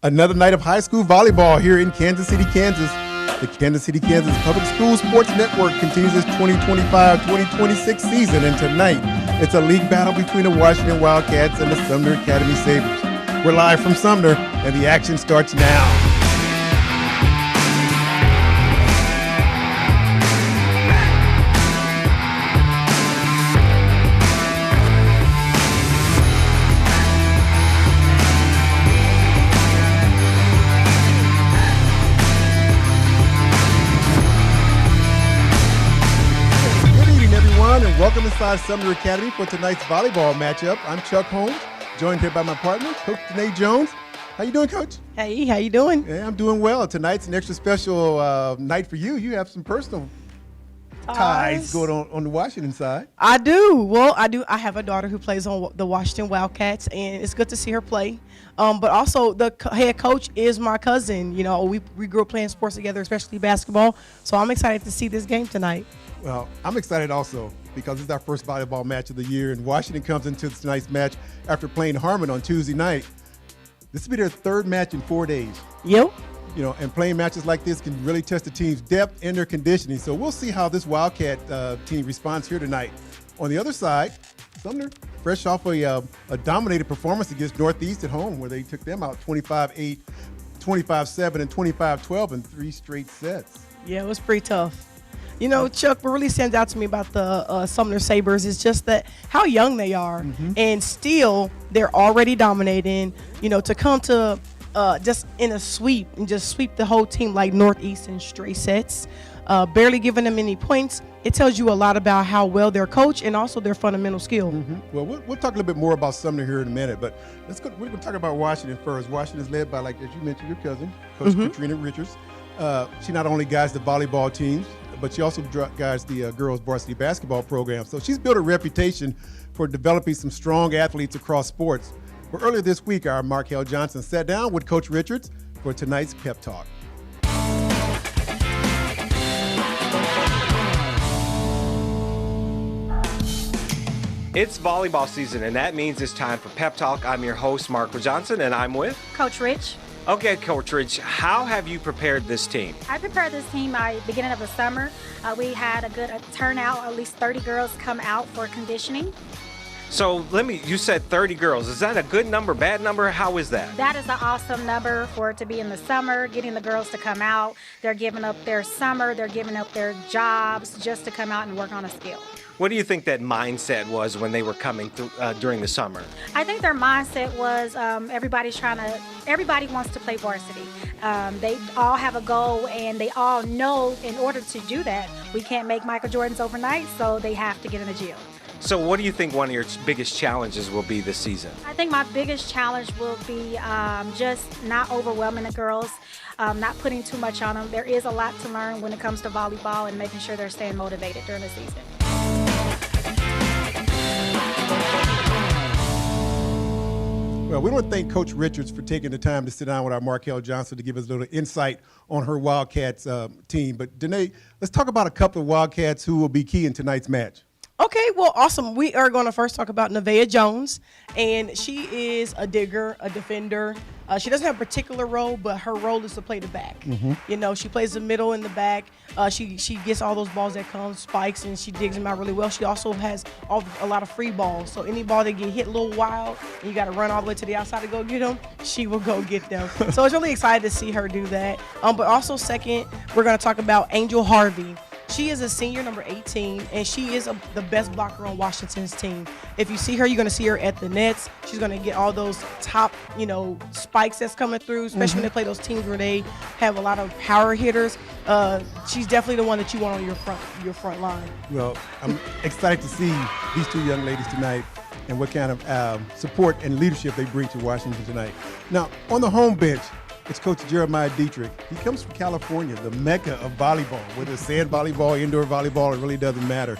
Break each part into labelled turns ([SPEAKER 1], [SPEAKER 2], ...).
[SPEAKER 1] Another night of high school volleyball here in Kansas City, Kansas. The Kansas City, Kansas Public School Sports Network continues its 2025-2026 season, and tonight it's a league battle between the Washington Wildcats and the Sumner Academy Sabres. We're live from Sumner, and the action starts now. Welcome inside Sumner Academy for tonight's volleyball matchup. I'm Chuck Holmes, joined here by my partner, Coach Danae Jones. How you doing, Coach?
[SPEAKER 2] Hey, how you doing?
[SPEAKER 1] Yeah, I'm doing well. Tonight's an extra special night for you. You have some personal ties going on the Washington side.
[SPEAKER 2] I do. Well, I do. I have a daughter who plays on the Washington Wildcats, and it's good to see her play. But also, the head coach is my cousin. You know, we grew up playing sports together, especially basketball. So I'm excited to see this game tonight.
[SPEAKER 1] Well, I'm excited also because it's our first volleyball match of the year, and Washington comes into tonight's match after playing Harmon on Tuesday night. This will be their third match in 4 days.
[SPEAKER 2] Yep.
[SPEAKER 1] You know, and playing matches like this can really test the team's depth and their conditioning. So we'll see how this Wildcat team responds here tonight. On the other side, Sumner, fresh off a dominated performance against Northeast at home, where they took them out 25-8, 25-7, and 25-12 in 3 straight sets.
[SPEAKER 2] Yeah, it was pretty tough. You know, Chuck, what really stands out to me about the Sumner Sabres is just that how young they are, and still they're already dominating. You know, to come to just in a sweep and just sweep the whole team like Northeast in straight sets, barely giving them any points. It tells you a lot about how well they're coached and also their fundamental skill.
[SPEAKER 1] Well, we'll talk a little bit more about Sumner here in a minute, but we're going to talk about Washington first. Washington is led by, like as you mentioned, your cousin, Coach Katrina Richards. She not only guides the volleyball teams, but she also guides the girls varsity basketball program. So she's built a reputation for developing some strong athletes across sports. But earlier this week, our Markel Johnson sat down with Coach Richards for tonight's pep talk.
[SPEAKER 3] It's volleyball season, and that means it's time for Pep Talk. I'm your host, Markel Johnson, and I'm with
[SPEAKER 4] Coach Rich.
[SPEAKER 3] Okay, Coach Rich, how have you prepared this team?
[SPEAKER 4] I prepared this team by the beginning of the summer. We had a good turnout, at least 30 girls come out for conditioning.
[SPEAKER 3] So you said 30 girls. Is that a good number, bad number? How is that?
[SPEAKER 4] That is an awesome number for it to be in the summer, getting the girls to come out. They're giving up their summer, they're giving up their jobs just to come out and work on a skill.
[SPEAKER 3] What do you think that mindset was when they were coming through during the summer?
[SPEAKER 4] I think their mindset was everybody wants to play varsity. They all have a goal, and they all know in order to do that, we can't make Michael Jordans overnight, so they have to get in the gym.
[SPEAKER 3] So what do you think one of your biggest challenges will be this season?
[SPEAKER 4] I think my biggest challenge will be just not overwhelming the girls, not putting too much on them. There is a lot to learn when it comes to volleyball and making sure they're staying motivated during the season.
[SPEAKER 1] Well, we want to thank Coach Richards for taking the time to sit down with our Markel Johnson to give us a little insight on her Wildcats team. But, Danae, let's talk about a couple of Wildcats who will be key in tonight's match.
[SPEAKER 2] Okay, well, awesome. We are going to first talk about Nevaeh Jones, and she is a digger, a defender. She doesn't have a particular role, but her role is to play the back. You know, she plays the middle and the back. She gets all those balls that come, spikes, and she digs them out really well. She also has a lot of free balls. So any ball that get hit a little wild and you got to run all the way to the outside to go get them, she will go get them. So it's really excited to see her do that. But also second, we're going to talk about Angel Harvey. She is a senior, number 18, and she is the best blocker on Washington's team. If you see her, you're going to see her at the nets. She's going to get all those top, spikes that's coming through, especially when they play those teams where they have a lot of power hitters. She's definitely the one that you want on your front line.
[SPEAKER 1] Well, I'm excited to see these two young ladies tonight and what kind of support and leadership they bring to Washington tonight. Now, on the home bench, it's Coach Jeremiah Dietrich. He comes from California, the mecca of volleyball. Whether it's sand volleyball, indoor volleyball, it really doesn't matter.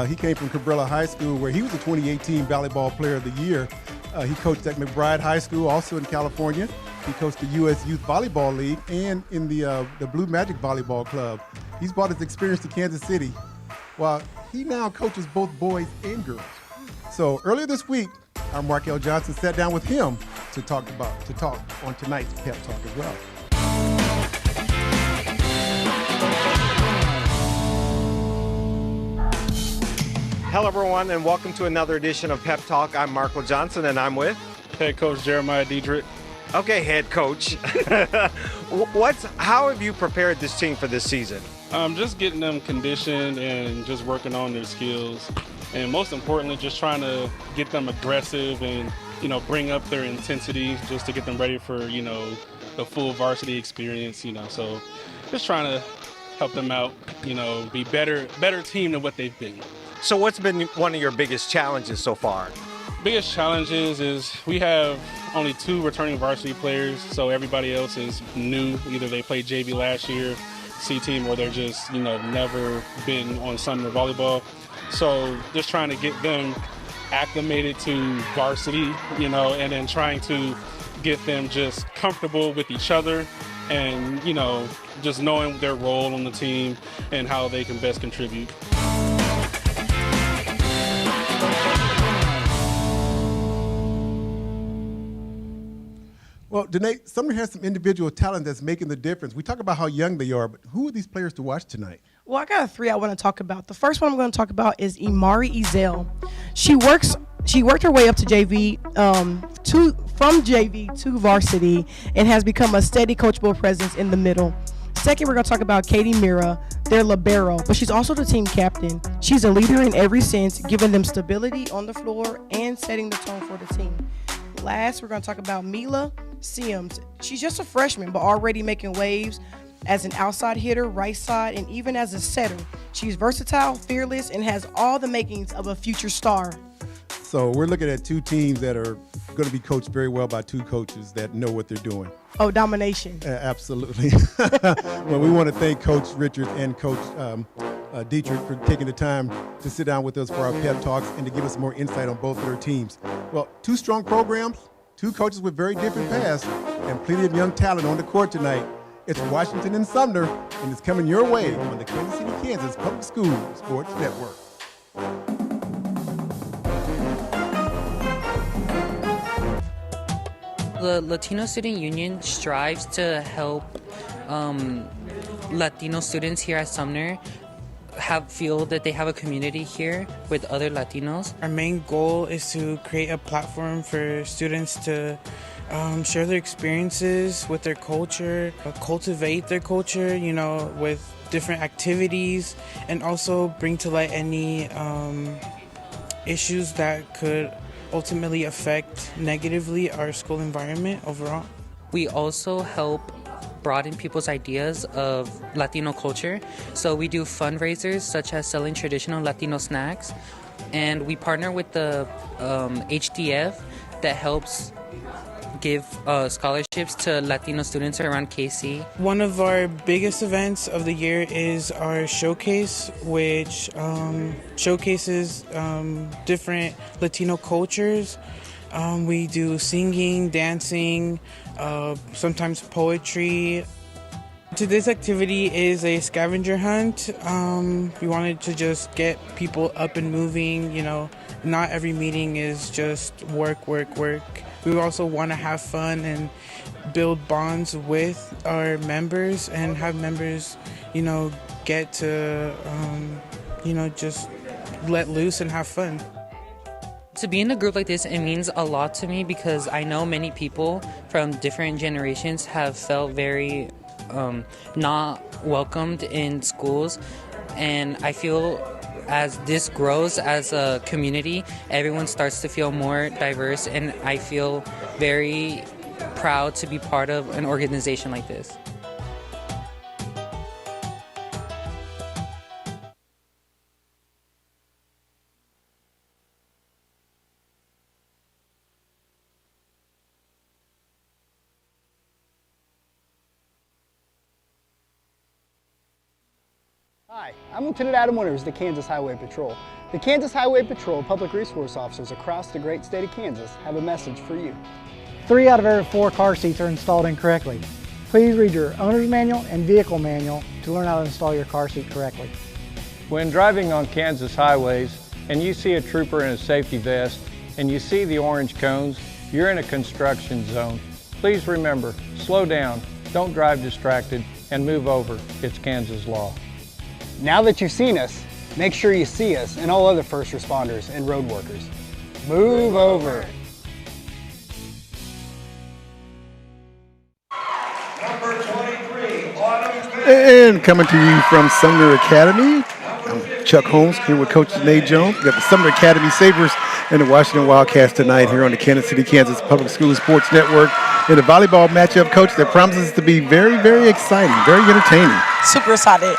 [SPEAKER 1] He came from Cabrillo High School, where he was the 2018 Volleyball Player of the Year. He coached at McBride High School, also in California. He coached the U.S. Youth Volleyball League and in the Blue Magic Volleyball Club. He's brought his experience to Kansas City, while he now coaches both boys and girls. So earlier this week, Our Markel Johnson sat down with him to talk on tonight's Pep Talk as well.
[SPEAKER 3] Hello, everyone, and welcome to another edition of Pep Talk. I'm Markel Johnson, and I'm with
[SPEAKER 5] head coach Jeremiah Diedrich.
[SPEAKER 3] Okay, head coach. How have you prepared this team for this season?
[SPEAKER 5] Just getting them conditioned and just working on their skills, and most importantly, just trying to get them aggressive and bring up their intensity just to get them ready for the full varsity experience. So just trying to help them out. Be better team than what they've been.
[SPEAKER 3] So what's been one of your biggest challenges so far?
[SPEAKER 5] Biggest challenges is we have only 2 returning varsity players, so everybody else is new. Either they played JV last year, C team, or they're just never been on Sumner volleyball. So just trying to get them acclimated to varsity, and then trying to get them just comfortable with each other and just knowing their role on the team and how they can best contribute.
[SPEAKER 1] Well, Danae, Sumner has some individual talent that's making the difference. We talk about how young they are, but who are these players to watch tonight?
[SPEAKER 2] Well, I got 3 I want to talk about. The first one I'm going to talk about is Imari Ezel. She worked her way up to JV, from JV to varsity, and has become a steady coachable presence in the middle. Second, we're going to talk about Katie Mira, their libero, but she's also the team captain. She's a leader in every sense, giving them stability on the floor and setting the tone for the team. Last, we're going to talk about Mila Sims. She's just a freshman, but already making waves as an outside hitter, right side, and even as a setter. She's versatile, fearless, and has all the makings of a future star.
[SPEAKER 1] So we're looking at 2 teams that are going to be coached very well by 2 coaches that know what they're doing.
[SPEAKER 2] Oh, domination.
[SPEAKER 1] Absolutely. Well, we want to thank Coach Richards and Coach Dietrich for taking the time to sit down with us for our pep talks and to give us more insight on both of their teams. Well, 2 strong programs, 2 coaches with very different paths, and plenty of young talent on the court tonight. It's Washington and Sumner, and it's coming your way on the Kansas City, Kansas Public School Sports Network.
[SPEAKER 6] The Latino Student Union strives to help Latino students here at Sumner feel that they have a community here with other Latinos.
[SPEAKER 7] Our main goal is to create a platform for students to share their experiences with their culture, cultivate their culture, with different activities, and also bring to light any issues that could ultimately affect negatively our school environment overall.
[SPEAKER 6] We also help broaden people's ideas of Latino culture. So we do fundraisers such as selling traditional Latino snacks, and we partner with the HDF that helps give scholarships to Latino students around KC.
[SPEAKER 7] One of our biggest events of the year is our showcase, which showcases different Latino cultures. We do singing, dancing, sometimes poetry. Today's activity is a scavenger hunt. We wanted to just get people up and moving. Not every meeting is just work. We also want to have fun and build bonds with our members and have members, get to, just let loose and have fun.
[SPEAKER 6] To be in a group like this, it means a lot to me because I know many people from different generations have felt very not welcomed in schools, and I feel as this grows as a community, everyone starts to feel more diverse, and I feel very proud to be part of an organization like this.
[SPEAKER 8] Hi, I'm Lieutenant Adam Winters, the Kansas Highway Patrol. The Kansas Highway Patrol public resource officers across the great state of Kansas have a message for you.
[SPEAKER 9] 3 out of every 4 car seats are installed incorrectly. Please read your owner's manual and vehicle manual to learn how to install your car seat correctly.
[SPEAKER 10] When driving on Kansas highways and you see a trooper in a safety vest and you see the orange cones, you're in a construction zone. Please remember, slow down, don't drive distracted, and move over. It's Kansas law.
[SPEAKER 8] Now that you've seen us, make sure you see us and all other first responders and road workers. Move over.
[SPEAKER 1] And coming to you from Sumner Academy, I'm Chuck Holmes here with Coach Janae Jones. We got the Sumner Academy Sabres and the Washington Wildcats tonight here on the Kansas City, Kansas Public Schools Sports Network in a volleyball matchup, Coach, that promises to be very, very exciting, very entertaining.
[SPEAKER 2] Super excited.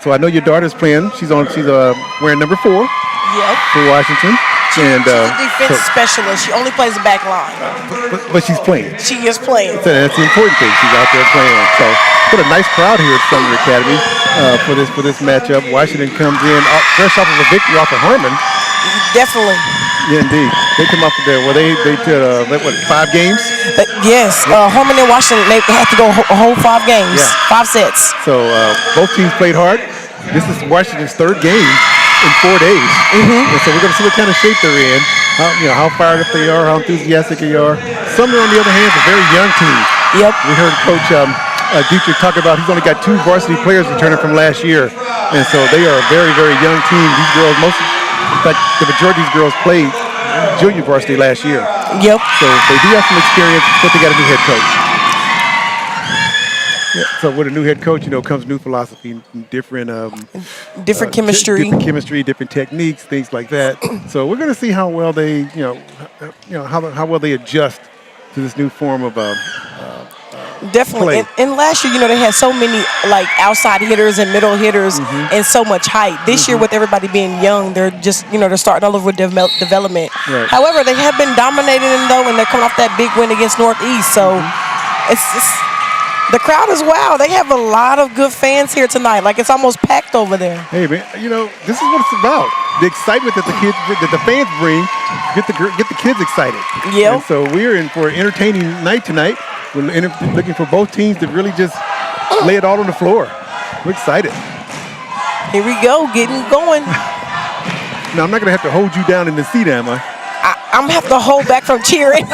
[SPEAKER 1] So I know your daughter's playing. She's wearing number 4
[SPEAKER 2] Yep.
[SPEAKER 1] for Washington.
[SPEAKER 2] She's a defense specialist. She only plays the back line.
[SPEAKER 1] But she's playing.
[SPEAKER 2] She is playing.
[SPEAKER 1] So that's the important thing. She's out there playing. So put a nice crowd here at Sumner Academy for this matchup. Washington comes in fresh off of a victory off of Harmon.
[SPEAKER 2] Definitely.
[SPEAKER 1] Yeah, indeed. They come up with they did 5 games?
[SPEAKER 2] Yes. Harmon and Washington, they had to go a whole 5 games, 5 sets.
[SPEAKER 1] So both teams played hard. This is Washington's 3rd game in 4 days. And so we're going to see what kind of shape they're in, how fired up they are, how enthusiastic they are. Sumner, on the other hand, is a very young team.
[SPEAKER 2] Yep.
[SPEAKER 1] We heard Coach Dietrich talk about he's only got 2 varsity players returning from last year. And so they are a very, very young team. These girls, in fact, the majority of these girls played junior varsity last year.
[SPEAKER 2] Yep.
[SPEAKER 1] So they do have some experience, but they got a new head coach. Yeah, so with a new head coach, comes new philosophy, different
[SPEAKER 2] chemistry,
[SPEAKER 1] different techniques, things like that. So we're going to see how well they, how well they adjust to this new form of
[SPEAKER 2] definitely. And last year, they had so many outside hitters and middle hitters and so much height. This year, with everybody being young, they're just they're starting all over with development.
[SPEAKER 1] Right.
[SPEAKER 2] However, they have been dominating them and they're coming off that big win against Northeast. So it's the crowd is wow. They have a lot of good fans here tonight. It's almost packed over there.
[SPEAKER 1] Hey man, this is what it's about. The excitement that the fans bring, get the kids excited.
[SPEAKER 2] Yeah.
[SPEAKER 1] And so we're in for an entertaining night tonight. We're looking for both teams to really just lay it all on the floor. We're excited.
[SPEAKER 2] Here we go, getting going.
[SPEAKER 1] Now I'm not gonna have to hold you down in the seat, am I?
[SPEAKER 2] I'm gonna have to hold back from cheering.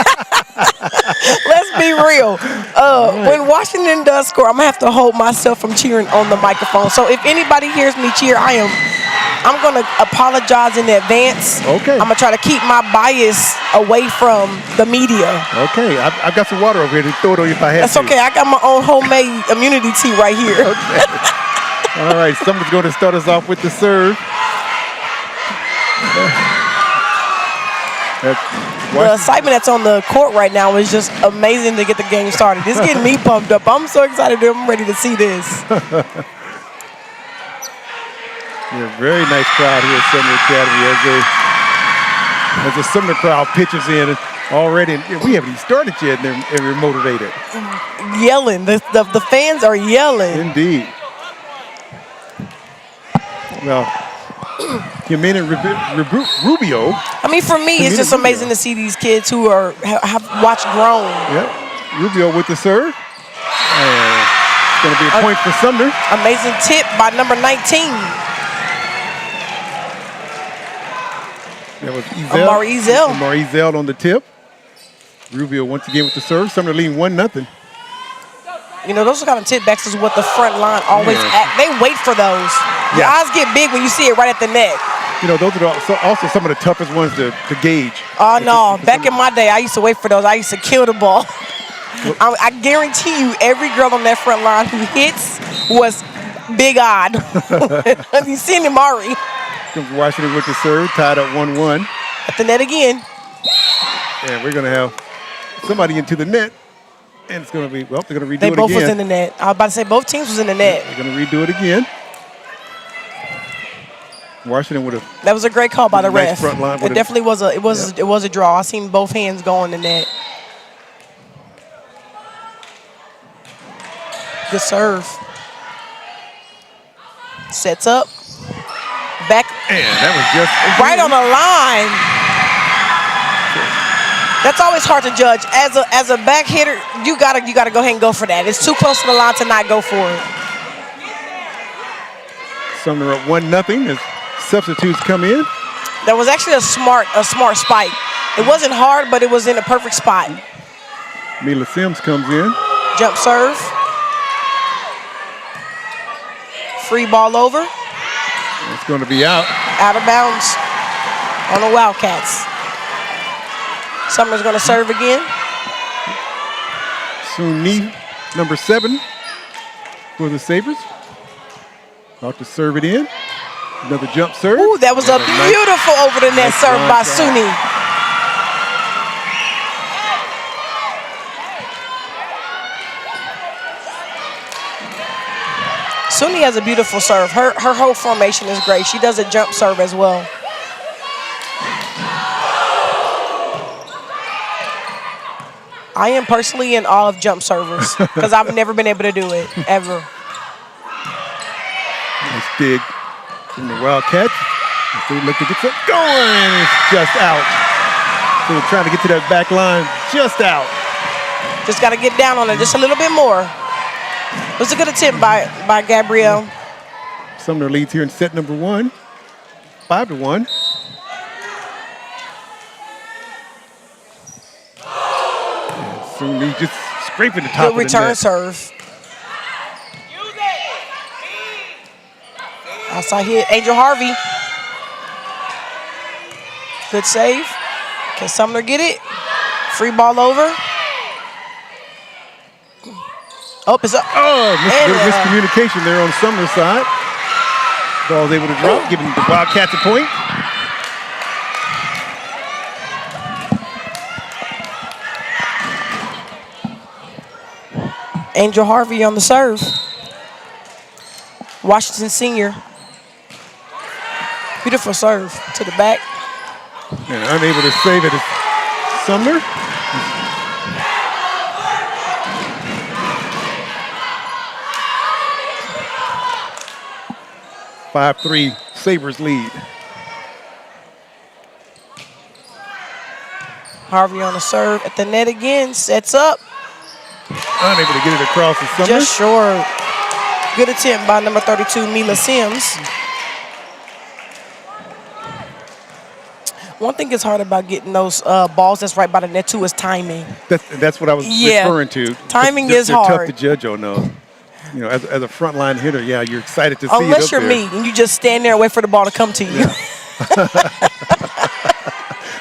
[SPEAKER 2] Let's be real. When Washington does score, I'm gonna have to hold myself from cheering on the microphone. So if anybody hears me cheer, I'm gonna apologize in advance.
[SPEAKER 1] Okay.
[SPEAKER 2] I'm gonna try to keep my bias away from the media.
[SPEAKER 1] Okay. I've got some water over here to throw it on you if I have to.
[SPEAKER 2] That's okay. I got my own homemade immunity tea right here.
[SPEAKER 1] Okay. All right. Someone's going to start us off with the serve.
[SPEAKER 2] The excitement that's on the court right now is just amazing to get the game started. It's getting me pumped up. I'm so excited. I'm ready to see this.
[SPEAKER 1] Yeah, very nice crowd here at Sumner Academy as the Sumner crowd pitches in already. We haven't even started yet, and we're motivated.
[SPEAKER 2] Yelling. The fans are yelling.
[SPEAKER 1] Indeed. Well, Jimenez Rubio.
[SPEAKER 2] I mean, for me, it's just amazing to see these kids who have watched grown.
[SPEAKER 1] Yep. Rubio with the serve. It's going to be a point for Sumner.
[SPEAKER 2] Amazing tip by number 19.
[SPEAKER 1] That was
[SPEAKER 2] Amari
[SPEAKER 1] Ezel on the tip. Rubio once again with the serve. Sumner leading 1-0.
[SPEAKER 2] Those kind of tip backs is what the front line always act. They wait for those. Your eyes get big when you see it right at the net.
[SPEAKER 1] Those are also some of the toughest ones to gauge.
[SPEAKER 2] Oh, no. Back in my day, I used to wait for those. I used to kill the ball. I guarantee you every girl on that front line who hits was big-eyed. Have you seen Amari?
[SPEAKER 1] Washington with the serve, tied up 1-1.
[SPEAKER 2] At the net again.
[SPEAKER 1] And we're going to have somebody into the net. And it's going to be, they're going to redo it again.
[SPEAKER 2] They both was in the net. I was about to say both teams was in the net.
[SPEAKER 1] They're going to redo it again. Washington would have.
[SPEAKER 2] That was a great call by the ref.
[SPEAKER 1] Front line
[SPEAKER 2] it definitely was a draw. I seen both hands go in the net. Good serve. Sets up. Back.
[SPEAKER 1] And that was just
[SPEAKER 2] right on the line. That's always hard to judge. As a back hitter, you gotta go ahead and go for that. It's too close to the line to not go for it.
[SPEAKER 1] Sumner up 1-0 as substitutes come in.
[SPEAKER 2] That was actually a smart spike. It wasn't hard, but it was in a perfect spot.
[SPEAKER 1] Mila Sims comes in.
[SPEAKER 2] Jump serve. Free ball over.
[SPEAKER 1] It's going to be out.
[SPEAKER 2] Out of bounds on the Wildcats. Sumner's going to serve again.
[SPEAKER 1] Suni, number 7 for the Sabres. About to serve it in. Another jump serve.
[SPEAKER 2] Ooh, that was a beautiful over the net serve by Suni. Suni has a beautiful serve. Her whole formation is great. She does a jump serve as well. I am personally in awe of jump servers because I've never been able to do it, ever.
[SPEAKER 1] Nice dig from the Wildcats. They look to get something going. It's just out. So we're trying to get to that back line. Just out.
[SPEAKER 2] Just got to get down on it just a little bit more. It was a good attempt by Gabrielle.
[SPEAKER 1] Sumner leads here in set number 1. 5-1. Soon he's just scraping the top of the net.
[SPEAKER 2] Good return serve. Outside hit, Angel Harvey. Good save. Can Sumner get it? Free ball over. Oh, it's up.
[SPEAKER 1] Oh, miscommunication there on Sumner's side. Ball's able to drop, giving the Wildcats a point.
[SPEAKER 2] Angel Harvey on the serve. Washington senior. Beautiful serve to the back.
[SPEAKER 1] And unable to save it is Sumner. (5-3) Sabres lead.
[SPEAKER 2] Harvey on the serve at the net again. Sets up.
[SPEAKER 1] Unable to get it across to Sumner.
[SPEAKER 2] Just short. Good attempt by number 32, Mila Sims. One thing that's hard about getting those balls that's right by the net too is timing.
[SPEAKER 1] That's what I was referring to.
[SPEAKER 2] Timing is
[SPEAKER 1] they're
[SPEAKER 2] hard.
[SPEAKER 1] Tough to judge on those. You know, as a frontline hitter, yeah, you're excited to see it
[SPEAKER 2] Unless
[SPEAKER 1] up
[SPEAKER 2] you're
[SPEAKER 1] there.
[SPEAKER 2] me and you just stand there and wait for the ball to come to you.
[SPEAKER 1] Yeah.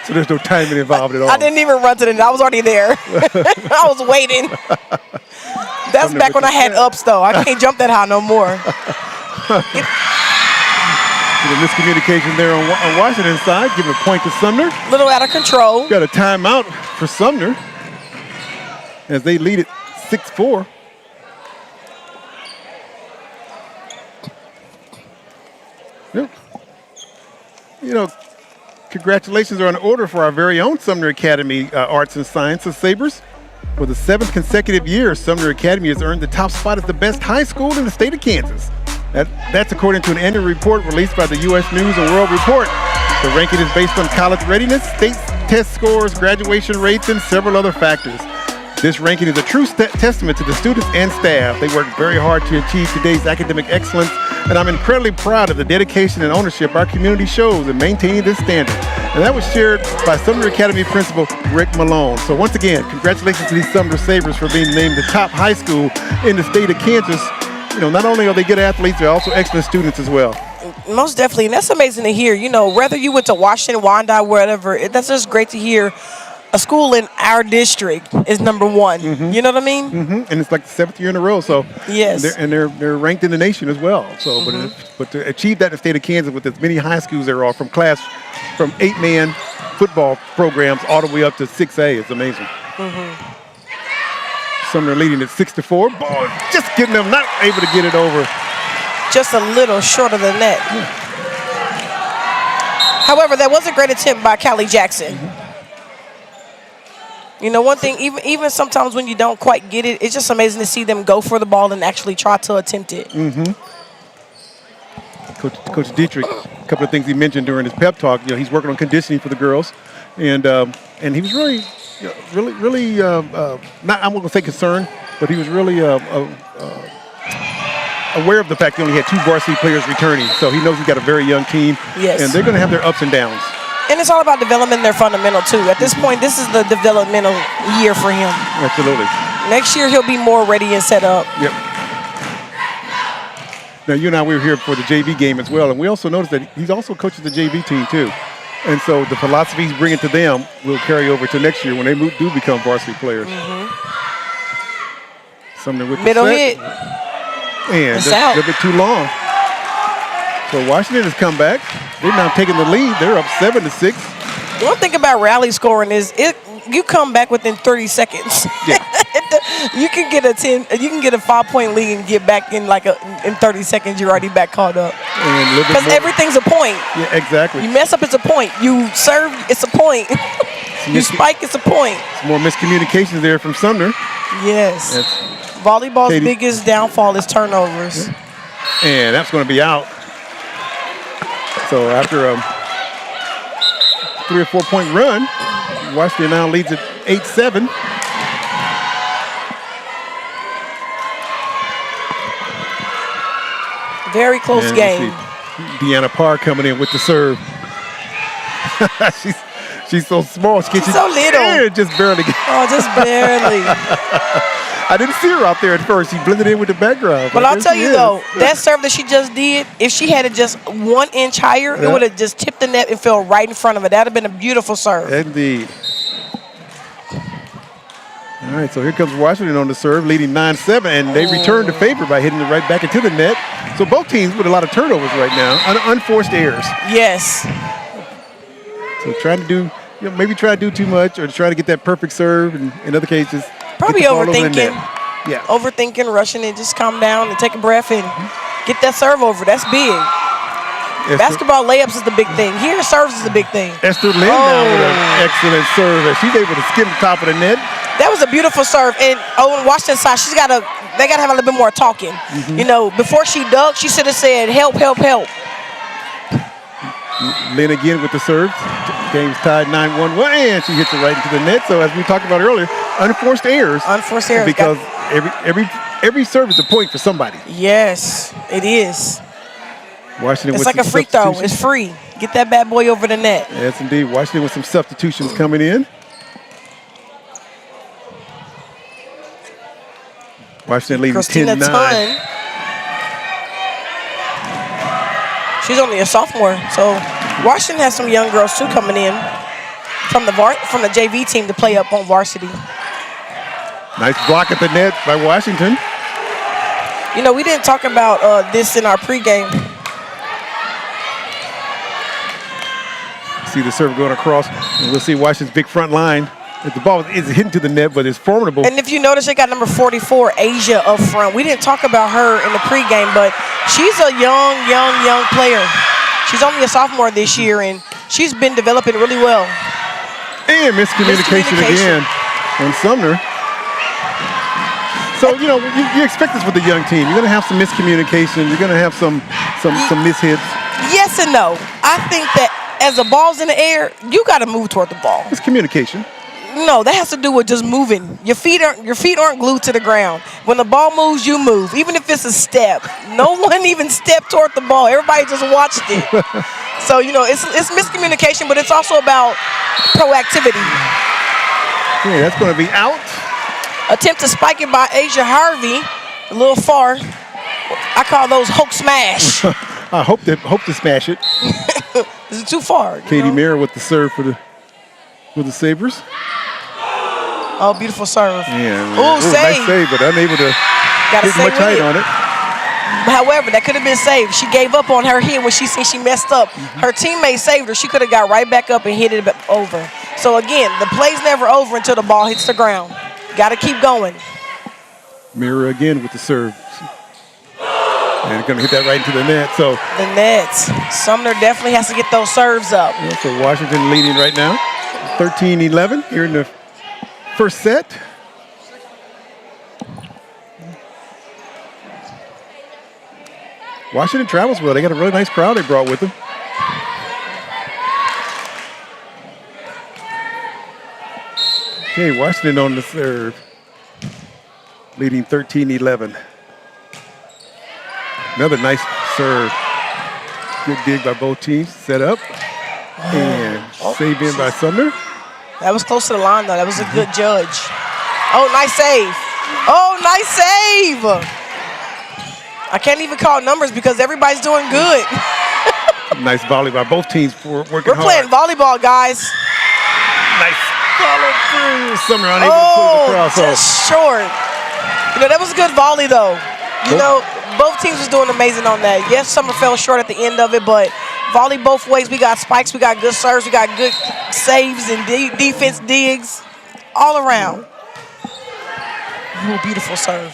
[SPEAKER 1] So there's no timing involved at all.
[SPEAKER 2] I didn't even run to the net. I was already there. I was waiting. That's back when I had ups, though. I can't jump that high no more.
[SPEAKER 1] The miscommunication there on Washington's side, giving a point to Sumner.
[SPEAKER 2] A little out of control.
[SPEAKER 1] Got a timeout for Sumner as they lead it 6-4. Yeah. You know, congratulations are in order for our very own Sumner Academy Arts and Sciences Sabres. For the 7th consecutive year, Sumner Academy has earned the top spot as the best high school in the state of Kansas. That's according to an annual report released by the U.S. News and World Report. The ranking is based on college readiness, state test scores, graduation rates, and several other factors. This ranking is a true testament to the students and staff. They worked very hard to achieve today's academic excellence, and I'm incredibly proud of the dedication and ownership our community shows in maintaining this standard. And that was shared by Sumner Academy Principal Rick Malone. So once again, congratulations to these Sumner Sabres for being named the top high school in the state of Kansas. You know, not only are they good athletes, they're also excellent students as well.
[SPEAKER 2] Most definitely, and that's amazing to hear. You know, whether you went to Washington, Wyandotte, wherever, that's just great to hear. A school in our district is number 1. Mm-hmm. You know what I mean?
[SPEAKER 1] Mm-hmm. And it's like the 7th year in a row. So
[SPEAKER 2] yes,
[SPEAKER 1] they're ranked in the nation as well. So, but to achieve that in the state of Kansas with as many high schools there are from 8-man football programs all the way up to 6A is amazing.
[SPEAKER 2] Mm-hmm.
[SPEAKER 1] Sumner leading at 6-4. Ball just getting them, not able to get it over.
[SPEAKER 2] Just a little short of the net.
[SPEAKER 1] Yeah.
[SPEAKER 2] However, that was a great attempt by Callie Jackson. Mm-hmm. You know, one thing, even sometimes when you don't quite get it, it's just amazing to see them go for the ball and actually try to attempt it.
[SPEAKER 1] Mm-hmm. Coach Dietrich, a couple of things he mentioned during his pep talk. You know, he's working on conditioning for the girls, and he was really not, I'm not going to say concerned, but he was really aware of the fact he only had 2 varsity players returning. So he knows he's got a very young team,
[SPEAKER 2] yes,
[SPEAKER 1] and they're going to have their ups and downs.
[SPEAKER 2] And it's all about developing their fundamental, too. At this point, this is the developmental year for him.
[SPEAKER 1] Absolutely.
[SPEAKER 2] Next year, he'll be more ready and set up.
[SPEAKER 1] Yep. Now, you and I, we were here for the JV game as well, and we also noticed that he's also coaches the JV team, too. And so the philosophy he's bringing to them will carry over to next year when they do become varsity players. Sumner with
[SPEAKER 2] middle
[SPEAKER 1] the set.
[SPEAKER 2] hit.
[SPEAKER 1] And just a little bit too long. So Washington has come back. They're now taking the lead. They're up 7-6.
[SPEAKER 2] One thing about rally scoring is you come back within 30 seconds.
[SPEAKER 1] Yeah.
[SPEAKER 2] You can get a 5-point lead and get back in in 30 seconds. You're already back caught up. Because everything's a point.
[SPEAKER 1] Yeah, exactly.
[SPEAKER 2] You mess up, it's a point. You serve, it's a point. You spike, it's a point.
[SPEAKER 1] Some more miscommunications there from Sumner.
[SPEAKER 2] Yes. Volleyball's biggest downfall is turnovers.
[SPEAKER 1] And that's going to be out. So after a 3 or 4 point run, Washington now leads at 8-7.
[SPEAKER 2] Very close game.
[SPEAKER 1] Deanna Parr coming in with the serve. she's so small. She's
[SPEAKER 2] so little.
[SPEAKER 1] Just barely.
[SPEAKER 2] Oh, just barely.
[SPEAKER 1] I didn't see her out there at first. She blended in with the background.
[SPEAKER 2] But I'll tell you, though, that serve that she just did, if she had it just 1 inch higher, it would have just tipped the net and fell right in front of it. That would have been a beautiful serve.
[SPEAKER 1] Indeed. All right, so here comes Washington on the serve, leading 9-7, and they return the favor by hitting it right back into the net. So both teams with a lot of turnovers right now, unforced errors.
[SPEAKER 2] Yes.
[SPEAKER 1] So trying to do, maybe try to do too much or try to get that perfect serve, and in other cases,
[SPEAKER 2] probably overthinking.
[SPEAKER 1] Yeah.
[SPEAKER 2] Overthinking, rushing it. Just calm down and take a breath and get that serve over. That's big. Basketball layups is the big thing. Here, serves is the big thing.
[SPEAKER 1] Esther Lynn now with an excellent serve. She's able to skim the top of the net.
[SPEAKER 2] That was a beautiful serve. And on Washington's side, they got to have a little bit more talking. Before she dunked, she should have said, help, help, help.
[SPEAKER 1] Lynn again with the serve. Game's tied 9-1, and she hits it right into the net. So as we talked about earlier, unforced errors.
[SPEAKER 2] Unforced errors.
[SPEAKER 1] Because every serve is a point for somebody.
[SPEAKER 2] Yes, it is.
[SPEAKER 1] Washington
[SPEAKER 2] it's
[SPEAKER 1] with
[SPEAKER 2] like a free throw. It's free. Get that bad boy over the net.
[SPEAKER 1] Yes, indeed. Washington with some substitutions coming in. Washington leading 10-9.
[SPEAKER 2] She's only a sophomore, so Washington has some young girls too coming in from the JV team to play up on varsity.
[SPEAKER 1] Nice block at the net by Washington.
[SPEAKER 2] We didn't talk about this in our pregame.
[SPEAKER 1] See the serve going across, and we'll see Washington's big front line. The ball is hitting to the net, but it's formidable.
[SPEAKER 2] And if you notice, they got number 44, Asia, up front. We didn't talk about her in the pregame, but she's a young player. She's only a sophomore this year, and she's been developing really well.
[SPEAKER 1] And miscommunication again on Sumner. So, you expect this with the young team. You're going to have some miscommunication. You're going to have some mishits.
[SPEAKER 2] Yes and no. I think that as the ball's in the air, you got to move toward the ball.
[SPEAKER 1] It's communication.
[SPEAKER 2] No, that has to do with just moving. Your feet aren't glued to the ground. When the ball moves, you move, even if it's a step. No one even stepped toward the ball. Everybody just watched it. So, it's miscommunication, but it's also about proactivity.
[SPEAKER 1] Yeah, that's going to be out.
[SPEAKER 2] Attempt to spike it by Asia Harvey, a little far. I call those hook smash.
[SPEAKER 1] I hope to smash it.
[SPEAKER 2] Is it too far?
[SPEAKER 1] Katie Mayer with the serve for the Sabres.
[SPEAKER 2] Oh, beautiful serve.
[SPEAKER 1] Yeah.
[SPEAKER 2] Oh, save.
[SPEAKER 1] Nice save, but unable to get much height on it.
[SPEAKER 2] However, that could have been saved. She gave up on her hit when she seen she messed up. Her teammate saved her. She could have got right back up and hit it over. So, again, the play's never over until the ball hits the ground. Got to keep going.
[SPEAKER 1] Mirror again with the serve. And going to hit that right into the net. So
[SPEAKER 2] the nets. Sumner definitely has to get those serves up.
[SPEAKER 1] Yeah, so Washington leading right now, 13-11 here in the first set. Washington travels well. They got a really nice crowd they brought with them. Okay, Washington on the serve, leading 13-11. Another nice serve. Good dig by both teams. Set up. And Saved in by Sumner.
[SPEAKER 2] That was close to the line, though. That was a good judge. Oh, nice save. Oh, nice save. I can't even call numbers because everybody's doing good.
[SPEAKER 1] Nice volleyball. Both teams working hard.
[SPEAKER 2] We're playing volleyball, guys.
[SPEAKER 1] Nice follow through. Sumner unable to put it across.
[SPEAKER 2] Just short. You know, that was a good volley, though. You know, both teams was doing amazing on that. Yes, Sumner fell short at the end of it, but volley both ways. We got spikes, we got good serves, we got good saves and defense digs all around. Ooh, beautiful serve.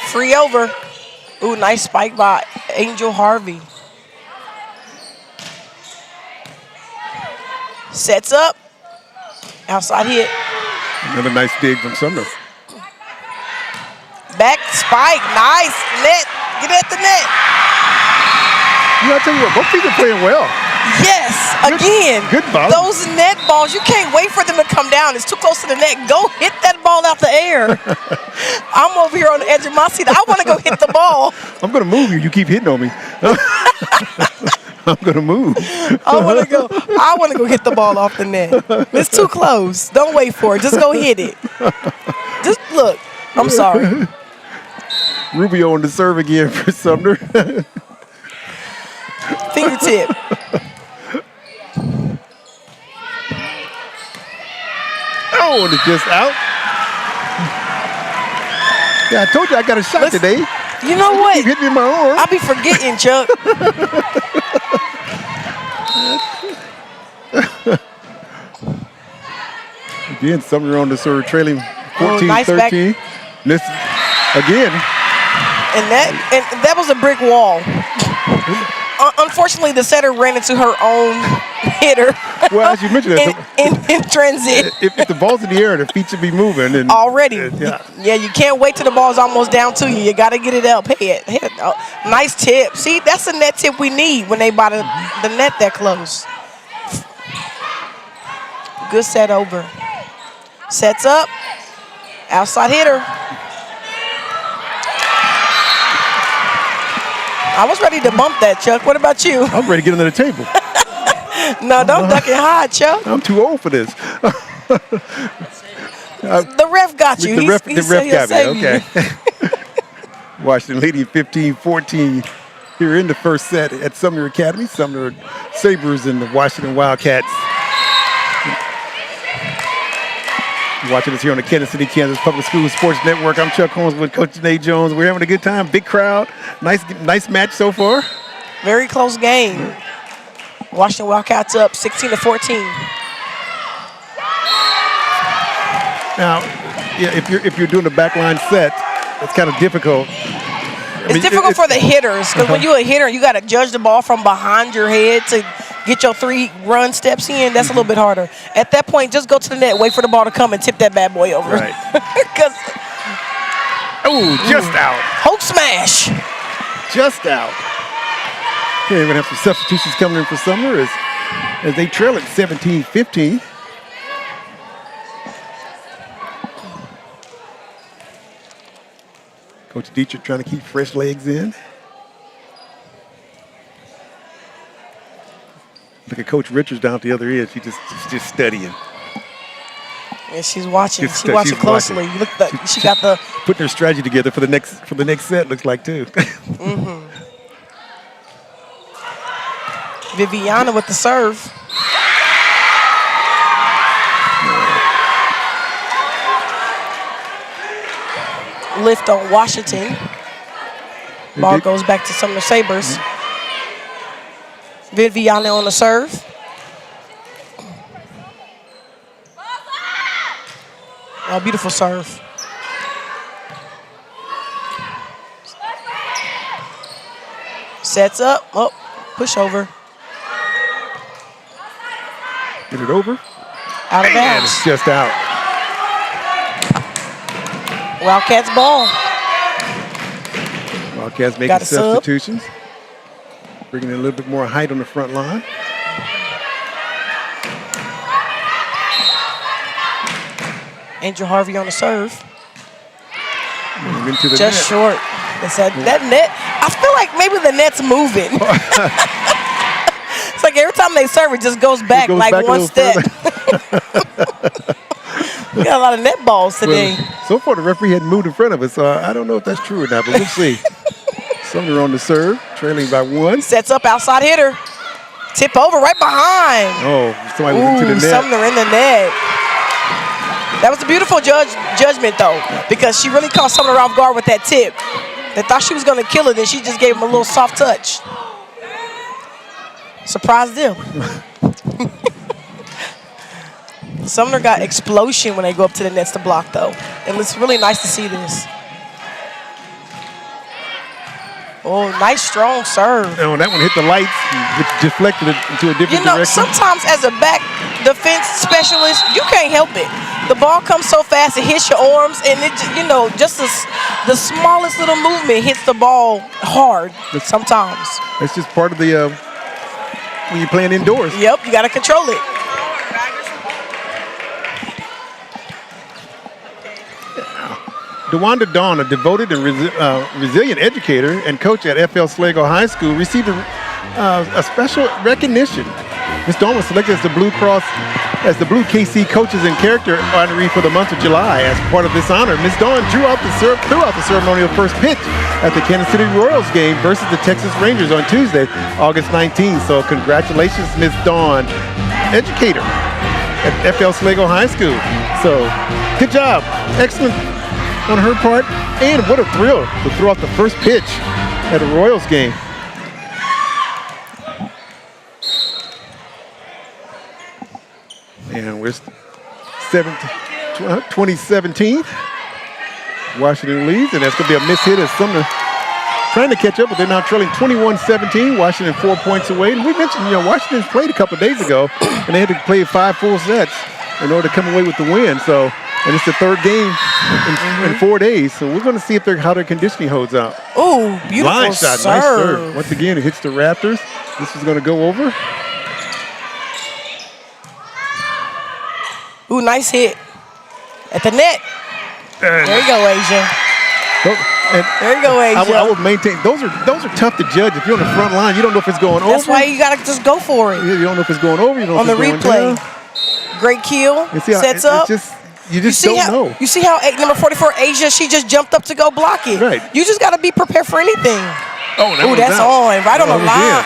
[SPEAKER 2] Free over. Ooh, nice spike by Angel Harvey. Sets up. Outside hit.
[SPEAKER 1] Another nice dig from Sumner.
[SPEAKER 2] Back spike. Nice. Net. Get at the net.
[SPEAKER 1] You know, I tell you what, both teams are playing well.
[SPEAKER 2] Yes. Again.
[SPEAKER 1] Good ball.
[SPEAKER 2] Those net balls, you can't wait for them to come down. It's too close to the net. Go hit that ball out the air. I'm over here on the edge of my seat. I want to go hit the ball.
[SPEAKER 1] I'm going to move you. You keep hitting on me. I'm going to move.
[SPEAKER 2] I want to go hit the ball off the net. It's too close. Don't wait for it. Just go hit it. Just look. I'm sorry.
[SPEAKER 1] Rubio on the serve again for Sumner.
[SPEAKER 2] Fingertip.
[SPEAKER 1] Oh, and it's just out. Yeah, I told you I got a shot today.
[SPEAKER 2] You know what?
[SPEAKER 1] Keep hitting me in my arm.
[SPEAKER 2] I be forgetting, Chuck.
[SPEAKER 1] Again, Sumner on the serve, trailing 14-13.
[SPEAKER 2] Nice back.
[SPEAKER 1] This again.
[SPEAKER 2] And that was a brick wall. Unfortunately, the setter ran into her own hitter.
[SPEAKER 1] Well, as you mentioned,
[SPEAKER 2] in transit.
[SPEAKER 1] If the ball's in the air, the feet should be moving. And
[SPEAKER 2] already.
[SPEAKER 1] Yeah,
[SPEAKER 2] you can't wait till the ball's almost down to you. You got to get it up. Hit it. Oh, nice tip. See, that's the net tip we need when they buy the net that close. Good set over. Sets up. Outside hitter. I was ready to bump that, Chuck. What about you?
[SPEAKER 1] I'm ready to get under the table.
[SPEAKER 2] No, don't duck and hide, Chuck.
[SPEAKER 1] I'm too old for this.
[SPEAKER 2] The ref got you.
[SPEAKER 1] The ref got me. Okay. Washington leading 15-14 here in the first set at Sumner Academy. Sumner Sabres and the Washington Wildcats. Watching us here on the Kansas City, Kansas Public Schools Sports Network. I'm Chuck Holmes with Coach Janae Jones. We're having a good time. Big crowd. Nice match so far.
[SPEAKER 2] Very close game. Washington Wildcats up 16-14.
[SPEAKER 1] Now, yeah, if you're doing a backline set, it's kind of difficult.
[SPEAKER 2] It's difficult for the hitters because when you're a hitter, you got to judge the ball from behind your head to get your 3 run steps in. That's a little bit harder. At that point, just go to the net, wait for the ball to come, and tip that bad boy over.
[SPEAKER 1] Right. Just out.
[SPEAKER 2] Hope smash.
[SPEAKER 1] Just out. Okay, we're going to have some substitutions coming in for Sumner as they trail at 17-15. Coach Dietrich trying to keep fresh legs in. Look at Coach Richards down at the other end. She's just studying.
[SPEAKER 2] Yeah, she's watching. She's watching closely. Look, she got the
[SPEAKER 1] putting her strategy together for the next set. Looks like too.
[SPEAKER 2] Viviana with the serve. Lift on Washington. Ball goes back to Sumner Sabres. Viviana on the serve. Oh, beautiful serve. Sets up. Oh, push over.
[SPEAKER 1] Get it over.
[SPEAKER 2] Out of bounds.
[SPEAKER 1] It's just out.
[SPEAKER 2] Wildcats ball.
[SPEAKER 1] Wildcats making substitutions. Bringing in a little bit more height on the front line.
[SPEAKER 2] Angel Harvey on the serve.
[SPEAKER 1] Into the
[SPEAKER 2] just
[SPEAKER 1] net.
[SPEAKER 2] short. It's that net. I feel like maybe the net's moving. It's like every time they serve, it just goes back one step. We got a lot of net balls today.
[SPEAKER 1] Well, so far, the referee hadn't moved in front of us, so I don't know if that's true or not, but we'll see. Sumner on the serve, trailing by 1.
[SPEAKER 2] Sets up outside hitter. Tip over right behind.
[SPEAKER 1] Oh, somebody was into the net.
[SPEAKER 2] Sumner in the net. That was a beautiful judgment, though, because she really caught Sumner off guard with that tip. They thought she was going to kill it, and she just gave him a little soft touch. Surprised them. Sumner got explosion when they go up to the nets to block, though. And it's really nice to see this. Oh, nice, strong serve.
[SPEAKER 1] Oh, that one hit the lights, which deflected it into a different direction.
[SPEAKER 2] Sometimes as a back defense specialist, you can't help it. The ball comes so fast, it hits your arms, and it, just the smallest little movement hits the ball hard sometimes.
[SPEAKER 1] It's just part of the, when you're playing indoors.
[SPEAKER 2] Yep, you got to control it.
[SPEAKER 1] DeWanda Dawn, a devoted and resilient educator and coach at FL Sligo High School, received a special recognition. Ms. Dawn was selected as the Blue KC Coaches and Character honoree for the month of July. As part of this honor, Ms. Dawn threw out the ceremonial first pitch at the Kansas City Royals game versus the Texas Rangers on Tuesday, August 19th. So congratulations, Ms. Dawn, educator at FL Sligo High School. So good job, excellent on her part, and what a thrill to throw out the first pitch at a Royals game. And we're 2017. Washington leads, and that's going to be a miss hit as Sumner trying to catch up, but they're now trailing 21-17. Washington 4 points away. And we mentioned, Washington played a couple of days ago, and they had to play 5 full sets in order to come away with the win. So, and it's the third game in 4 days. So we're going to see how their conditioning holds up.
[SPEAKER 2] Oh, beautiful
[SPEAKER 1] line shot,
[SPEAKER 2] serve.
[SPEAKER 1] Nice serve. Once again, it hits the Raptors. This is going to go over.
[SPEAKER 2] Ooh, nice hit at the net. There you go, Asia. There you go, Asia.
[SPEAKER 1] I would maintain those are tough to judge. If you're on the front line, you don't know if it's going over.
[SPEAKER 2] That's why you gotta just go for it.
[SPEAKER 1] You don't know if it's going over. You don't know if it's
[SPEAKER 2] going
[SPEAKER 1] down.
[SPEAKER 2] Great kill. Sets up.
[SPEAKER 1] You just don't know.
[SPEAKER 2] You see how number 44 Asia? She just jumped up to go block it.
[SPEAKER 1] Right.
[SPEAKER 2] You just gotta be prepared for anything.
[SPEAKER 1] Oh,
[SPEAKER 2] that's on. Right on the line.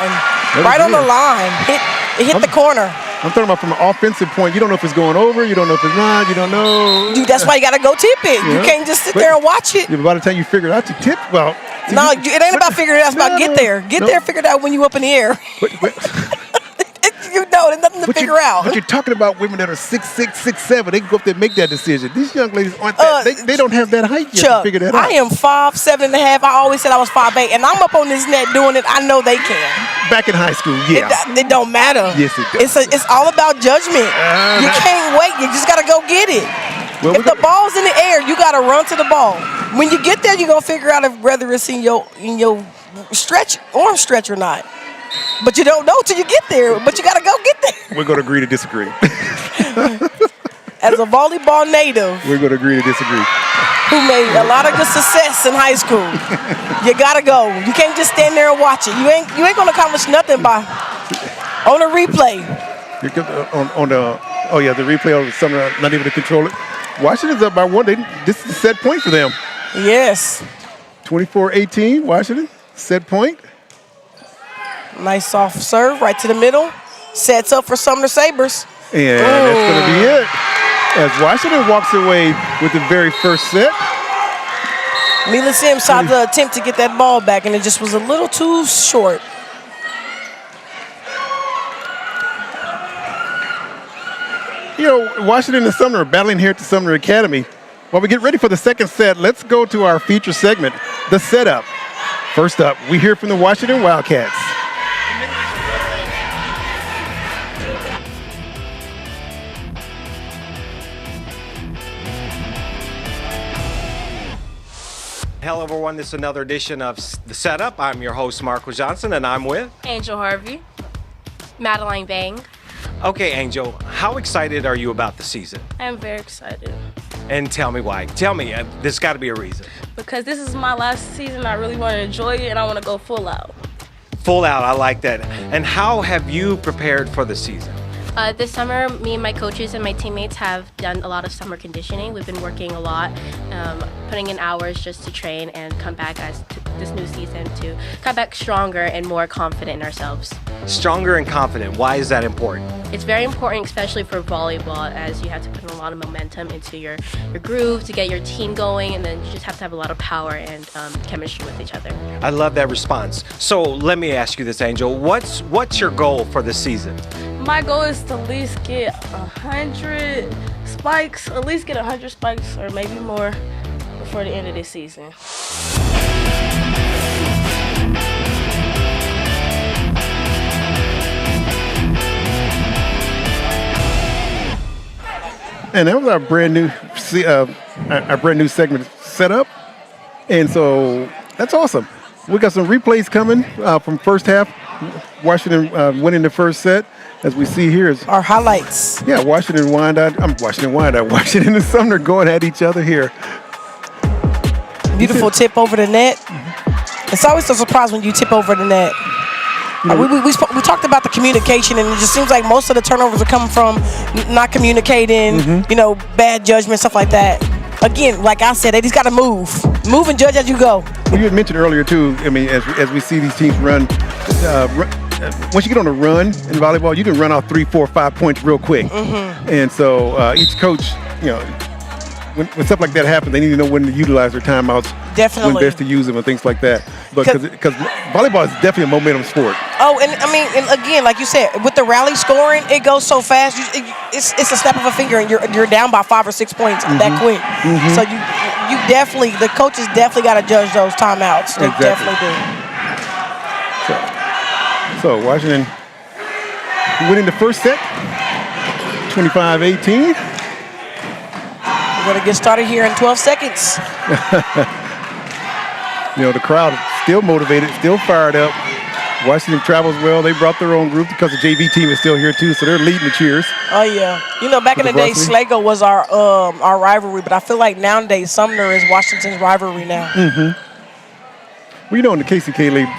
[SPEAKER 2] Right on the line. It hit the corner.
[SPEAKER 1] I'm talking about from an offensive point. You don't know if it's going over. You don't know if it's not. You don't know.
[SPEAKER 2] That's why you got to go tip it. You can't just sit there and watch it.
[SPEAKER 1] By the time you figure it out, you tip. Well,
[SPEAKER 2] no, it ain't about figuring it out. It's about get there. Get there, figure it out when you up in the air. There's nothing to figure out.
[SPEAKER 1] But you're talking about women that are 6'6", 6'7". They can go up there and make that decision. These young ladies aren't that. They don't have that height yet to figure that out.
[SPEAKER 2] I am 5'7.5". I always said I was 5'8", and I'm up on this net doing it. I know they can.
[SPEAKER 1] Back in high school, yeah.
[SPEAKER 2] It don't matter.
[SPEAKER 1] Yes, it does.
[SPEAKER 2] It's all about judgment. You can't wait. You just got to go get it. Well, if the ball's in the air, you got to run to the ball. When you get there, you're going to figure out whether it's in your arm stretch or not. But you don't know till you get there. But you got to go get there.
[SPEAKER 1] We're going to agree to disagree.
[SPEAKER 2] As a volleyball native,
[SPEAKER 1] we're going to agree to disagree.
[SPEAKER 2] Who made a lot of good success in high school. You got to go. You can't just stand there and watch it. You ain't going to accomplish nothing on a replay.
[SPEAKER 1] The replay of Sumner not able to control it. Washington's up by 1. This is a set point for them.
[SPEAKER 2] Yes.
[SPEAKER 1] 24-18, Washington, set point.
[SPEAKER 2] Nice soft serve right to the middle. Sets up for Sumner Sabres.
[SPEAKER 1] And that's going to be it. As Washington walks away with the very first set.
[SPEAKER 2] Mila Sims tried to attempt to get that ball back, and it just was a little too short.
[SPEAKER 1] Washington and Sumner are battling here at the Sumner Academy. While we get ready for the second set, let's go to our feature segment, The Setup. First up, we hear from the Washington Wildcats.
[SPEAKER 3] Hello, everyone. This is another edition of The Setup. I'm your host, Marco Johnson, and I'm with
[SPEAKER 11] Angel Harvey, Madeline Bang.
[SPEAKER 3] Okay, Angel, how excited are you about the season?
[SPEAKER 11] I'm very excited.
[SPEAKER 3] And tell me why. Tell me, there's got to be a reason.
[SPEAKER 11] Because this is my last season. I really want to enjoy it, and I want to go full out.
[SPEAKER 3] Full out, I like that. And how have you prepared for the season?
[SPEAKER 11] This summer, me and my coaches and my teammates have done a lot of summer conditioning. We've been working a lot, putting in hours just to train and come back as this new season to come back stronger and more confident in ourselves.
[SPEAKER 3] Stronger and confident. Why is that important?
[SPEAKER 11] It's very important, especially for volleyball, as you have to put in a lot of momentum into your groove to get your team going, and then you just have to have a lot of power and chemistry with each other.
[SPEAKER 3] I love that response. So let me ask you this, Angel. What's your goal for the season?
[SPEAKER 11] My goal is to at least get 100 spikes, or maybe more before the end of this season.
[SPEAKER 1] And that was our brand new segment set up. And so that's awesome. We got some replays coming from first half. Washington winning the first set. As we see here is
[SPEAKER 2] our highlights.
[SPEAKER 1] Yeah, Washington and Sumner going at each other here.
[SPEAKER 2] Beautiful tip over the net. It's always a surprise when you tip over the net. We talked about the communication, and it just seems like most of the turnovers are coming from not communicating, bad judgment, stuff like that. Again, like I said, they just got to move and judge as you go.
[SPEAKER 1] Well, you had mentioned earlier too. I mean, as we see these teams run. Once you get on a run in volleyball, you can run off 3, 4, 5 points real quick. And so each coach, when stuff like that happens, they need to know when to utilize their timeouts.
[SPEAKER 2] Definitely.
[SPEAKER 1] When best to use them and things like that. But because volleyball is definitely a momentum sport.
[SPEAKER 2] Oh, and I mean, and again, like you said, with the rally scoring, it goes so fast. It's a snap of a finger, and you're down by 5 or 6 points that quick. So you definitely, the coaches definitely got to judge those timeouts. They definitely do.
[SPEAKER 1] So Washington winning the first set, 25-18.
[SPEAKER 2] We're going to get started here in 12 seconds.
[SPEAKER 1] The crowd is still motivated, still fired up. Washington travels well. They brought their own group because the JV team is still here too, so they're leading the cheers.
[SPEAKER 2] Oh yeah, back in the day, Sligo was our rivalry, but I feel like nowadays Sumner is Washington's rivalry now.
[SPEAKER 1] Well, in the KCK League,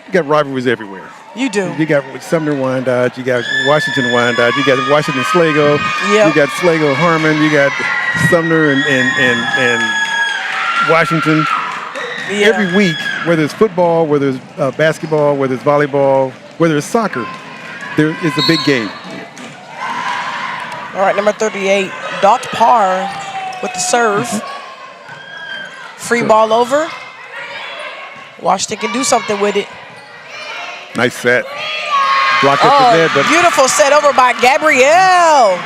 [SPEAKER 1] you got rivalries everywhere.
[SPEAKER 2] You do.
[SPEAKER 1] You got Sumner Wyandotte, you got Washington Wyandotte, you got Washington Sligo, you got Sligo Harmon, you got Sumner and Washington.
[SPEAKER 2] Yeah.
[SPEAKER 1] Every week, whether it's football, whether it's basketball, whether it's volleyball, whether it's soccer, there is a big game.
[SPEAKER 2] All right, number 38, Dot Parr with the serve. Free ball over. Washington can do something with it.
[SPEAKER 1] Nice set. Blocked at the net, but
[SPEAKER 2] beautiful set over by Gabrielle.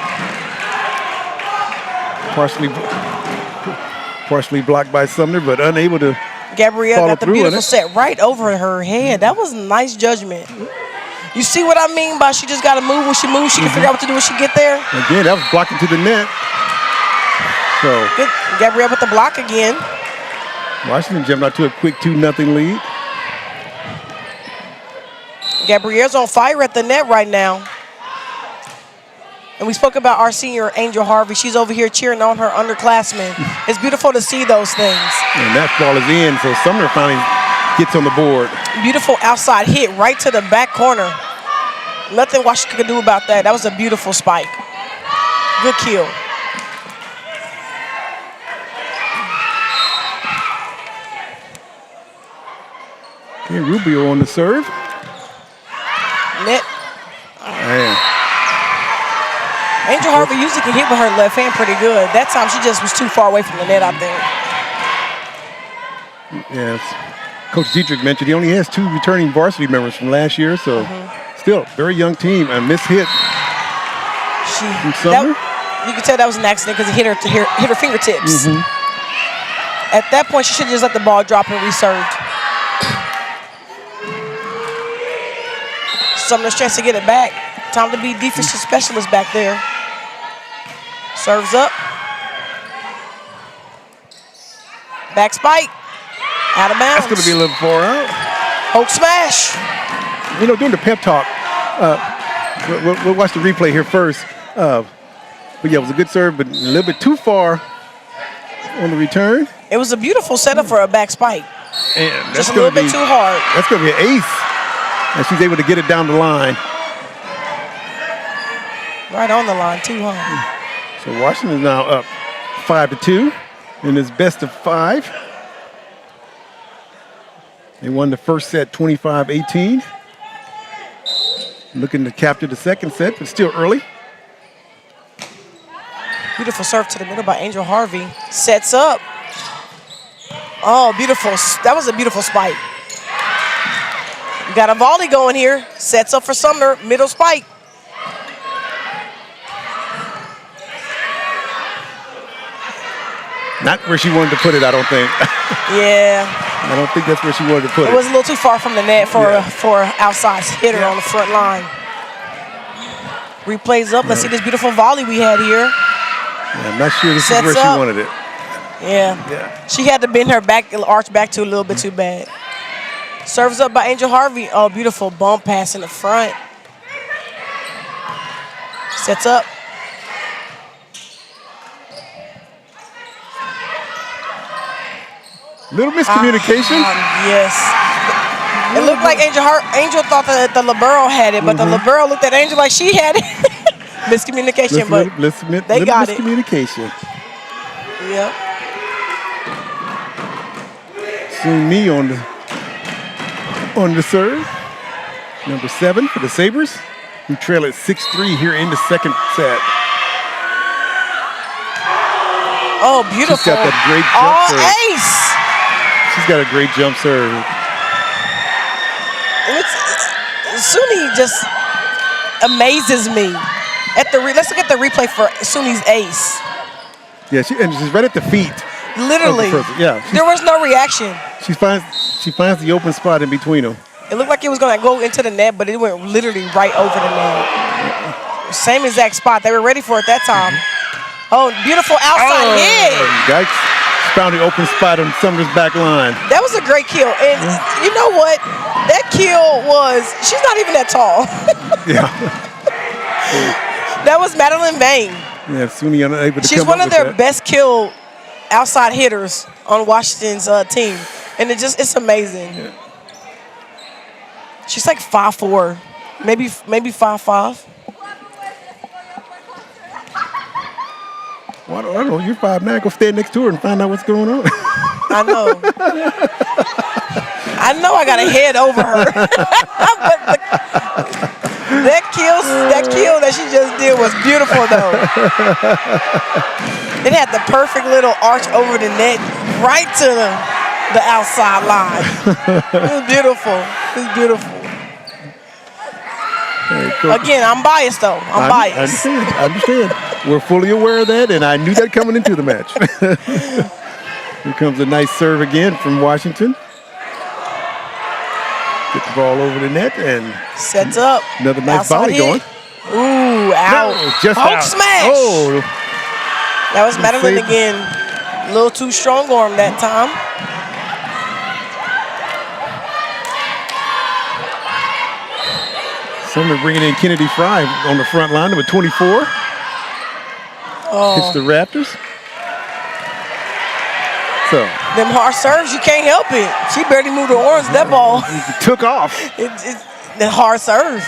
[SPEAKER 1] Partially blocked by Sumner, but unable to.
[SPEAKER 2] Gabrielle got the beautiful set right over her head. That was nice judgment. You see what I mean by she just got to move when she moves. She can figure out what to do when she get there.
[SPEAKER 1] Again, that was blocked into the net. So
[SPEAKER 2] good. Gabrielle with the block again.
[SPEAKER 1] Washington jumped out to a quick 2-0 lead.
[SPEAKER 2] Gabrielle's on fire at the net right now. And we spoke about our senior, Angel Harvey. She's over here cheering on her underclassmen. It's beautiful to see those things.
[SPEAKER 1] And that ball is in, so Sumner finally gets on the board.
[SPEAKER 2] Beautiful outside hit right to the back corner. Nothing Washington could do about that. That was a beautiful spike. Good kill.
[SPEAKER 1] Okay, Rubio on the serve.
[SPEAKER 2] Net.
[SPEAKER 1] Man.
[SPEAKER 2] Angel Harvey usually can hit with her left hand pretty good. That time she just was too far away from the net, I think.
[SPEAKER 1] Yes. Coach Dietrich mentioned he only has 2 returning varsity members from last year, so still very young team. A missed hit from Sumner.
[SPEAKER 2] You could tell that was an accident because it hit her fingertips. At that point, she should have just let the ball drop and reserved. Sumner's chance to get it back. Time to be defensive specialist back there. Serves up. Back spike. Out of bounds.
[SPEAKER 1] That's going to be a little far out.
[SPEAKER 2] Hook smash.
[SPEAKER 1] During the pep talk, we'll watch the replay here first. But yeah, it was a good serve, but a little bit too far on the return.
[SPEAKER 2] It was a beautiful setup for a back spike.
[SPEAKER 1] And
[SPEAKER 2] Just a little bit too hard.
[SPEAKER 1] That's going to be an ace. And she's able to get it down the line.
[SPEAKER 2] Right on the line, too, huh?
[SPEAKER 1] So Washington is now up 5-2 in this best of 5. They won the first set 25-18. Looking to capture the second set, but still early.
[SPEAKER 2] Beautiful serve to the middle by Angel Harvey. Sets up. Oh, beautiful. That was a beautiful spike. You got a volley going here. Sets up for Sumner. Middle spike.
[SPEAKER 1] Not where she wanted to put it, I don't think.
[SPEAKER 2] Yeah.
[SPEAKER 1] I don't think that's where she wanted to put it.
[SPEAKER 2] It was a little too far from the net for an outside hitter on the front line. Replays up. Let's see this beautiful volley we had here.
[SPEAKER 1] Yeah, I'm not sure this is where she wanted it.
[SPEAKER 2] Yeah. She had to bend her back, arch back to a little bit too bad. Serves up by Angel Harvey. Oh, beautiful bump pass in the front. Sets up.
[SPEAKER 1] Little miscommunication.
[SPEAKER 2] Yes. It looked like Angel thought that the libero had it, but the libero looked at Angel like she had it. Miscommunication, but they got it.
[SPEAKER 1] Miscommunication.
[SPEAKER 2] Yep.
[SPEAKER 1] Seeing me on the serve. Number 7 for the Sabres, who trail at 6-3 here in the second set.
[SPEAKER 2] Oh, beautiful.
[SPEAKER 1] She's got that great jump serve.
[SPEAKER 2] Ace.
[SPEAKER 1] She's got a great jump serve.
[SPEAKER 2] Suni just amazes me. Let's look at the replay for Suni's ace.
[SPEAKER 1] Yeah, and she's right at the feet.
[SPEAKER 2] Literally.
[SPEAKER 1] Yeah.
[SPEAKER 2] There was no reaction.
[SPEAKER 1] She finds the open spot in between them.
[SPEAKER 2] It looked like it was going to go into the net, but it went literally right over the net. Same exact spot. They were ready for it that time. Oh, beautiful outside hit.
[SPEAKER 1] Dykes found the open spot on Sumner's back line.
[SPEAKER 2] That was a great kill. And you know what? That kill was, she's not even that tall.
[SPEAKER 1] Yeah.
[SPEAKER 2] That was Madeline Vane.
[SPEAKER 1] Yeah, Suni unable to
[SPEAKER 2] She's
[SPEAKER 1] come
[SPEAKER 2] one
[SPEAKER 1] up
[SPEAKER 2] of
[SPEAKER 1] with
[SPEAKER 2] their
[SPEAKER 1] that.
[SPEAKER 2] best kill outside hitters on Washington's team. And it's amazing.
[SPEAKER 1] Yeah.
[SPEAKER 2] She's like 5'4", maybe 5'5".
[SPEAKER 1] Well, I don't know. You're 5'9". Go stand next to her and find out what's going on.
[SPEAKER 2] I know. I know I got to head over her. But that kill that she just did was beautiful, though. It had the perfect little arch over the net right to the outside line. It was beautiful. It was beautiful. Again, I'm biased, though. I'm biased.
[SPEAKER 1] I understand. We're fully aware of that, and I knew that coming into the match. Here comes a nice serve again from Washington. Get the ball over the net and
[SPEAKER 2] sets up.
[SPEAKER 1] Another nice volley going.
[SPEAKER 2] Ooh, out.
[SPEAKER 1] No, just
[SPEAKER 2] Poke
[SPEAKER 1] out.
[SPEAKER 2] smash.
[SPEAKER 1] Oh.
[SPEAKER 2] That was Madeline again. A little too strong arm that time.
[SPEAKER 1] Sumner bringing in Kennedy Fry on the front line, number 24.
[SPEAKER 2] Oh.
[SPEAKER 1] Hits the Raptors. So.
[SPEAKER 2] Them hard serves, you can't help it. She barely moved her arms. That ball
[SPEAKER 1] took off.
[SPEAKER 2] It's the hard serve.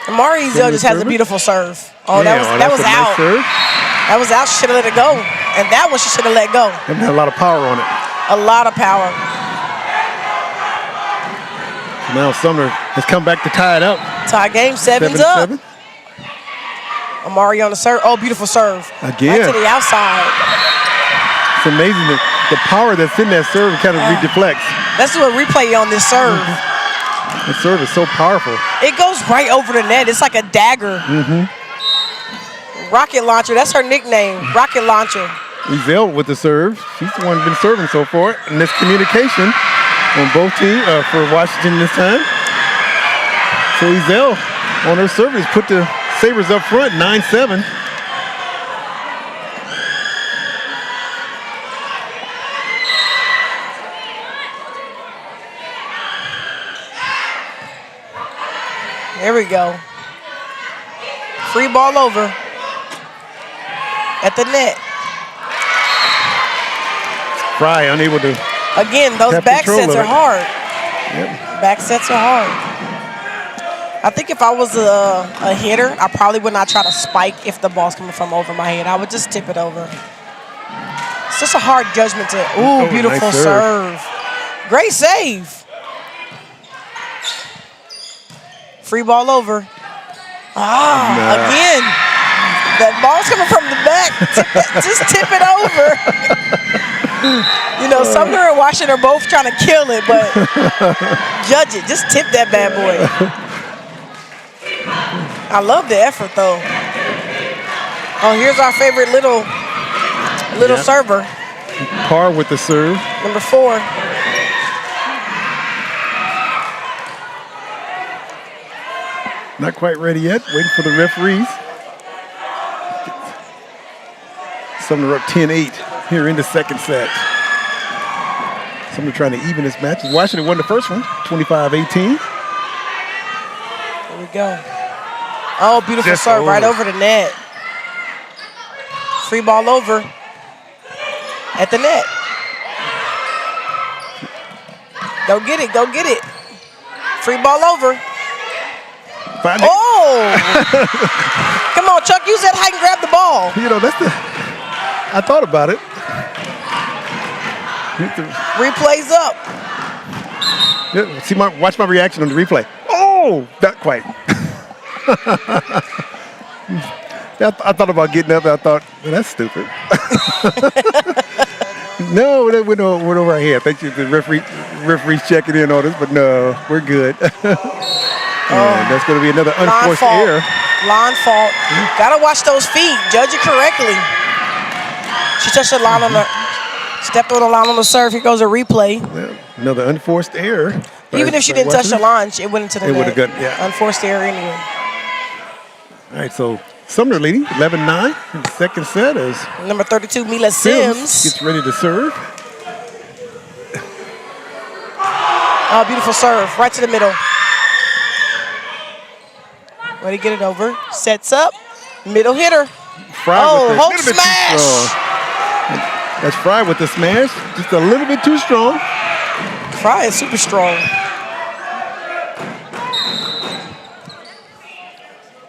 [SPEAKER 2] Amari Ezell just has a beautiful serve. Oh, that was out.
[SPEAKER 1] Nice serve.
[SPEAKER 2] That was out. She should have let it go. And that one she should have let go.
[SPEAKER 1] That had a lot of power on it.
[SPEAKER 2] A lot of power.
[SPEAKER 1] So now Sumner has come back to tie it up.
[SPEAKER 2] Tie game, 7's up. 7. Amari on the serve. Oh, beautiful serve.
[SPEAKER 1] Again.
[SPEAKER 2] Right to the outside.
[SPEAKER 1] It's amazing the power that's in that serve kind of redeflects.
[SPEAKER 2] Let's do a replay on this serve.
[SPEAKER 1] The serve is so powerful.
[SPEAKER 2] It goes right over the net. It's like a dagger. Rocket launcher. That's her nickname. Rocket launcher.
[SPEAKER 1] Ezell with the serve. She's the one who's been serving so far. And this communication on both teams for Washington this time. So Ezell on her service put the Sabres up front, 9-7.
[SPEAKER 2] There we go. Free ball over. At the net.
[SPEAKER 1] Fry unable to.
[SPEAKER 2] Again, those
[SPEAKER 1] have
[SPEAKER 2] back
[SPEAKER 1] control
[SPEAKER 2] sets
[SPEAKER 1] of
[SPEAKER 2] are
[SPEAKER 1] it.
[SPEAKER 2] hard.
[SPEAKER 1] Yep.
[SPEAKER 2] Back sets are hard. I think if I was a hitter, I probably would not try to spike if the ball's coming from over my head. I would just tip it over. It's just a hard judgment to. Ooh, beautiful
[SPEAKER 1] nice serve.
[SPEAKER 2] Great save. Free ball over. Again. That ball's coming from the back. Just tip it over. You know, Sumner and Washington are both trying to kill it, but judge it. Just tip that bad boy. I love the effort, though. Oh, here's our favorite little server.
[SPEAKER 1] Par with the serve.
[SPEAKER 2] Number 4.
[SPEAKER 1] Not quite ready yet. Waiting for the referees. Sumner up 10-8 here in the second set. Sumner trying to even this match. Washington won the first one, 25-18.
[SPEAKER 2] Here we go. Oh, beautiful
[SPEAKER 1] Just
[SPEAKER 2] serve
[SPEAKER 1] over.
[SPEAKER 2] right over the net. Free ball over at the net. Go get it, go get it. Free ball over.
[SPEAKER 1] Find it.
[SPEAKER 2] Oh! Come on, Chuck, use that height and grab the ball.
[SPEAKER 1] You know, I thought about it.
[SPEAKER 2] Replay's up.
[SPEAKER 1] Yeah, watch my reaction on the replay. Oh, not quite. Yeah, I thought about getting up. I thought, well, that's stupid. No, that went over our head. Thank you. The referee's checking in on us, but no, we're good. That's going to be another unforced error.
[SPEAKER 2] Line fault. Gotta watch those feet. Judge it correctly. She touched the line on the, stepped on the line on the serve. Here goes a replay.
[SPEAKER 1] Well, another unforced error.
[SPEAKER 2] Even if she didn't touch the line, it went into the net.
[SPEAKER 1] It would have gone, yeah.
[SPEAKER 2] Unforced error anyway.
[SPEAKER 1] All right, so Sumner leading 11-9 in the second set as
[SPEAKER 2] Number 32, Mila Sims.
[SPEAKER 1] gets ready to serve.
[SPEAKER 2] Oh, beautiful serve. Right to the middle. Way to get it over. Sets up. Middle hitter.
[SPEAKER 1] Fry
[SPEAKER 2] Oh,
[SPEAKER 1] with a
[SPEAKER 2] Hope
[SPEAKER 1] little bit
[SPEAKER 2] smash.
[SPEAKER 1] too strong. That's Fry with the smash. Just a little bit too strong.
[SPEAKER 2] Fry is super strong.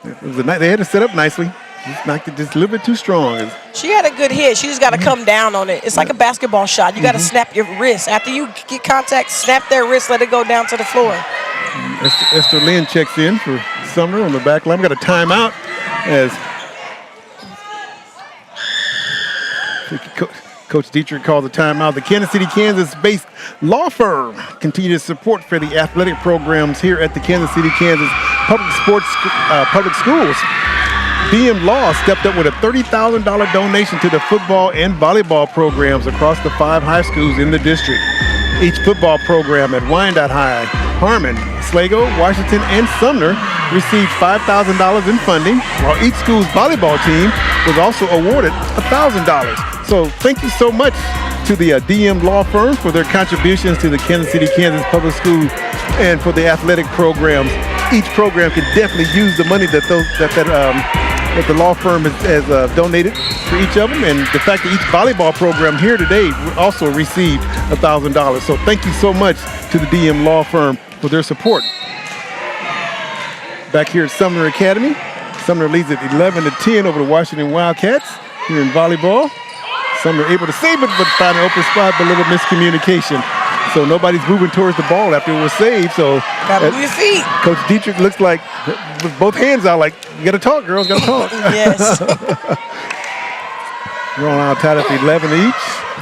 [SPEAKER 1] It was they had it set up nicely. Just knocked it just a little bit too strong.
[SPEAKER 2] She had a good hit. She just got to come down on it. It's like a basketball shot. You got to snap your wrist. After you get contact, snap their wrist, let it go down to the floor.
[SPEAKER 1] Esther Lynn checks in for Sumner on the back line. We got a timeout as Coach Dietrich calls a timeout. The Kansas City, Kansas-based law firm continues support for the athletic programs here at the Kansas City, Kansas public schools. DM Law stepped up with a $30,000 donation to the football and volleyball programs across the 5 high schools in the district. Each football program at Wyandotte High, Harmon, Sligo, Washington, and Sumner received $5,000 in funding, while each school's volleyball team was also awarded $1,000. So thank you so much to the DM Law Firm for their contributions to the Kansas City, Kansas Public Schools and for the athletic programs. Each program can definitely use the money that the law firm has donated for each of them, and the fact that each volleyball program here today also received $1,000. So thank you so much to the DM Law Firm for their support. Back here at Sumner Academy, Sumner leads at 11-10 over the Washington Wildcats here in volleyball. Sumner able to save it, but find an open spot, but a little miscommunication. So nobody's moving towards the ball after it was saved. So
[SPEAKER 2] Gotta move your feet.
[SPEAKER 1] Coach Dietrich looks like with both hands out, like, you gotta talk, girls, gotta talk.
[SPEAKER 2] Yes.
[SPEAKER 1] We're on out tied up 11 each.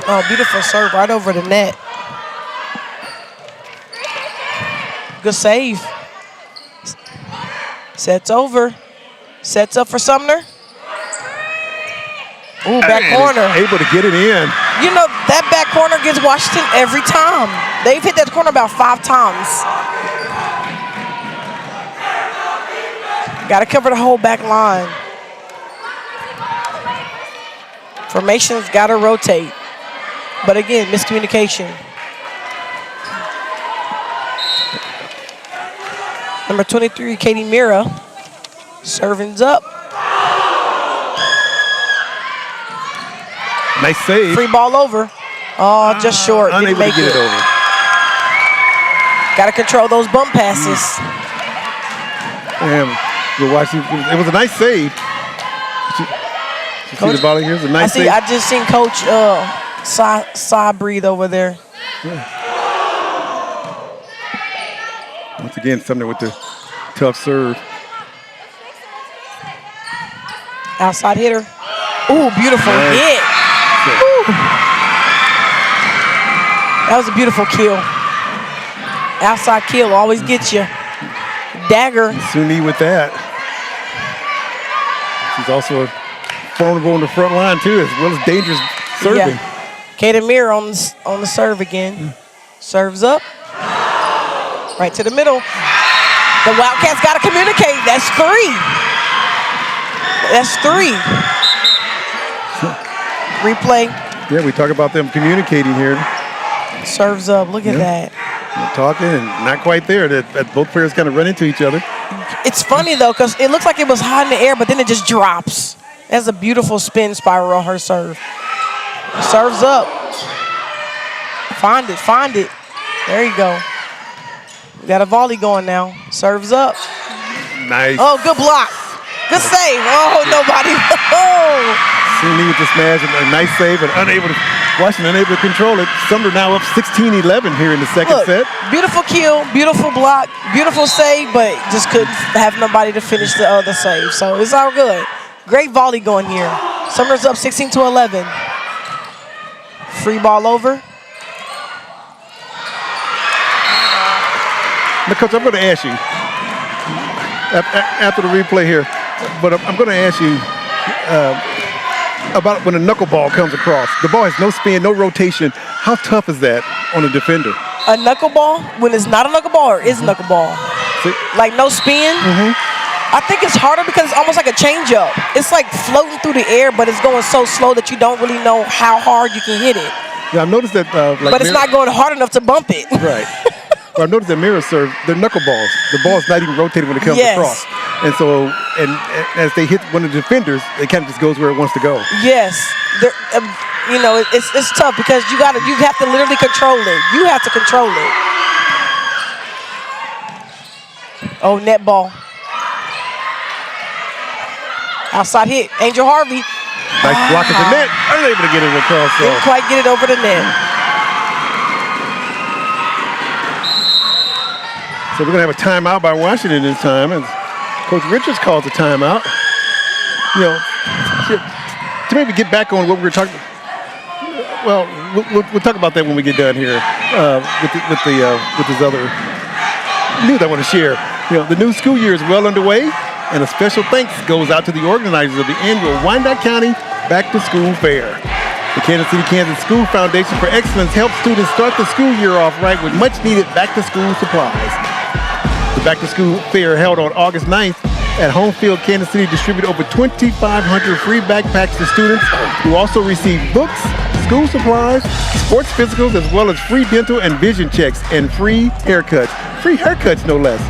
[SPEAKER 2] Oh, beautiful serve right over the net. Good save. Sets over. Sets up for Sumner. Ooh, back corner.
[SPEAKER 1] Able to get it in.
[SPEAKER 2] You know, that back corner gets Washington every time. They've hit that corner about 5 times. Got to cover the whole back line. Formation's got to rotate. But again, miscommunication. Number 23, Katie Mira. Serving's up.
[SPEAKER 1] Nice save.
[SPEAKER 2] Free ball over. Oh, just short.
[SPEAKER 1] Unable to get it over.
[SPEAKER 2] Got to control those bump passes.
[SPEAKER 1] Damn, we're watching. It was a nice save. You see the volley here? It's a nice save.
[SPEAKER 2] I just seen Coach sigh breathe over there.
[SPEAKER 1] Yeah. Once again, Sumner with the tough serve.
[SPEAKER 2] Outside hitter. Ooh, beautiful hit. Ooh. That was a beautiful kill. Outside kill always gets you. Dagger.
[SPEAKER 1] Suni with that. She's also vulnerable on the front line too, as well as dangerous serving.
[SPEAKER 2] Yeah. Kata Mir on the serve again. Serves up. Right to the middle. The Wildcats got to communicate. That's 3. That's 3. Replay.
[SPEAKER 1] Yeah, we talk about them communicating here.
[SPEAKER 2] Serves up. Look at that.
[SPEAKER 1] They're talking and not quite there. That both players kind of run into each other.
[SPEAKER 2] It's funny though, because it looks like it was high in the air, but then it just drops. That's a beautiful spin spiral on her serve. Serves up. Find it, find it. There you go. We got a volley going now. Serves up.
[SPEAKER 1] Nice.
[SPEAKER 2] Oh, good block. Good save. Oh, nobody. Oh.
[SPEAKER 1] Suni with the smash, and a nice save, and Washington unable to control it. Sumner now up 16-11 here in the second set.
[SPEAKER 2] Beautiful kill, beautiful block, beautiful save, but just couldn't have nobody to finish the other save. So it's all good. Great volley going here. Sumner's up 16-11. Free ball over.
[SPEAKER 1] Now, Coach, I'm going to ask you, after the replay here, but I'm going to ask you about when a knuckleball comes across. The ball has no spin, no rotation. How tough is that on a defender?
[SPEAKER 2] A knuckleball, when it's not a knuckleball or is a knuckleball? Like no spin? I think it's harder because it's almost like a changeup. It's like floating through the air, but it's going so slow that you don't really know how hard you can hit it.
[SPEAKER 1] Yeah, I've noticed that.
[SPEAKER 2] But it's not going hard enough to bump it.
[SPEAKER 1] Right. Well, I've noticed that mirror serve, they're knuckleballs. The ball's not even rotating when it comes across. And so, and as they hit one of the defenders, it kind of just goes where it wants to go.
[SPEAKER 2] Yes. You know, it's tough because you have to literally control it. You have to control it. Oh, net ball. Outside hit. Angel Harvey.
[SPEAKER 1] Nice block at the net. Unable to get it across.
[SPEAKER 2] Didn't quite get it over the net.
[SPEAKER 1] So we're going to have a timeout by Washington this time. And Coach Richards calls a timeout. You know, to maybe get back on what we were talking about. Well, we'll talk about that when we get done here with this other news I want to share. You know, the new school year is well underway, and a special thanks goes out to the organizers of the annual Wyandotte County Back to School Fair. The Kansas City, Kansas School Foundation for Excellence helps students start the school year off right with much needed back to school supplies. The Back to School Fair held on August 9th at Home Field, Kansas City distributed over 2,500 free backpacks to students who also received books, school supplies, sports physicals, as well as free dental and vision checks and free haircuts. Free haircuts, no less.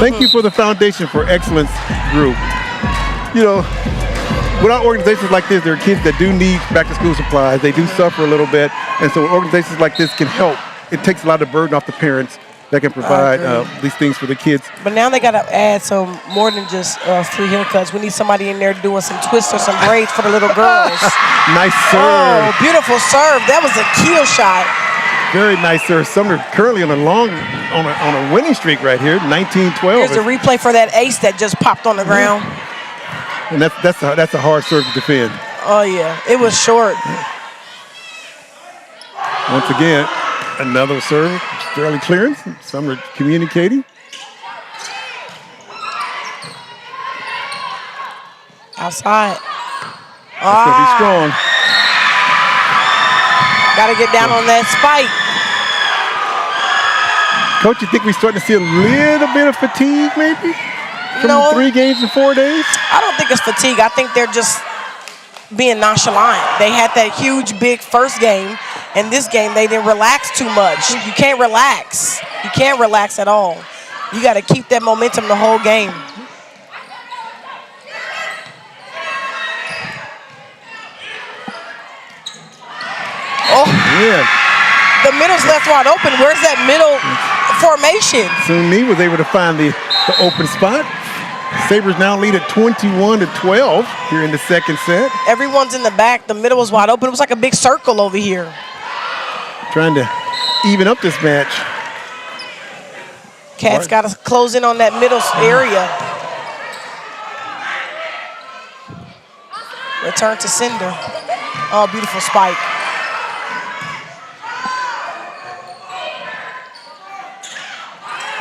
[SPEAKER 1] Thank you for the Foundation for Excellence group. You know, without organizations like this, there are kids that do need back-to-school supplies. They do suffer a little bit, and so organizations like this can help. It takes a lot of burden off the parents that can provide these things for the kids.
[SPEAKER 2] But now they got to add some more than just free haircuts. We need somebody in there doing some twists or some braids for the little girls.
[SPEAKER 1] Nice serve.
[SPEAKER 2] Oh, beautiful serve. That was a kill shot.
[SPEAKER 1] Very nice serve. Sumner currently on a winning streak right here, 19-12.
[SPEAKER 2] Here's a replay for that ace that just popped on the ground.
[SPEAKER 1] And that's a hard serve to defend.
[SPEAKER 2] Oh yeah, it was short.
[SPEAKER 1] Once again, another serve, fairly clearance. Sumner communicating.
[SPEAKER 2] Outside.
[SPEAKER 1] That's gonna be strong.
[SPEAKER 2] Got to get down on that spike.
[SPEAKER 1] Coach, you think we're starting to see a little bit of fatigue maybe? From 3 games in 4 days?
[SPEAKER 2] I don't think it's fatigue. I think they're just being nonchalant. They had that huge, big first game, and this game they didn't relax too much. You can't relax. You can't relax at all. You got to keep that momentum the whole game.
[SPEAKER 1] again.
[SPEAKER 2] The middle's left wide open. Where's that middle formation?
[SPEAKER 1] Sumner was able to find the open spot. Sabres now lead at 21-12 here in the second set.
[SPEAKER 2] Everyone's in the back. The middle was wide open. It was like a big circle over here.
[SPEAKER 1] Trying to even up this match.
[SPEAKER 2] Cats got to close in on that middle area. Return to sender. Oh, beautiful spike.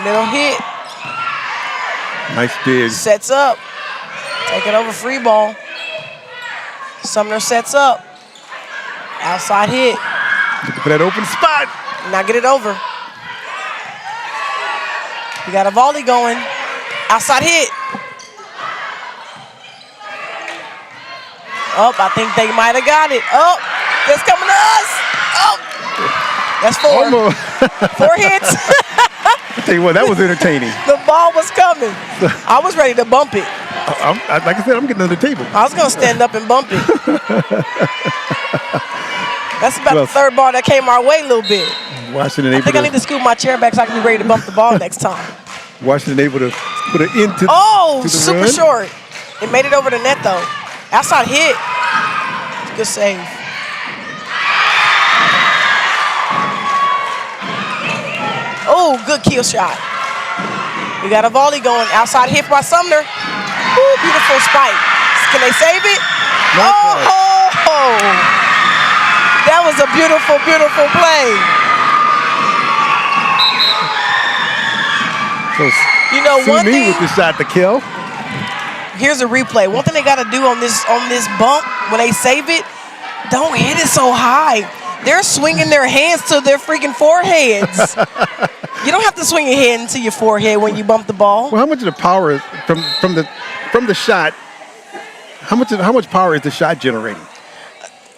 [SPEAKER 2] Middle hit.
[SPEAKER 1] Nice dig.
[SPEAKER 2] Sets up. Take it over, free ball. Sumner sets up. Outside hit.
[SPEAKER 1] Looking for that open spot.
[SPEAKER 2] Now get it over. We got a volley going. Outside hit. Oh, I think they might have got it. Oh, it's coming to us. Oh, that's 4.
[SPEAKER 1] Almost.
[SPEAKER 2] 4 hits.
[SPEAKER 1] I tell you what, that was entertaining.
[SPEAKER 2] The ball was coming. I was ready to bump it.
[SPEAKER 1] Like I said, I'm getting under the table.
[SPEAKER 2] I was going to stand up and bump it. That's about the third ball that came our way a little bit.
[SPEAKER 1] Washington
[SPEAKER 2] I think I need to scoot my chair back so I can be ready to bump the ball next time.
[SPEAKER 1] Washington able to put it into
[SPEAKER 2] Oh,
[SPEAKER 1] to the
[SPEAKER 2] super
[SPEAKER 1] run.
[SPEAKER 2] short. It made it over the net, though. Outside hit. Good save. Oh, good kill shot. We got a volley going. Outside hit by Sumner. Ooh, beautiful spike. Can they save it? Oh! That was a beautiful, beautiful play. You know, one thing
[SPEAKER 1] with the shot to kill.
[SPEAKER 2] Here's a replay. One thing they got to do on this bump when they save it, don't hit it so high. They're swinging their hands to their freaking foreheads. You don't have to swing your hand into your forehead when you bump the ball.
[SPEAKER 1] Well, how much of the power is from the shot? How much power is the shot generating?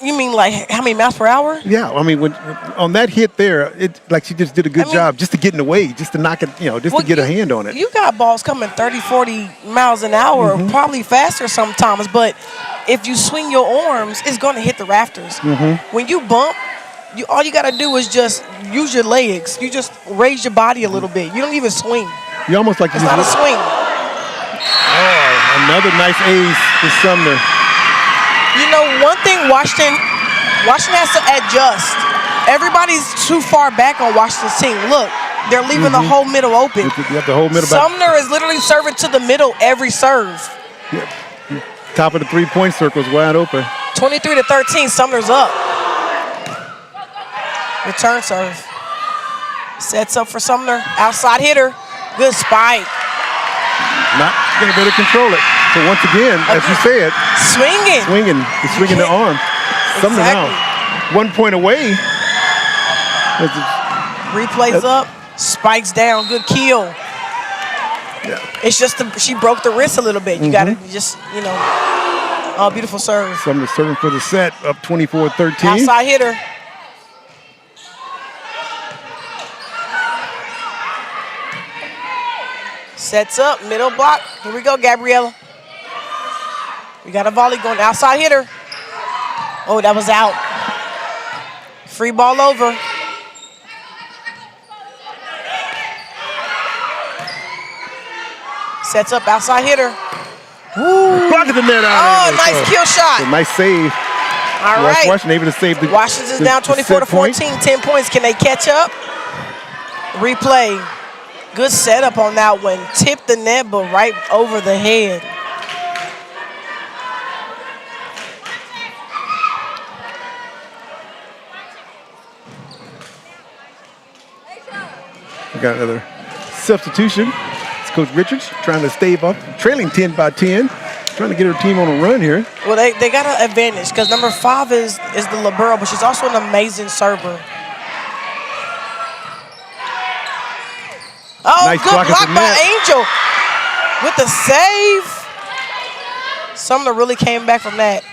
[SPEAKER 2] You mean like how many miles per hour?
[SPEAKER 1] Yeah, I mean, when on that hit there, it like she just did a good job just to get in the way, just to knock it, to get a hand on it.
[SPEAKER 2] You got balls coming 30, 40 miles an hour, probably faster sometimes, but if you swing your arms, it's going to hit the rafters. When you bump, all you got to do is just use your legs. You just raise your body a little bit. You don't even swing.
[SPEAKER 1] You almost like
[SPEAKER 2] it's not a swing.
[SPEAKER 1] Oh, another nice ace for Sumner.
[SPEAKER 2] You know, one thing Washington has to adjust. Everybody's too far back on Washington's team. Look, they're leaving the whole middle open.
[SPEAKER 1] You have the whole middle back.
[SPEAKER 2] Sumner is literally serving to the middle every serve.
[SPEAKER 1] Yep. Top of the three-point circle is wide open.
[SPEAKER 2] 23-13, Sumner's up. Return serve. Sets up for Sumner. Outside hitter. Good spike.
[SPEAKER 1] Not going to be able to control it. So once again, as you said, swinging the arm. Sumner now 1 point away.
[SPEAKER 2] Replays up, spikes down, good kill.
[SPEAKER 1] Yeah.
[SPEAKER 2] It's just she broke the wrist a little bit. You got to just, oh, beautiful serve.
[SPEAKER 1] Sumner serving for the set, up 24-13.
[SPEAKER 2] Outside hitter. Sets up, middle block. Here we go, Gabriella. We got a volley going, outside hitter. Oh, that was out. Free ball over. Sets up, outside hitter.
[SPEAKER 1] Ooh. Blocking the net out.
[SPEAKER 2] Oh, nice kill shot.
[SPEAKER 1] A nice save.
[SPEAKER 2] All right.
[SPEAKER 1] Washington able to save the
[SPEAKER 2] Washington's down 24-14, 10 points. Can they catch up? Replay. Good setup on that one. Tipped the net, but right over the head.
[SPEAKER 1] We got another substitution. It's Coach Richards trying to stave off, trailing 10 by 10, trying to get her team on a run here.
[SPEAKER 2] Well, they got an advantage because number 5 is the libero, but she's also an amazing server. Oh,
[SPEAKER 1] nice
[SPEAKER 2] good block by Angel with the save. Sumner really came back from that.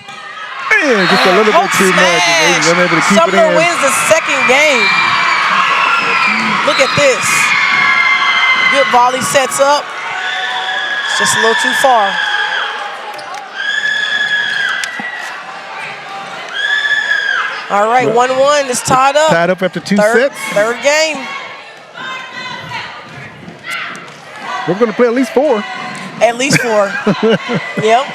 [SPEAKER 1] Man, just a little bit too much. Able to keep
[SPEAKER 2] Sumner wins the second game. Look at this. Good volley sets up. It's just a little too far. All right, 1-1. It's tied up.
[SPEAKER 1] Tied up after two sets.
[SPEAKER 2] Third game.
[SPEAKER 1] We're going to play at least 4.
[SPEAKER 2] At least 4. Yep.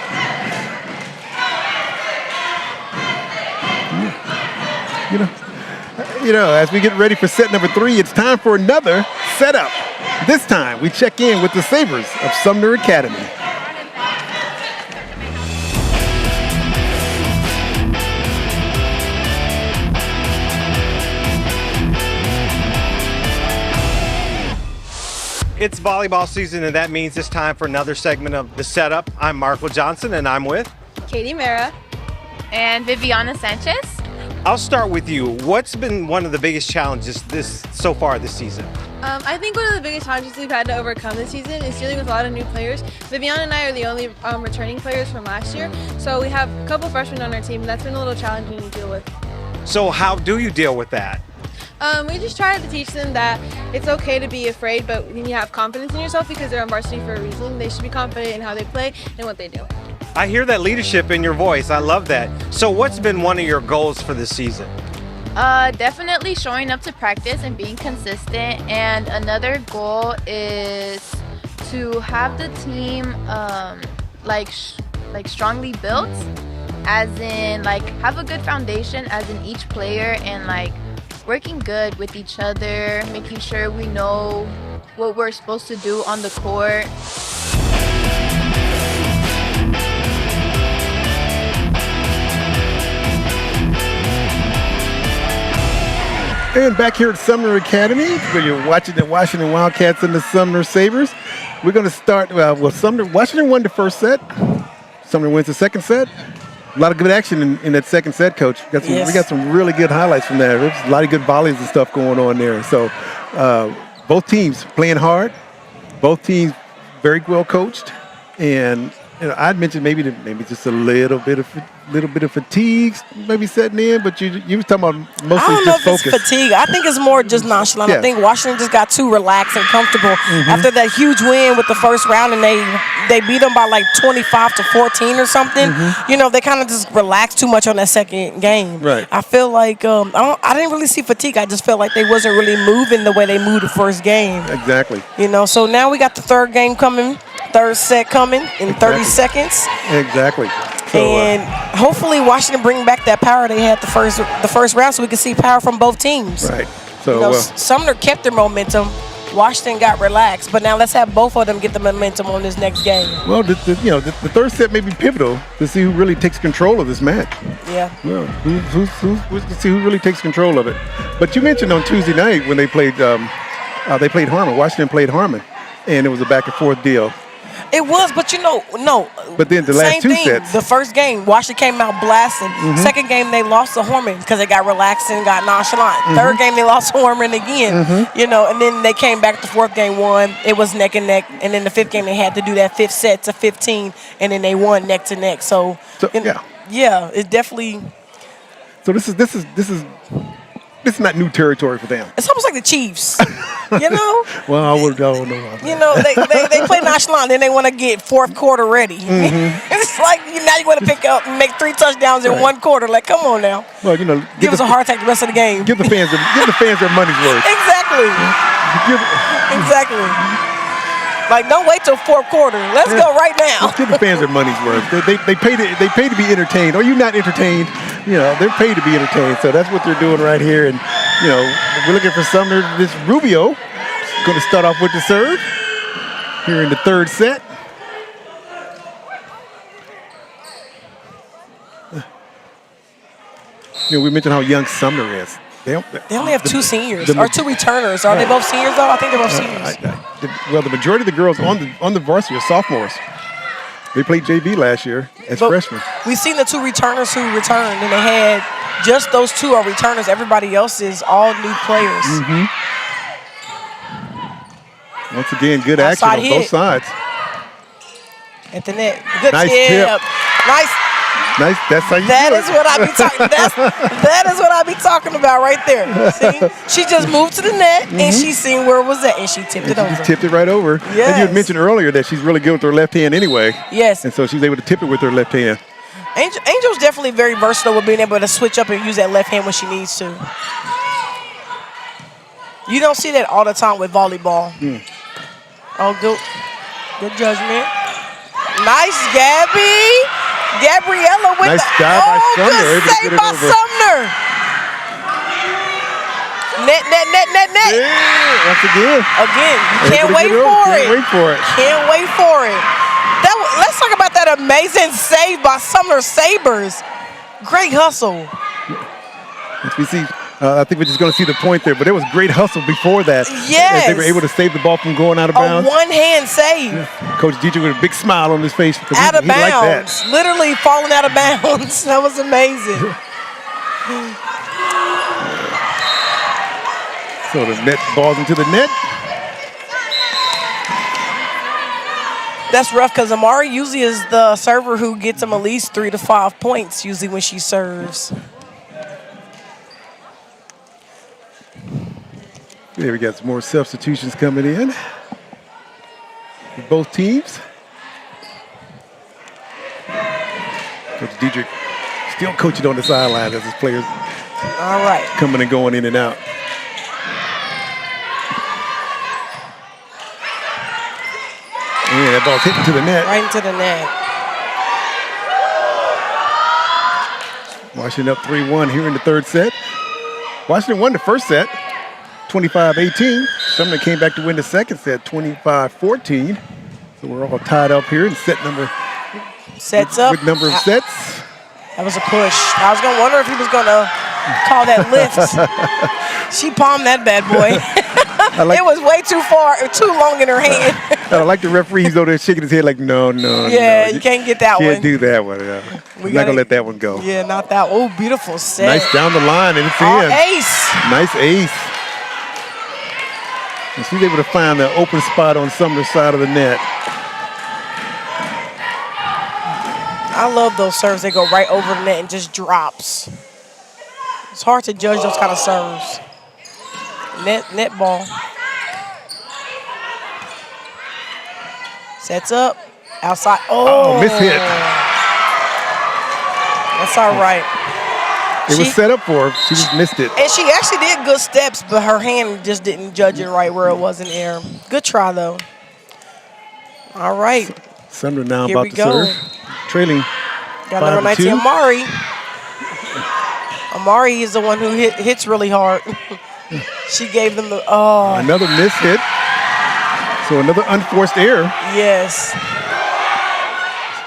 [SPEAKER 1] You know, as we get ready for set number 3, it's time for another setup. This time, we check in with the Sabres of Sumner Academy.
[SPEAKER 3] It's volleyball season, and that means it's time for another segment of The Setup. I'm Marco Johnson, and I'm with
[SPEAKER 12] Katie Mera and Viviana Sanchez.
[SPEAKER 3] I'll start with you. What's been one of the biggest challenges so far this season?
[SPEAKER 12] I think one of the biggest challenges we've had to overcome this season is dealing with a lot of new players. Viviana and I are the only returning players from last year, so we have a couple freshmen on our team, and that's been a little challenging to deal with.
[SPEAKER 3] So how do you deal with that?
[SPEAKER 12] We just try to teach them that it's okay to be afraid, but when you have confidence in yourself because they're on varsity for a reason, they should be confident in how they play and what they do.
[SPEAKER 3] I hear that leadership in your voice. I love that. So what's been one of your goals for this season?
[SPEAKER 12] Definitely showing up to practice and being consistent. And another goal is to have the team like strongly built, as in like have a good foundation as in each player, and like working good with each other, making sure we know what we're supposed to do on the court.
[SPEAKER 1] And back here at Sumner Academy, where you're watching the Washington Wildcats and the Sumner Sabres. We're going to start, Washington won the first set. Sumner wins the second set. A lot of good action in that second set, Coach. We got some really good highlights from there. There's a lot of good volleys and stuff going on there. So both teams playing hard. Both teams very well coached. And I'd mentioned maybe just a little bit of fatigue maybe setting in, but you were talking about mostly
[SPEAKER 2] I don't know
[SPEAKER 1] just focus.
[SPEAKER 2] if it's fatigue. I think it's more just nonchalant.
[SPEAKER 1] Yeah.
[SPEAKER 2] I think Washington just got too relaxed and comfortable after that huge win with the first round, and they beat them by like 25-14 or something. You know, they kind of just relaxed too much on that second game.
[SPEAKER 1] Right.
[SPEAKER 2] I feel like I didn't really see fatigue. I just felt like they wasn't really moving the way they moved the first game.
[SPEAKER 1] Exactly.
[SPEAKER 2] You know, so now we got the third game coming, third set coming in 30 seconds.
[SPEAKER 1] Exactly. So,
[SPEAKER 2] and hopefully Washington bring back that power they had the first round, so we can see power from both teams.
[SPEAKER 1] Right. So
[SPEAKER 2] Sumner kept their momentum. Washington got relaxed, but now let's have both of them get the momentum on this next game.
[SPEAKER 1] Well, the third set may be pivotal to see who really takes control of this match.
[SPEAKER 2] Yeah.
[SPEAKER 1] Well, to see who really takes control of it. But you mentioned on Tuesday night when they played Harmon. Washington played Harmon, and it was a back and forth deal.
[SPEAKER 2] It was, but no.
[SPEAKER 1] But then the last two sets.
[SPEAKER 2] The first game, Washington came out blasting. Second game, they lost to Harmon because they got relaxed and got nonchalant. Third game, they lost to Harmon again. You know, and then they came back. The fourth game, won. It was neck and neck. And then the fifth game, they had to do that fifth set to 15, and then they won neck to neck. So yeah, it definitely.
[SPEAKER 1] So this is not new territory for them.
[SPEAKER 2] It's almost like the Chiefs, you know?
[SPEAKER 1] Well, I don't know.
[SPEAKER 2] You know, they play nonchalant, then they want to get fourth quarter ready. It's like now you want to pick up and make 3 touchdowns in one quarter. Like, come on now.
[SPEAKER 1] Well, you know,
[SPEAKER 2] give us a heart attack the rest of the game.
[SPEAKER 1] Give the fans their money's worth.
[SPEAKER 2] Exactly. Exactly. Like, don't wait till fourth quarter. Let's go right now.
[SPEAKER 1] Let's give the fans their money's worth. They pay to be entertained. Are you not entertained? You know, they're paid to be entertained. So that's what they're doing right here. And, you know, we're looking for Sumner. This Rubio is going to start off with the serve here in the third set. You know, we mentioned how young Sumner is.
[SPEAKER 2] They only have 2 seniors or 2 returners. Are they both seniors, though? I think they're both seniors.
[SPEAKER 1] Well, the majority of the girls on the varsity are sophomores. They played JV last year as freshmen.
[SPEAKER 2] We've seen the 2 returners who returned, and they had just those 2 are returners. Everybody else is all new players.
[SPEAKER 1] Once again, good action on both sides.
[SPEAKER 2] At the net. Good
[SPEAKER 1] nice
[SPEAKER 2] tip.
[SPEAKER 1] Nice. That's how you do
[SPEAKER 2] it. Is what I be talking. That is what I be talking about right there. See, she just moved to the net and she seen where it was at, and she tipped it over.
[SPEAKER 1] Just tipped it right over.
[SPEAKER 2] Yes.
[SPEAKER 1] And you had mentioned earlier that she's really good with her left hand anyway.
[SPEAKER 2] Yes.
[SPEAKER 1] And so she's able to tip it with her left hand.
[SPEAKER 2] Angel's definitely very versatile with being able to switch up and use that left hand when she needs to. You don't see that all the time with volleyball. Oh, good judgment. Nice, Gabby. Gabriella with
[SPEAKER 1] nice
[SPEAKER 2] the
[SPEAKER 1] dive by Sumner.
[SPEAKER 2] good save by Sumner. Net.
[SPEAKER 1] Yeah, once again.
[SPEAKER 2] You can't wait for it. Can't wait for it. Let's talk about that amazing save by Sumner Sabres. Great hustle.
[SPEAKER 1] As we see, I think we're just going to see the point there, but it was great hustle before that.
[SPEAKER 2] Yes.
[SPEAKER 1] As they were able to save the ball from going out of bounds.
[SPEAKER 2] A one-hand save.
[SPEAKER 1] Coach Dietrich with a big smile on his face.
[SPEAKER 2] Out of bounds.
[SPEAKER 1] Liked that.
[SPEAKER 2] Literally falling out of bounds. That was amazing.
[SPEAKER 1] So the net balls into the net.
[SPEAKER 2] That's rough because Amari usually is the server who gets him at least 3 to 5 points usually when she serves.
[SPEAKER 1] There we got some more substitutions coming in for both teams. Coach Dietrich still coaching on the sidelines as his players coming and going in and out. And that ball's hitting to the net.
[SPEAKER 2] Right into the net.
[SPEAKER 1] Washington up 3-1 here in the third set. Washington won the first set, 25-18. Sumner came back to win the second set, 25-14. So we're all tied up here in set number.
[SPEAKER 2] Sets up.
[SPEAKER 1] With number of sets.
[SPEAKER 2] That was a push. I was going to wonder if he was going to call that lift. She palmed that bad boy. It was way too long in her hand.
[SPEAKER 1] I like the referees over there shaking his head like, no.
[SPEAKER 2] Yeah, you can't get that one.
[SPEAKER 1] Can't do that one. We're not going to let that one go.
[SPEAKER 2] Yeah, not that. Oh, beautiful set.
[SPEAKER 1] Nice down the line, and it's in.
[SPEAKER 2] Ace.
[SPEAKER 1] Nice ace. And she's able to find the open spot on Sumner's side of the net.
[SPEAKER 2] I love those serves. They go right over the net and just drops. It's hard to judge those kind of serves. Net ball. Sets up. Outside. Oh,
[SPEAKER 1] miss hit.
[SPEAKER 2] That's all right.
[SPEAKER 1] It was set up for her. She just missed it.
[SPEAKER 2] And she actually did good steps, but her hand just didn't judge it right where it was in air. Good try, though. All right.
[SPEAKER 1] Sumner now
[SPEAKER 2] Here
[SPEAKER 1] about
[SPEAKER 2] we
[SPEAKER 1] to
[SPEAKER 2] go.
[SPEAKER 1] serve. Trailing.
[SPEAKER 2] Got number 19, Amari. Amari is the one who hits really hard. She gave them the
[SPEAKER 1] Another miss hit. So another unforced error.
[SPEAKER 2] Yes.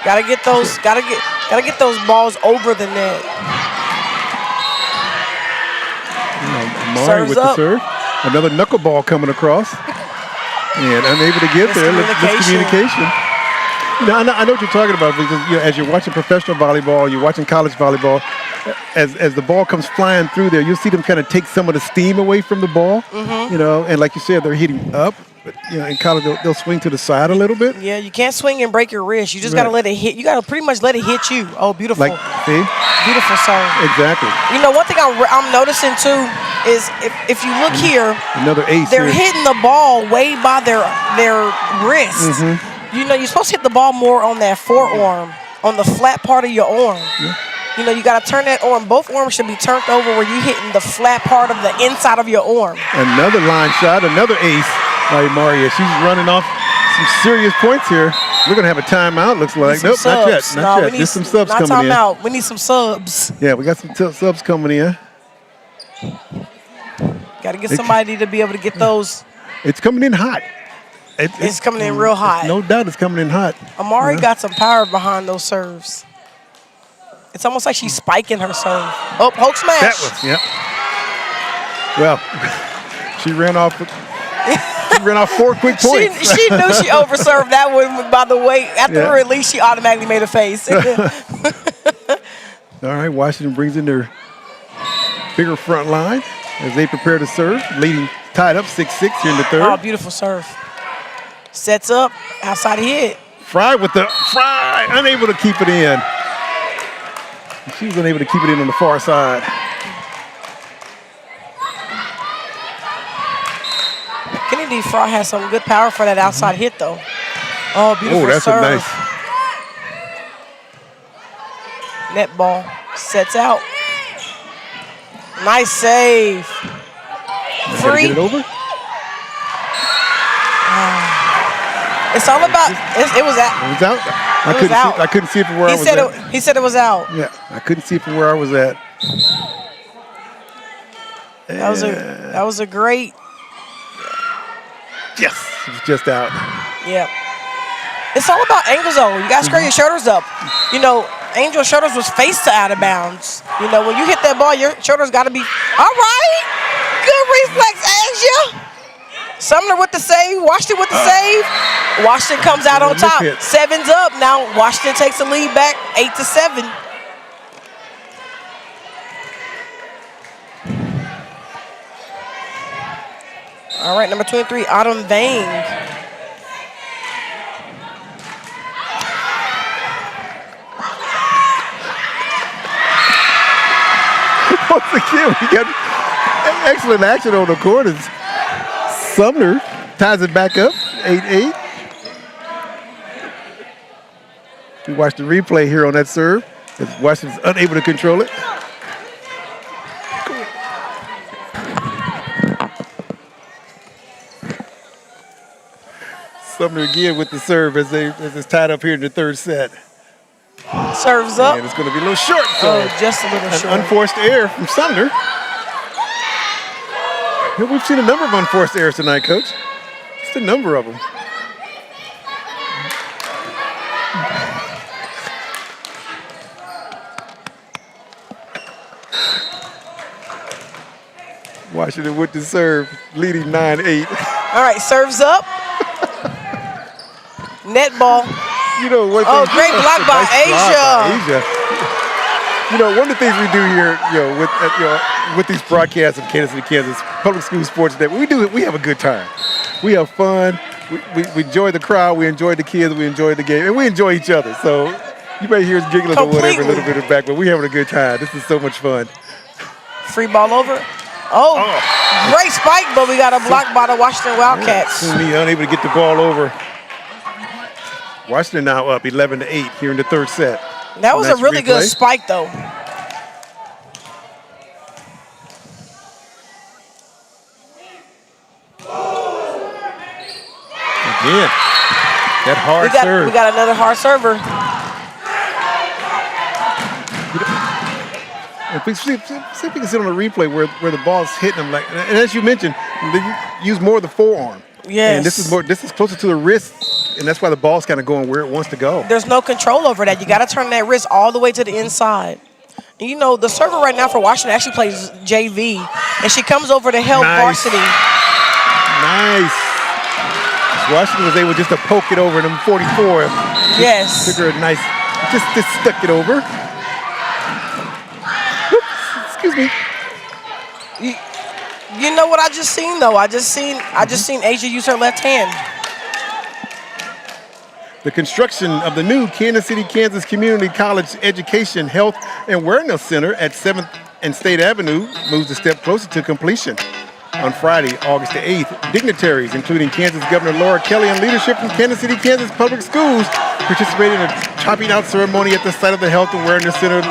[SPEAKER 2] Gotta get those balls over the net.
[SPEAKER 1] Amari with the serve. Another knuckleball coming across. And unable to get there. Miscommunication. You know, I know what you're talking about because as you're watching professional volleyball, you're watching college volleyball, as the ball comes flying through there, you'll see them kind of take some of the steam away from the ball. You know, and like you said, they're hitting up. But in college, they'll swing to the side a little bit.
[SPEAKER 2] Yeah, you can't swing and break your wrist. You just gotta let it hit. You gotta pretty much let it hit you. Oh, beautiful.
[SPEAKER 1] Like, see?
[SPEAKER 2] Beautiful serve.
[SPEAKER 1] Exactly.
[SPEAKER 2] You know, one thing I'm noticing too is if you look here,
[SPEAKER 1] another ace.
[SPEAKER 2] They're hitting the ball way by their wrist. You know, you're supposed to hit the ball more on that forearm, on the flat part of your arm. You know, you got to turn that arm. Both arms should be turned over where you're hitting the flat part of the inside of your arm.
[SPEAKER 1] Another line shot, another ace by Maria. She's running off some serious points here. We're going to have a timeout, looks like. Nope, not yet. Not yet. Just some subs coming in.
[SPEAKER 2] Not timeout. We need some subs.
[SPEAKER 1] Yeah, we got some subs coming in.
[SPEAKER 2] Got to get somebody to be able to get those.
[SPEAKER 1] It's coming in hot.
[SPEAKER 2] It's coming in real hot.
[SPEAKER 1] No doubt it's coming in hot.
[SPEAKER 2] Amari got some power behind those serves. It's almost like she's spiking her serve. Oh, poke smash.
[SPEAKER 1] That was, Well, she ran off 4 quick points.
[SPEAKER 2] She knew she overserved that one by the way. After her release, she automatically made a face.
[SPEAKER 1] All right, Washington brings in their bigger front line as they prepare to serve, leading tied up 6-6 here in the third.
[SPEAKER 2] Oh, beautiful serve. Sets up, outside hit.
[SPEAKER 1] Fry unable to keep it in. She was unable to keep it in on the far side.
[SPEAKER 2] Kennedy Fry has some good power for that outside hit, though. Oh, beautiful
[SPEAKER 1] that's
[SPEAKER 2] serve.
[SPEAKER 1] a nice.
[SPEAKER 2] Net ball. Sets out. Nice save. Free.
[SPEAKER 1] Get it over.
[SPEAKER 2] It's all about. It was out.
[SPEAKER 1] It was out. I couldn't see it from where I was at.
[SPEAKER 2] He said it was out.
[SPEAKER 1] Yeah, I couldn't see it from where I was at.
[SPEAKER 2] That was a great.
[SPEAKER 1] Yes, it was just out.
[SPEAKER 2] Yeah. It's all about angles, though. You got to square your shoulders up. You know, Angel's shoulders was faced to out of bounds. You know, when you hit that ball, your shoulders got to be. All right. Good reflex, Angel. Sumner with the save. Washington with the save. Washington comes out on top. 7's up. Now Washington takes the lead back 8-7. All right, number 23, Autumn Vang.
[SPEAKER 1] Once again, we got excellent action on the corners. Sumner ties it back up, 8-8. We watched the replay here on that serve, as Washington's unable to control it. Sumner again with the serve as it's tied up here in the third set.
[SPEAKER 2] Serves up.
[SPEAKER 1] And it's going to be a little short. So
[SPEAKER 2] just a little short.
[SPEAKER 1] An unforced error from Sumner. We've seen a number of unforced errors tonight, Coach. Just a number of them. Washington with the serve, leading 9-8.
[SPEAKER 2] All right, serves up. Net ball.
[SPEAKER 1] You know what?
[SPEAKER 2] Great block by Asia.
[SPEAKER 1] You know, one of the things we do here, with these broadcasts of Kansas City, Kansas Public School Sports Day, we have a good time. We have fun. We enjoy the crowd. We enjoy the kids. We enjoy the game, and we enjoy each other. So you may hear us giggling or whatever a little bit in the back, but we're having a good time. This is so much fun.
[SPEAKER 2] Free ball over. Great spike, but we got a block by the Washington Wildcats.
[SPEAKER 1] Sumi unable to get the ball over. Washington now up 11-8 here in the third set.
[SPEAKER 2] That was a really good spike, though.
[SPEAKER 1] Again, that hard serve.
[SPEAKER 2] We got another hard server.
[SPEAKER 1] See if we can sit on a replay where the ball's hitting them, and as you mentioned, they use more of the forearm.
[SPEAKER 2] Yes.
[SPEAKER 1] And this is closer to the wrist, and that's why the ball's kind of going where it wants to go.
[SPEAKER 2] There's no control over that. You got to turn that wrist all the way to the inside. And you know, the server right now for Washington actually plays JV, and she comes over to help varsity.
[SPEAKER 1] Nice. Washington was able just to poke it over them 44.
[SPEAKER 2] Yes.
[SPEAKER 1] Took her a nice, just stuck it over. Excuse me.
[SPEAKER 2] You know what I just seen though? I just seen Asia use her left hand.
[SPEAKER 1] The construction of the new Kansas City, Kansas Community College Education, Health, and Wellness Center at 7th and State Avenue moves a step closer to completion. On Friday, August the 8th, dignitaries, including Kansas Governor Laura Kelly and leadership from Kansas City, Kansas Public Schools, participated in a chopping out ceremony at the site of the Health and Wellness Center,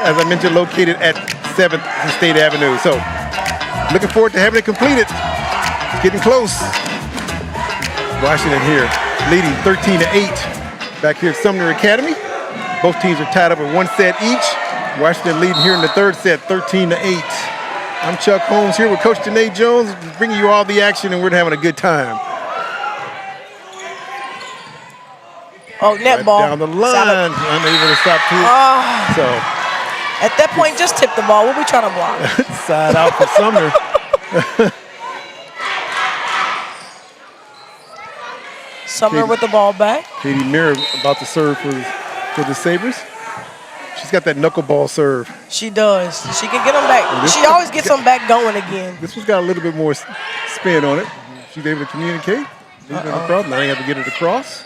[SPEAKER 1] as I mentioned, located at 7th and State Avenue. So, looking forward to having it completed. It's getting close. Washington here, leading 13-8 back here at Sumner Academy. Both teams are tied up at one set each. Washington leading here in the third set, 13-8. I'm Chuck Holmes here with Coach Janae Jones, bringing you all the action, and we're having a good time.
[SPEAKER 2] Net ball.
[SPEAKER 1] Down the line, unable to stop to it. So
[SPEAKER 2] at that point, just tip the ball. What are we trying to block?
[SPEAKER 1] Side out for Sumner.
[SPEAKER 2] Sumner with the ball back.
[SPEAKER 1] Katie Mirror about to serve for the Sabres. She's got that knuckleball serve.
[SPEAKER 2] She does. She can get them back. She always gets them back going again.
[SPEAKER 1] This one's got a little bit more spin on it. She's able to communicate. Across. Now you have to get it across.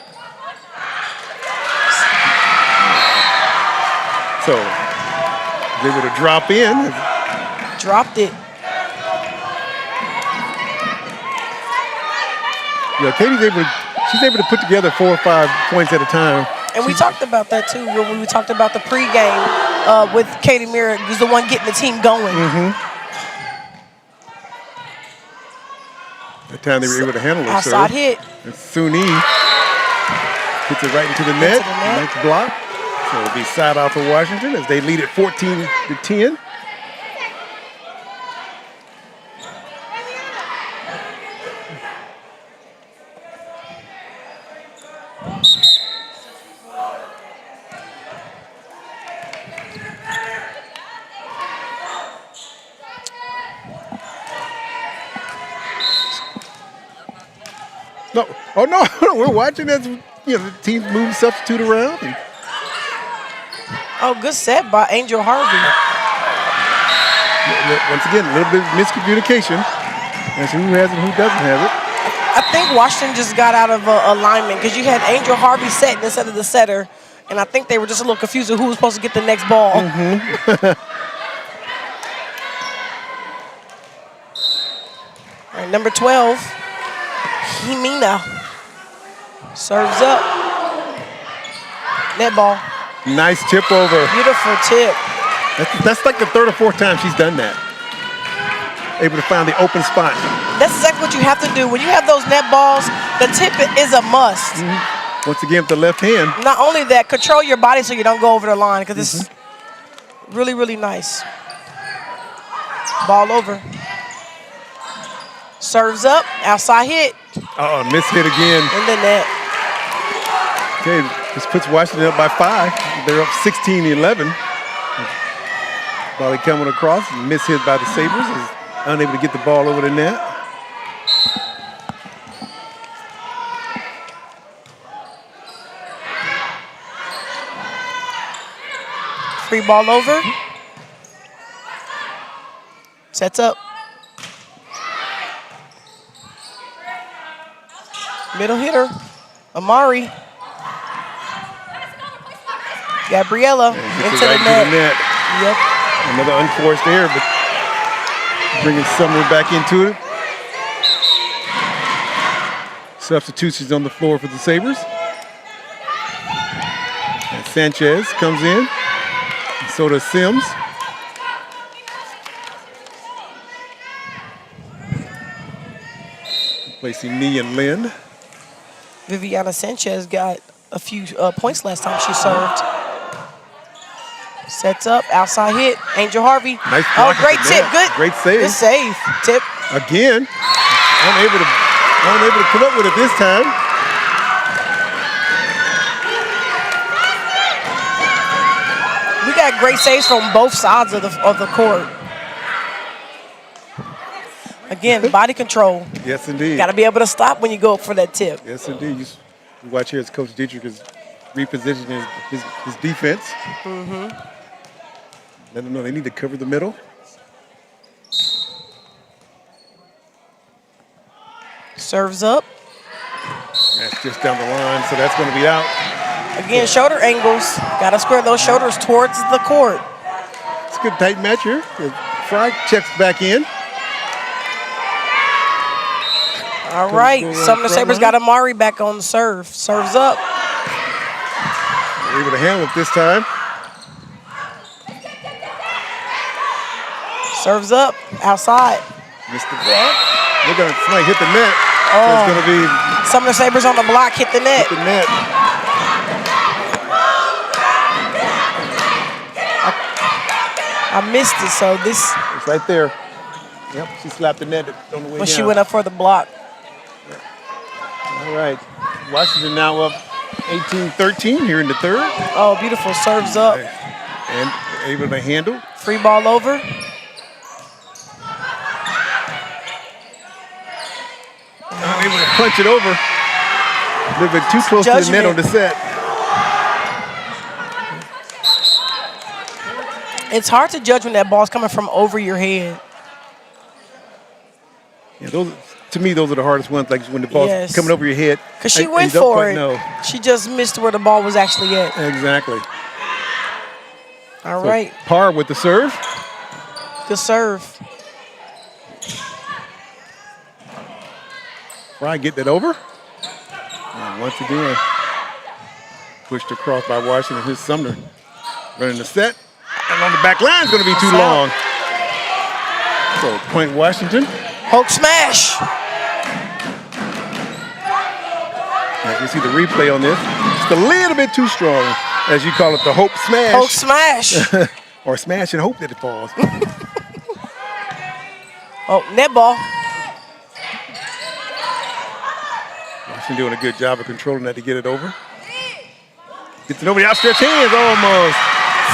[SPEAKER 1] So, she's able to drop in.
[SPEAKER 2] Dropped it.
[SPEAKER 1] Yeah, she's able to put together 4 or 5 points at a time.
[SPEAKER 2] And we talked about that too when we talked about the pregame. with Katie Merritt, who's the one getting the team going.
[SPEAKER 1] That time they were able to handle it.
[SPEAKER 2] Outside hit.
[SPEAKER 1] And Suni hits it right into the net. Nice block. So it'll be side out for Washington as they lead at 14-10. No, oh no, we're watching as the teams move substitute around.
[SPEAKER 2] Oh, good set by Angel Harvey.
[SPEAKER 1] Once again, a little bit of miscommunication as to who has it and who doesn't have it.
[SPEAKER 2] I think Washington just got out of alignment because you had Angel Harvey setting instead of the setter, and I think they were just a little confused with who was supposed to get the next ball. All right, number 12, Himina serves up. Net ball.
[SPEAKER 1] Nice tip over.
[SPEAKER 2] Beautiful tip.
[SPEAKER 1] That's like the third or fourth time she's done that. Able to find the open spot.
[SPEAKER 2] That's exactly what you have to do. When you have those net balls, the tip is a must.
[SPEAKER 1] Once again with the left hand.
[SPEAKER 2] Not only that, control your body so you don't go over the line because it's really, really nice. Ball over. Serves up, outside hit.
[SPEAKER 1] Uh-oh, miss hit again.
[SPEAKER 2] In the net.
[SPEAKER 1] Okay, this puts Washington up by 5. They're up 16-11. Volley coming across, miss hit by the Sabres. Is unable to get the ball over the net.
[SPEAKER 2] Free ball over. Sets up. Middle hitter, Amari. Gabriella into the net. Yep.
[SPEAKER 1] Another unforced error, but bringing Sumner back into it. Substitutions on the floor for the Sabres. And Sanchez comes in. And so does Sims. Replacing Nee and Lynn.
[SPEAKER 2] Viviana Sanchez got a few points last time she served. Sets up, outside hit, Angel Harvey.
[SPEAKER 1] Nice
[SPEAKER 2] oh,
[SPEAKER 1] block
[SPEAKER 2] great tip, good.
[SPEAKER 1] Great save.
[SPEAKER 2] Good save, tip.
[SPEAKER 1] Again, unable to come up with it this time.
[SPEAKER 2] We got great saves from both sides of the court. Again, body control.
[SPEAKER 1] Yes, indeed.
[SPEAKER 2] Got to be able to stop when you go up for that tip.
[SPEAKER 1] Yes, indeed. You watch here as Coach Dietrich is repositioning his defense. Let them know they need to cover the middle.
[SPEAKER 2] Serves up.
[SPEAKER 1] That's just down the line, so that's going to be out.
[SPEAKER 2] Again, shoulder angles. Got to square those shoulders towards the court.
[SPEAKER 1] It's a good tight match here. Fry checks back in.
[SPEAKER 2] All right, Sumner Sabres got Amari back on the serve. Serves up.
[SPEAKER 1] Able to handle it this time.
[SPEAKER 2] Serves up, outside.
[SPEAKER 1] Missed the block. They're going to hit the net.
[SPEAKER 2] Oh.
[SPEAKER 1] So it's going to be
[SPEAKER 2] Sumner Sabres on the block, hit the net.
[SPEAKER 1] Hit the net.
[SPEAKER 2] I missed it, so this.
[SPEAKER 1] It's right there. Yep, she slapped the net on the way
[SPEAKER 2] when
[SPEAKER 1] down.
[SPEAKER 2] she went up for the block.
[SPEAKER 1] All right, Washington now up 18-13 here in the third.
[SPEAKER 2] Oh, beautiful, serves up.
[SPEAKER 1] And able to handle.
[SPEAKER 2] Free ball over.
[SPEAKER 1] Able to punch it over. A little bit too close to the net on the set.
[SPEAKER 2] It's hard to judge when that ball's coming from over your head.
[SPEAKER 1] Yeah, those, to me, those are the hardest ones, like when the ball's coming over your head.
[SPEAKER 2] Because she went for it. She just missed where the ball was actually at.
[SPEAKER 1] Exactly.
[SPEAKER 2] All right.
[SPEAKER 1] Par with the serve.
[SPEAKER 2] Good serve.
[SPEAKER 1] Fry get that over. And once again, pushed across by Washington. Here's Sumner running the set. along the back line is going to be too long. So, point Washington.
[SPEAKER 2] Hope smash.
[SPEAKER 1] As you see the replay on this, just a little bit too strong, as you call it, the Hope smash.
[SPEAKER 2] Hope smash.
[SPEAKER 1] Or smash and hope that it falls.
[SPEAKER 2] Oh, net ball.
[SPEAKER 1] Washington doing a good job of controlling that to get it over. Gets it over the outstretched hands almost.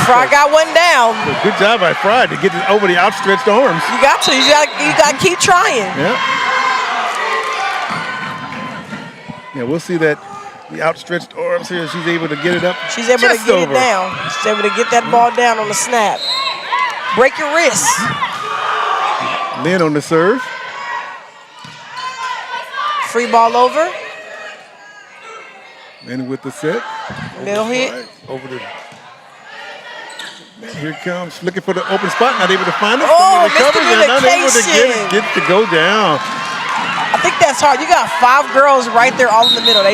[SPEAKER 2] Fry got one down.
[SPEAKER 1] Good job by Fry to get it over the outstretched arms.
[SPEAKER 2] You got to. You got to keep trying.
[SPEAKER 1] Yeah. Yeah, we'll see that the outstretched arms here. She's able to get it up.
[SPEAKER 2] She's able to get it down. She's able to get that ball down on the snap. Break your wrist.
[SPEAKER 1] Then on the serve.
[SPEAKER 2] Free ball over.
[SPEAKER 1] And with the set.
[SPEAKER 2] Middle hit.
[SPEAKER 1] Over the. Here it comes. Looking for the open spot. Not able to find it.
[SPEAKER 2] Oh,
[SPEAKER 1] recovers and not able to get it to go down.
[SPEAKER 2] I think that's hard. You got 5 girls right there all in the middle.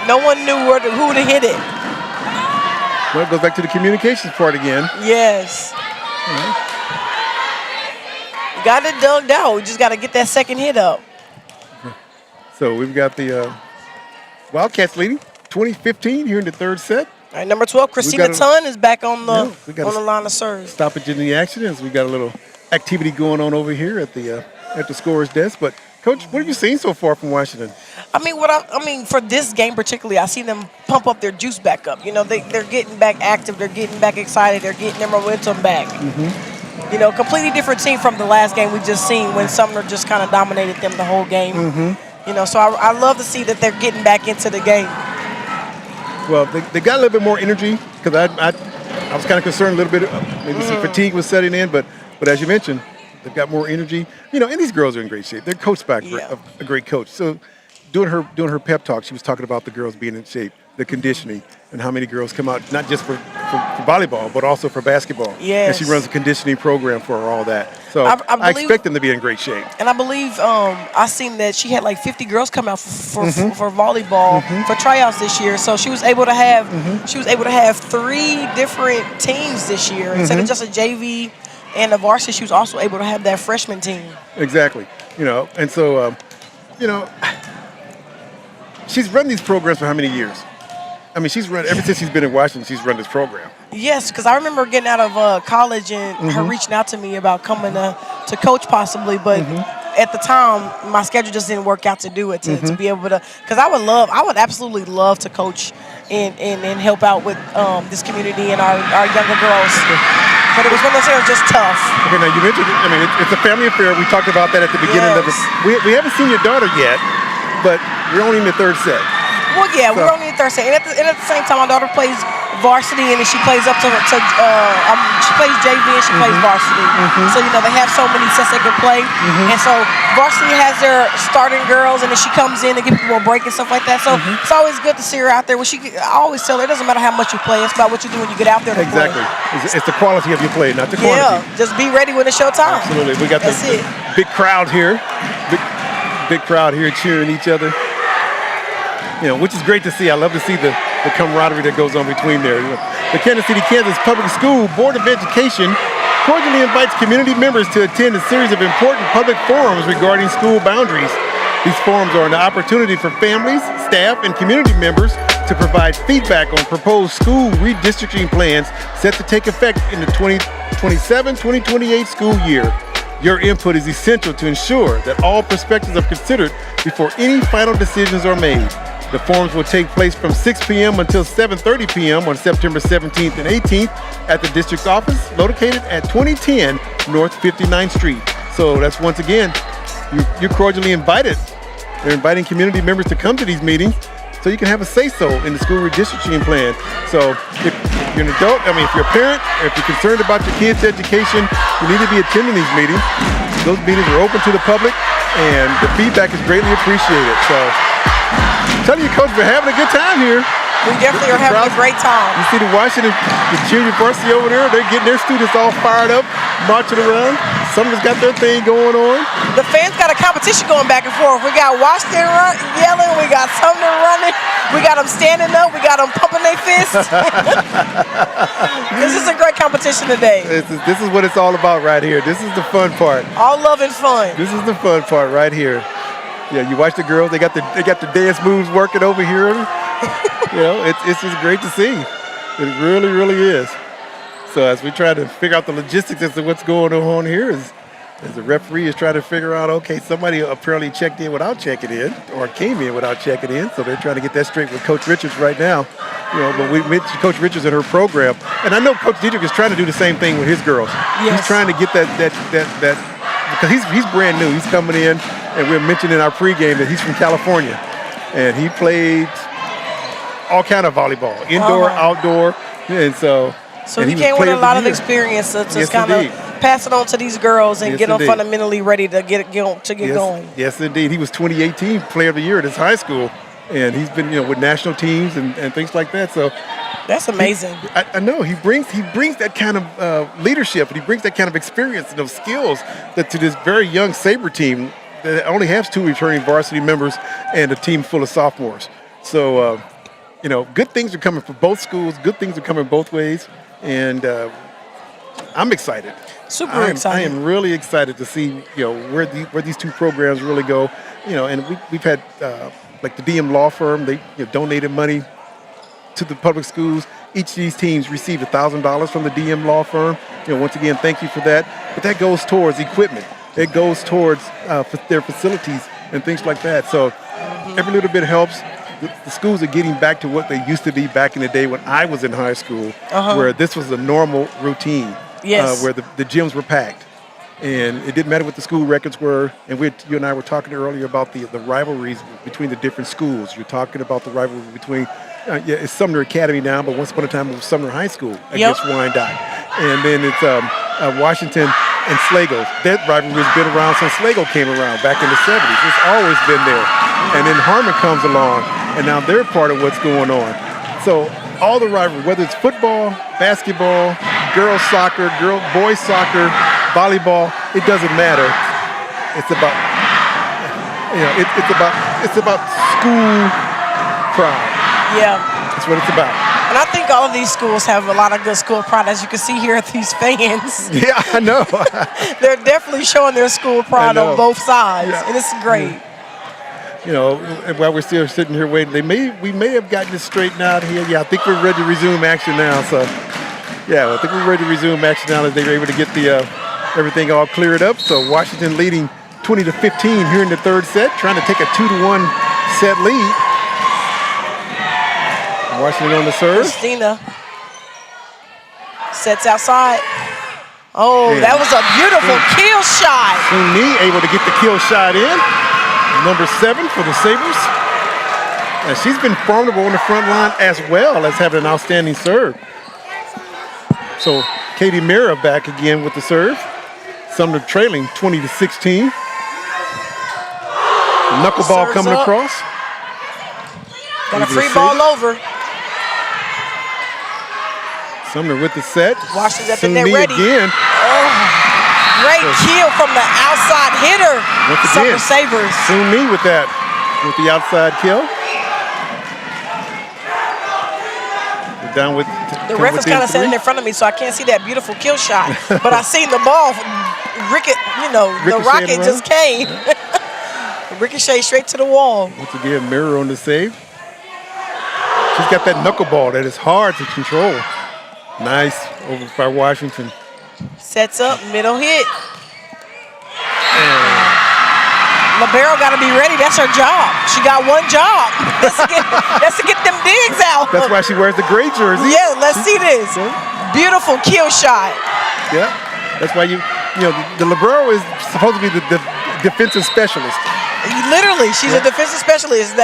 [SPEAKER 2] No one knew who to hit it.
[SPEAKER 1] Well, it goes back to the communications part again.
[SPEAKER 2] Yes. You got it dug out. We just got to get that second hit up.
[SPEAKER 1] So we've got the Wildcats leading 20-15 here in the third set.
[SPEAKER 2] All right, number 12, Christina Tun is back on the line of serve.
[SPEAKER 1] Stoppage in the action as we got a little activity going on over here at the scorer's desk. But Coach, what have you seen so far from Washington?
[SPEAKER 2] I mean, for this game particularly, I see them pump up their juice back up. You know, they're getting back active, they're getting back excited, they're getting their momentum back.
[SPEAKER 1] Mm-hmm.
[SPEAKER 2] You know, completely different team from the last game we just seen when Sumner just kind of dominated them the whole game.
[SPEAKER 1] Mm-hmm.
[SPEAKER 2] You know, so I love to see that they're getting back into the game.
[SPEAKER 1] Well, they got a little bit more energy because I was kind of concerned a little bit. Maybe some fatigue was setting in, but as you mentioned, they've got more energy. You know, and these girls are in great shape. They're coached by a great coach. So doing her pep talk, she was talking about the girls being in shape, the conditioning, and how many girls come out, not just for volleyball, but also for basketball.
[SPEAKER 2] Yes.
[SPEAKER 1] And she runs a conditioning program for all that. So I expect them to be in great shape.
[SPEAKER 2] And I believe I seen that she had like 50 girls come out for volleyball for tryouts this year. So she was able to have 3 different teams this year instead of just a JV and a varsity. She was also able to have that freshman team.
[SPEAKER 1] Exactly. You know, and so she's run these programs for how many years? I mean, she's run ever since she's been in Washington. She's run this program.
[SPEAKER 2] Yes, because I remember getting out of college and her reaching out to me about coming to coach possibly, but at the time my schedule just didn't work out to do it to be able to. Because I would absolutely love to coach and help out with this community and our younger girls. But it was one of those things just tough.
[SPEAKER 1] Okay, now you mentioned, I mean, it's a family affair. We talked about that at the beginning of it. We haven't seen your daughter yet, but you're only in the third set.
[SPEAKER 2] Well, yeah, we're only in the third set. And at the same time, my daughter plays varsity, and she plays up to she plays JV and she plays varsity. So, you know, they have so many sets they can play. And so varsity has their starting girls, and then she comes in to give people a break and stuff like that. So it's always good to see her out there. I always tell her, it doesn't matter how much you play. It's about what you do when you get out there to play.
[SPEAKER 1] Exactly. It's the quality of your play, not the quantity.
[SPEAKER 2] Yeah, just be ready when it's showtime.
[SPEAKER 1] Absolutely. We got this big crowd here. Big crowd here cheering each other. You know, which is great to see. I love to see the camaraderie that goes on between there. You know, the Kansas City, Kansas Public School Board of Education cordially invites community members to attend a series of important public forums regarding school boundaries. These forums are an opportunity for families, staff, and community members to provide feedback on proposed school redistricting plans set to take effect in the 2027-2028 school year. Your input is essential to ensure that all perspectives are considered before any final decisions are made. The forums will take place from 6 p.m. until 7:30 p.m. on September 17th and 18th at the district office located at 2010 North 59th Street. So that's once again, you're cordially invited. They're inviting community members to come to these meetings so you can have a say-so in the school redistricting plan. So if you're an adult, if you're a parent, or if you're concerned about your kids' education, you need to be attending these meetings. Those meetings are open to the public, and the feedback is greatly appreciated. So tell you, Coach, we're having a good time here.
[SPEAKER 2] We definitely are having a great time.
[SPEAKER 1] You see the Washington, the junior varsity over there, they're getting their students all fired up, marching around. Sumner's got their thing going on.
[SPEAKER 2] The fans got a competition going back and forth. We got Washington yelling, we got Sumner running, we got them standing up, we got them pumping their fists. This is a great competition today.
[SPEAKER 1] This is what it's all about right here. This is the fun part.
[SPEAKER 2] All love and fun.
[SPEAKER 1] This is the fun part right here. Yeah, you watch the girls. They got the dance moves working over here. It's just great to see. It really, really is. So as we try to figure out the logistics as to what's going on here, as the referee is trying to figure out, okay, somebody apparently checked in without checking in or came in without checking in. So they're trying to get that straight with Coach Richards right now. But we mentioned Coach Richards and her program. And I know Coach Dietrich is trying to do the same thing with his girls.
[SPEAKER 2] Yes.
[SPEAKER 1] He's trying to get that because he's brand new. He's coming in, and we mentioned in our pregame that he's from California. And he played all kind of volleyball, indoor, outdoor. And so
[SPEAKER 2] he came with a lot of experience to
[SPEAKER 1] yes,
[SPEAKER 2] kind
[SPEAKER 1] indeed.
[SPEAKER 2] of pass it on to these girls and
[SPEAKER 1] Yes,
[SPEAKER 2] get them
[SPEAKER 1] indeed.
[SPEAKER 2] fundamentally ready to get going.
[SPEAKER 1] Yes, indeed. He was 2018 Player of the Year at his high school, and he's been with national teams and things like that. So
[SPEAKER 2] that's amazing.
[SPEAKER 1] I know he brings that kind of leadership, and he brings that kind of experience and those skills that to this very young Sabre team that only has 2 returning varsity members and a team full of sophomores. So good things are coming for both schools. Good things are coming both ways, and I'm excited.
[SPEAKER 2] Super excited.
[SPEAKER 1] I am really excited to see where these 2 programs really go. And we've had like the DM law firm. They donated money to the public schools. Each of these teams received $1,000 from the DM law firm. Once again, thank you for that. But that goes towards equipment. It goes towards their facilities and things like that. So every little bit helps. The schools are getting back to what they used to be back in the day when I was in high school, where this was a normal routine.
[SPEAKER 2] Yes.
[SPEAKER 1] Where the gyms were packed. And it didn't matter what the school records were. And you and I were talking earlier about the rivalries between the different schools. You're talking about the rivalry between, it's Sumner Academy now, but once upon a time it was Sumner High School against Wyandotte. And then it's Washington and Sligo. That rivalry has been around since Sligo came around back in the 70s. It's always been there. And then Harmon comes along, and now they're part of what's going on. So all the rivalry, whether it's football, basketball, girls soccer, boys soccer, volleyball, it doesn't matter. It's about it's about school pride.
[SPEAKER 2] Yeah.
[SPEAKER 1] That's what it's about.
[SPEAKER 2] And I think all of these schools have a lot of good school pride, as you can see here at these fans.
[SPEAKER 1] Yeah, I know.
[SPEAKER 2] They're definitely showing their school pride on both sides, and it's great.
[SPEAKER 1] While we're still sitting here waiting, we may have gotten it straightened out here. Yeah, I think we're ready to resume action now. So, yeah, I think we're ready to resume action now as they were able to get the everything all cleared up. So Washington leading 20-15 here in the 3rd set, trying to take a 2-1 set lead. Washington on the serve.
[SPEAKER 2] Christina sets outside. Oh, that was a beautiful kill shot.
[SPEAKER 1] Sumner able to get the kill shot in. Number 7 for the Sabres. And she's been formidable on the front line as well as having an outstanding serve. So Katie Mira back again with the serve. Sumner trailing 20-16. Knuckleball coming across.
[SPEAKER 2] Got a free ball over.
[SPEAKER 1] Sumner with the set.
[SPEAKER 2] Washington at the net ready.
[SPEAKER 1] Again.
[SPEAKER 2] Oh, great kill from the outside hitter.
[SPEAKER 1] Once again,
[SPEAKER 2] Sumner Sabres.
[SPEAKER 1] Sumner with the outside kill. We're down with
[SPEAKER 2] the ref is kind of standing in front of me, so I can't see that beautiful kill shot. But I seen the ball, the rocket just came. Ricochet straight to the wall.
[SPEAKER 1] Once again, Mirror on the save. She's got that knuckleball that is hard to control. Nice over by Washington.
[SPEAKER 2] Sets up, middle hit. Libero got to be ready. That's her job. She got one job. That's to get them digs out.
[SPEAKER 1] That's why she wears the gray jersey.
[SPEAKER 2] Yeah, let's see this. Beautiful kill shot.
[SPEAKER 1] Yeah, that's why the Libero is supposed to be the defensive specialist.
[SPEAKER 2] Literally, she's a defensive specialist.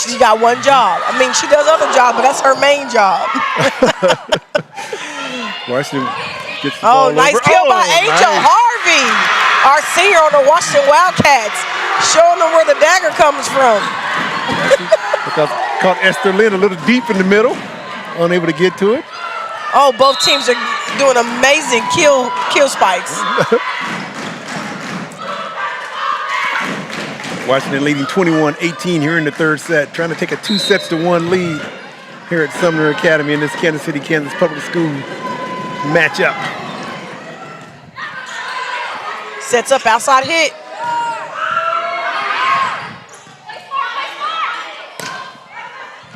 [SPEAKER 2] She got one job. I mean, she does other jobs, but that's her main job.
[SPEAKER 1] Washington gets the ball
[SPEAKER 2] nice
[SPEAKER 1] over.
[SPEAKER 2] kill by Angel Harvey, our senior on the Washington Wildcats, showing them where the dagger comes from.
[SPEAKER 1] Caught Esther Lynn a little deep in the middle, unable to get to it.
[SPEAKER 2] Oh, both teams are doing amazing kill spikes.
[SPEAKER 1] Washington leading 21-18 here in the 3rd set, trying to take a 2-1 lead here at Sumner Academy in this Kansas City, Kansas public school. matchup.
[SPEAKER 2] Sets up outside hit.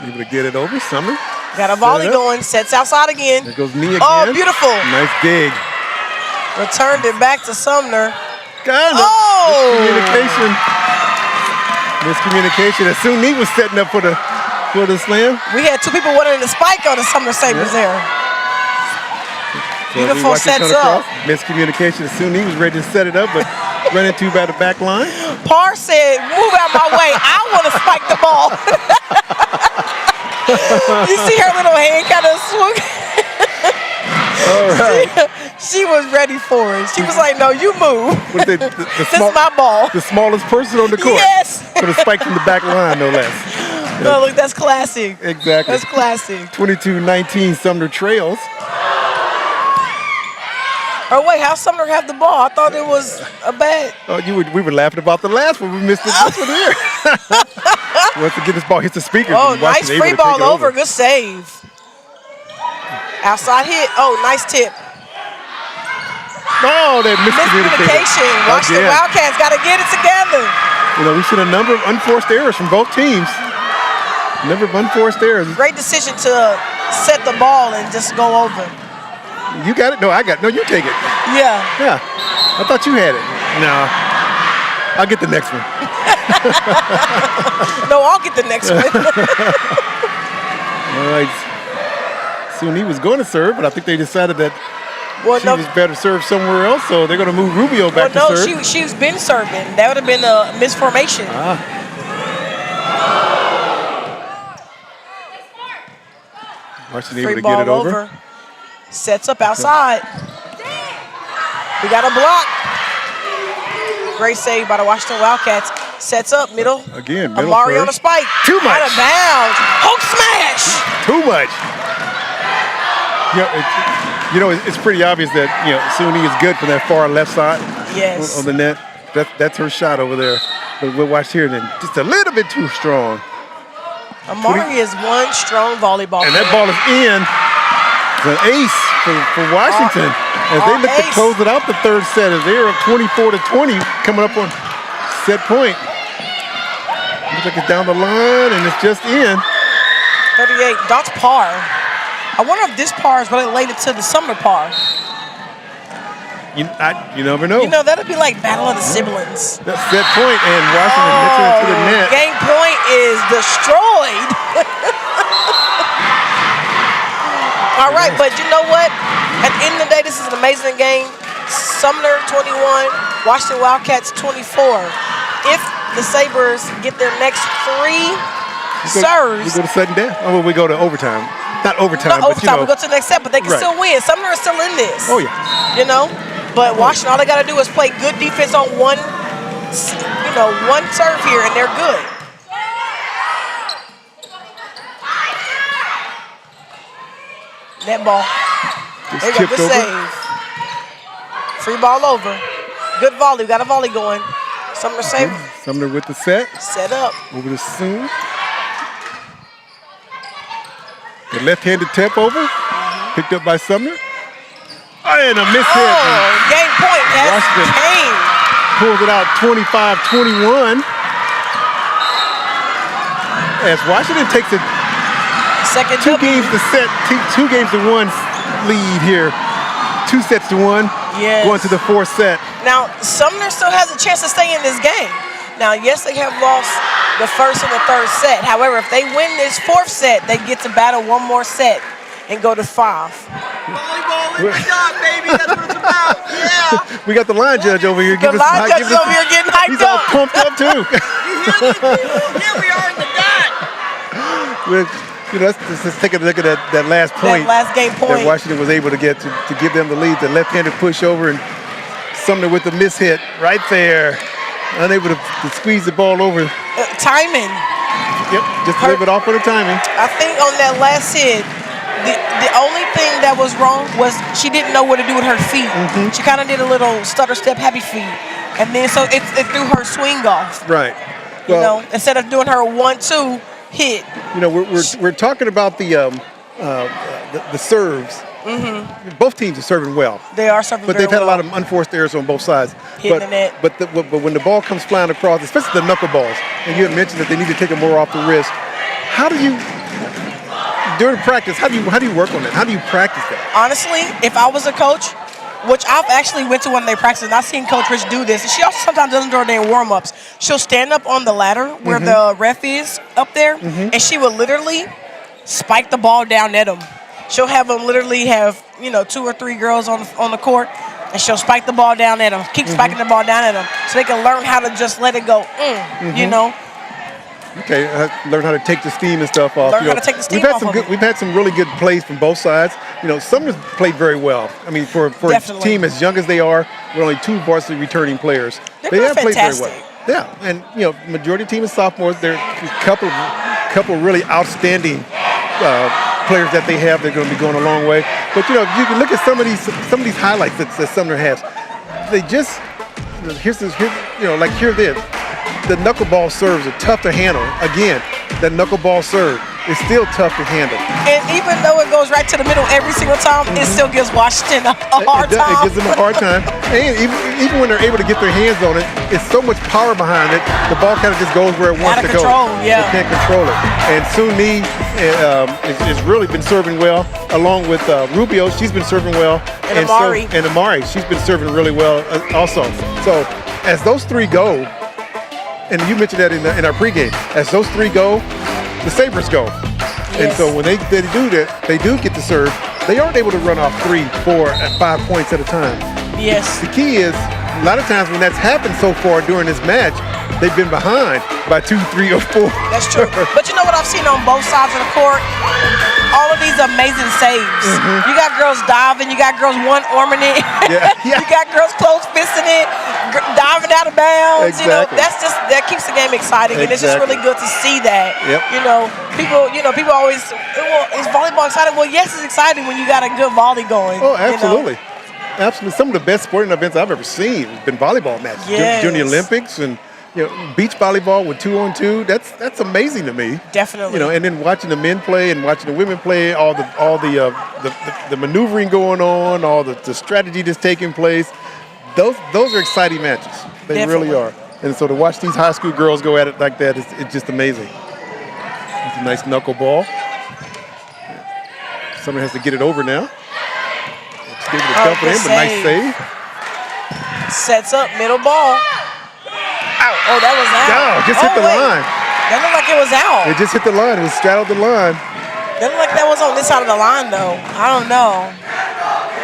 [SPEAKER 1] Able to get it over. Sumner.
[SPEAKER 2] Got a volley going. Sets outside again.
[SPEAKER 1] There goes Nia again.
[SPEAKER 2] Oh, beautiful.
[SPEAKER 1] Nice dig.
[SPEAKER 2] Returned it back to Sumner.
[SPEAKER 1] Got it.
[SPEAKER 2] Oh!
[SPEAKER 1] Miscommunication. As soon Nia was setting up for the slam.
[SPEAKER 2] We had two people wanting to spike on the Sumner Sabres there.
[SPEAKER 1] So
[SPEAKER 2] Beautiful sets up.
[SPEAKER 1] Miscommunication. As soon Nia was ready to set it up, but running to by the back line.
[SPEAKER 2] Parr said, move out my way. I want to spike the ball. You see her little hand kind of swing.
[SPEAKER 1] All right.
[SPEAKER 2] She was ready for it. She was like, no, you move. This is my ball.
[SPEAKER 1] The smallest person on the court.
[SPEAKER 2] Yes.
[SPEAKER 1] For the spike from the back line, no less.
[SPEAKER 2] No, look, that's classic.
[SPEAKER 1] Exactly.
[SPEAKER 2] That's classic.
[SPEAKER 1] 22-19, Sumner trails.
[SPEAKER 2] Oh, wait, how Sumner have the ball? I thought it was a bad.
[SPEAKER 1] Oh, we were laughing about the last one. We missed it this one here. Once again, this ball hits the speaker.
[SPEAKER 2] Oh, nice free ball over. Good save. Outside hit. Oh, nice tip.
[SPEAKER 1] Oh, that miscommunication.
[SPEAKER 2] Washington Wildcats got to get it together.
[SPEAKER 1] You know, we've seen a number of unforced errors from both teams. Number of unforced errors.
[SPEAKER 2] Great decision to set the ball and just go over.
[SPEAKER 1] You got it? No, I got it. No, you take it.
[SPEAKER 2] Yeah.
[SPEAKER 1] Yeah. I thought you had it. No. I'll get the next one.
[SPEAKER 2] No, I'll get the next one.
[SPEAKER 1] All right. Soon he was going to serve, but I think they decided that she was better served somewhere else, so they're going to move Rubio back to serve.
[SPEAKER 2] No, she's been serving. That would have been a misformation.
[SPEAKER 1] Washington able to get it over.
[SPEAKER 2] Sets up outside. We got a block. Great save by the Washington Wildcats. Sets up middle.
[SPEAKER 1] Again, middle
[SPEAKER 2] Amari
[SPEAKER 1] first.
[SPEAKER 2] on the spike.
[SPEAKER 1] Too much.
[SPEAKER 2] Out of bounds. Hook smash.
[SPEAKER 1] Too much. It's pretty obvious that Suni is good from that far left side.
[SPEAKER 2] Yes.
[SPEAKER 1] On the net. That's her shot over there. But we'll watch here then. Just a little bit too strong.
[SPEAKER 2] Amari is one strong volleyball
[SPEAKER 1] player. And that ball is in. It's an ace for Washington as they look to close it out the third set. As they're up 24-20 coming up on set point. Looks like it's down the line and it's just in.
[SPEAKER 2] 38. That's par. I wonder if this par is related to the Sumner par.
[SPEAKER 1] You never know.
[SPEAKER 2] That'd be like battle of the siblings.
[SPEAKER 1] That's set point and Washington gets it into the net.
[SPEAKER 2] Game point is destroyed. All right, but you know what? At the end of the day, this is an amazing game. Sumner 21, Washington Wildcats 24. If the Sabres get their next three serves.
[SPEAKER 1] We go to sudden death? Oh, we go to overtime. Not overtime, but
[SPEAKER 2] we go to the next set, but they can still win. Sumner is still in this.
[SPEAKER 1] Oh, yeah.
[SPEAKER 2] But Washington, all they got to do is play good defense on one serve here, and they're good. Net ball. There you go, good save. Free ball over. Good volley. We got a volley going. Sumner save.
[SPEAKER 1] Sumner with the set.
[SPEAKER 2] Set up.
[SPEAKER 1] Over to Soon. The left-handed tip over. Picked up by Sumner. And a miss hit.
[SPEAKER 2] Game point.
[SPEAKER 1] Washington pulls it out 25-21. As Washington takes a
[SPEAKER 2] second
[SPEAKER 1] two games to set, two games to one lead here. 2 sets to 1.
[SPEAKER 2] Yes.
[SPEAKER 1] Going to the fourth set.
[SPEAKER 2] Now, Sumner still has a chance to stay in this game. Now, yes, they have lost the first and the third set. However, if they win this fourth set, they get to battle one more set and go to 5.
[SPEAKER 13] Volleyball is the shot, baby. That's what it's about. Yeah.
[SPEAKER 1] We got the line judge over here.
[SPEAKER 2] The line judge is over here getting hyped up.
[SPEAKER 1] He's all pumped up, too.
[SPEAKER 13] You hear this? Here we are in the dot.
[SPEAKER 1] Let's take a look at that last point.
[SPEAKER 2] That last game point.
[SPEAKER 1] That Washington was able to get to give them the lead. The left-handed push over and Sumner with the miss hit right there. Unable to squeeze the ball over.
[SPEAKER 2] Timing.
[SPEAKER 1] Yep, just a little bit off on the timing.
[SPEAKER 2] I think on that last hit, the only thing that was wrong was she didn't know what to do with her feet.
[SPEAKER 1] Mm-hmm.
[SPEAKER 2] She kind of did a little stutter step happy feet. And then so it threw her swing off.
[SPEAKER 1] Right.
[SPEAKER 2] Well, instead of doing her 1-2 hit.
[SPEAKER 1] We're talking about the serves
[SPEAKER 2] Mm-hmm.
[SPEAKER 1] Both teams are serving well.
[SPEAKER 2] They are serving
[SPEAKER 1] but
[SPEAKER 2] very
[SPEAKER 1] they've had
[SPEAKER 2] well.
[SPEAKER 1] a lot of unforced errors on both sides.
[SPEAKER 2] Hitting the net.
[SPEAKER 1] But when the ball comes flying across, especially the knuckleballs, and you had mentioned that they need to take it more off the wrist. How do you, during practice, how do you work on that? How do you practice that?
[SPEAKER 2] Honestly, if I was a coach, which I've actually went to one of their practices, and I've seen Coach Rich do this. And she also sometimes does it during their warm-ups. She'll stand up on the ladder where the ref is up there, and she will literally spike the ball down at them. She'll have them literally have, 2 or 3 girls on the court, and she'll spike the ball down at them, keep spiking the ball down at them, so they can learn how to just let it go,
[SPEAKER 1] Okay, learn how to take the steam and stuff off.
[SPEAKER 2] Learn how to take the steam off of them.
[SPEAKER 1] We've had some really good plays from both sides. Sumner's played very well. I mean, for a team as young as they are, with only 2 varsity returning players, they have played very well. Yeah, and majority of the team is sophomores. There are a couple really outstanding players that they have. They're going to be going a long way. But you can look at some of these highlights that Sumner has. They just here it is. The knuckleball serves are tough to handle. Again, that knuckleball serve is still tough to handle.
[SPEAKER 2] And even though it goes right to the middle every single time, it still gives Washington a hard time.
[SPEAKER 1] It gives them a hard time. And even when they're able to get their hands on it, it's so much power behind it, the ball kind of just goes where it wants to go.
[SPEAKER 2] Yeah.
[SPEAKER 1] They can't control it. And Suni has really been serving well, along with Rubio. She's been serving well.
[SPEAKER 2] And Amari.
[SPEAKER 1] And Amari, she's been serving really well also. So as those 3 go, and you mentioned that in our pregame, as those 3 go, the Sabres go. Yes. And so when they do that, they do get to serve. They aren't able to run off 3, 4, and 5 points at a time.
[SPEAKER 2] Yes.
[SPEAKER 1] The key is, a lot of times when that's happened so far during this match, they've been behind by 2, 3, or 4.
[SPEAKER 2] That's true. But you know what I've seen on both sides of the court? All of these amazing saves. You got girls diving. You got girls one-arming it.
[SPEAKER 1] Yeah.
[SPEAKER 2] You got girls close fisting it, diving out of bounds.
[SPEAKER 1] Exactly.
[SPEAKER 2] That keeps the game exciting, and it's just really good to see that.
[SPEAKER 1] Yep.
[SPEAKER 2] People always, is volleyball exciting? Well, yes, it's exciting when you got a good volley going.
[SPEAKER 1] Oh, absolutely. Absolutely. Some of the best sporting events I've ever seen have been volleyball matches.
[SPEAKER 2] Yes.
[SPEAKER 1] During the Olympics and beach volleyball with 2-on-2. That's amazing to me.
[SPEAKER 2] Definitely.
[SPEAKER 1] And then watching the men play and watching the women play, all the maneuvering going on, all the strategy that's taking place. Those are exciting matches. They really are. And so to watch these high school girls go at it like that, it's just amazing. It's a nice knuckleball. Sumner has to get it over now. Just able to dump it in, but nice save.
[SPEAKER 2] Sets up, middle ball. Oh, that was out.
[SPEAKER 1] No, just hit the line.
[SPEAKER 2] That looked like it was out.
[SPEAKER 1] It just hit the line. It was straddled the line.
[SPEAKER 2] That looked like that was on this side of the line, though. I don't know.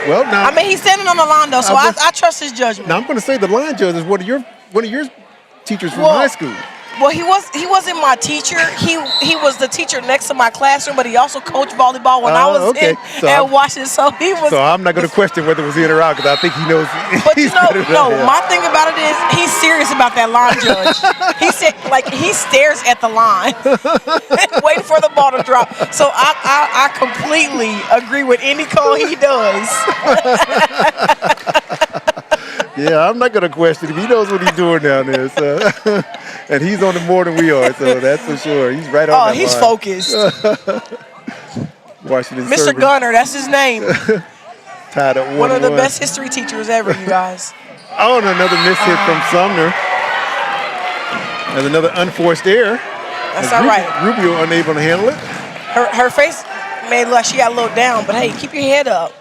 [SPEAKER 1] Well, now.
[SPEAKER 2] I mean, he's standing on the line, though, so I trust his judgment.
[SPEAKER 1] Now, I'm going to say the line judge is one of your teachers from high school.
[SPEAKER 2] Well, he wasn't my teacher. He was the teacher next to my classroom, but he also coached volleyball when I was in at Washington. So he was.
[SPEAKER 1] So I'm not going to question whether it was in or out because I think he knows.
[SPEAKER 2] But my thing about it is he's serious about that line judge. He said he stares at the line, waiting for the ball to drop. So I completely agree with any call he does.
[SPEAKER 1] Yeah, I'm not going to question him. He knows what he's doing down there. So. And he's on the more than we are, so that's for sure. He's right on that
[SPEAKER 2] he's
[SPEAKER 1] line.
[SPEAKER 2] Focused.
[SPEAKER 1] Washington
[SPEAKER 2] Mr.
[SPEAKER 1] serving.
[SPEAKER 2] Gunner, that's his name.
[SPEAKER 1] Tied up 1-1.
[SPEAKER 2] One of the best history teachers ever, you guys.
[SPEAKER 1] Oh, and another miss hit from Sumner. And another unforced error.
[SPEAKER 2] That's all right.
[SPEAKER 1] Rubio unable to handle it.
[SPEAKER 2] Her face made look like she got a little down, but hey, keep your head up.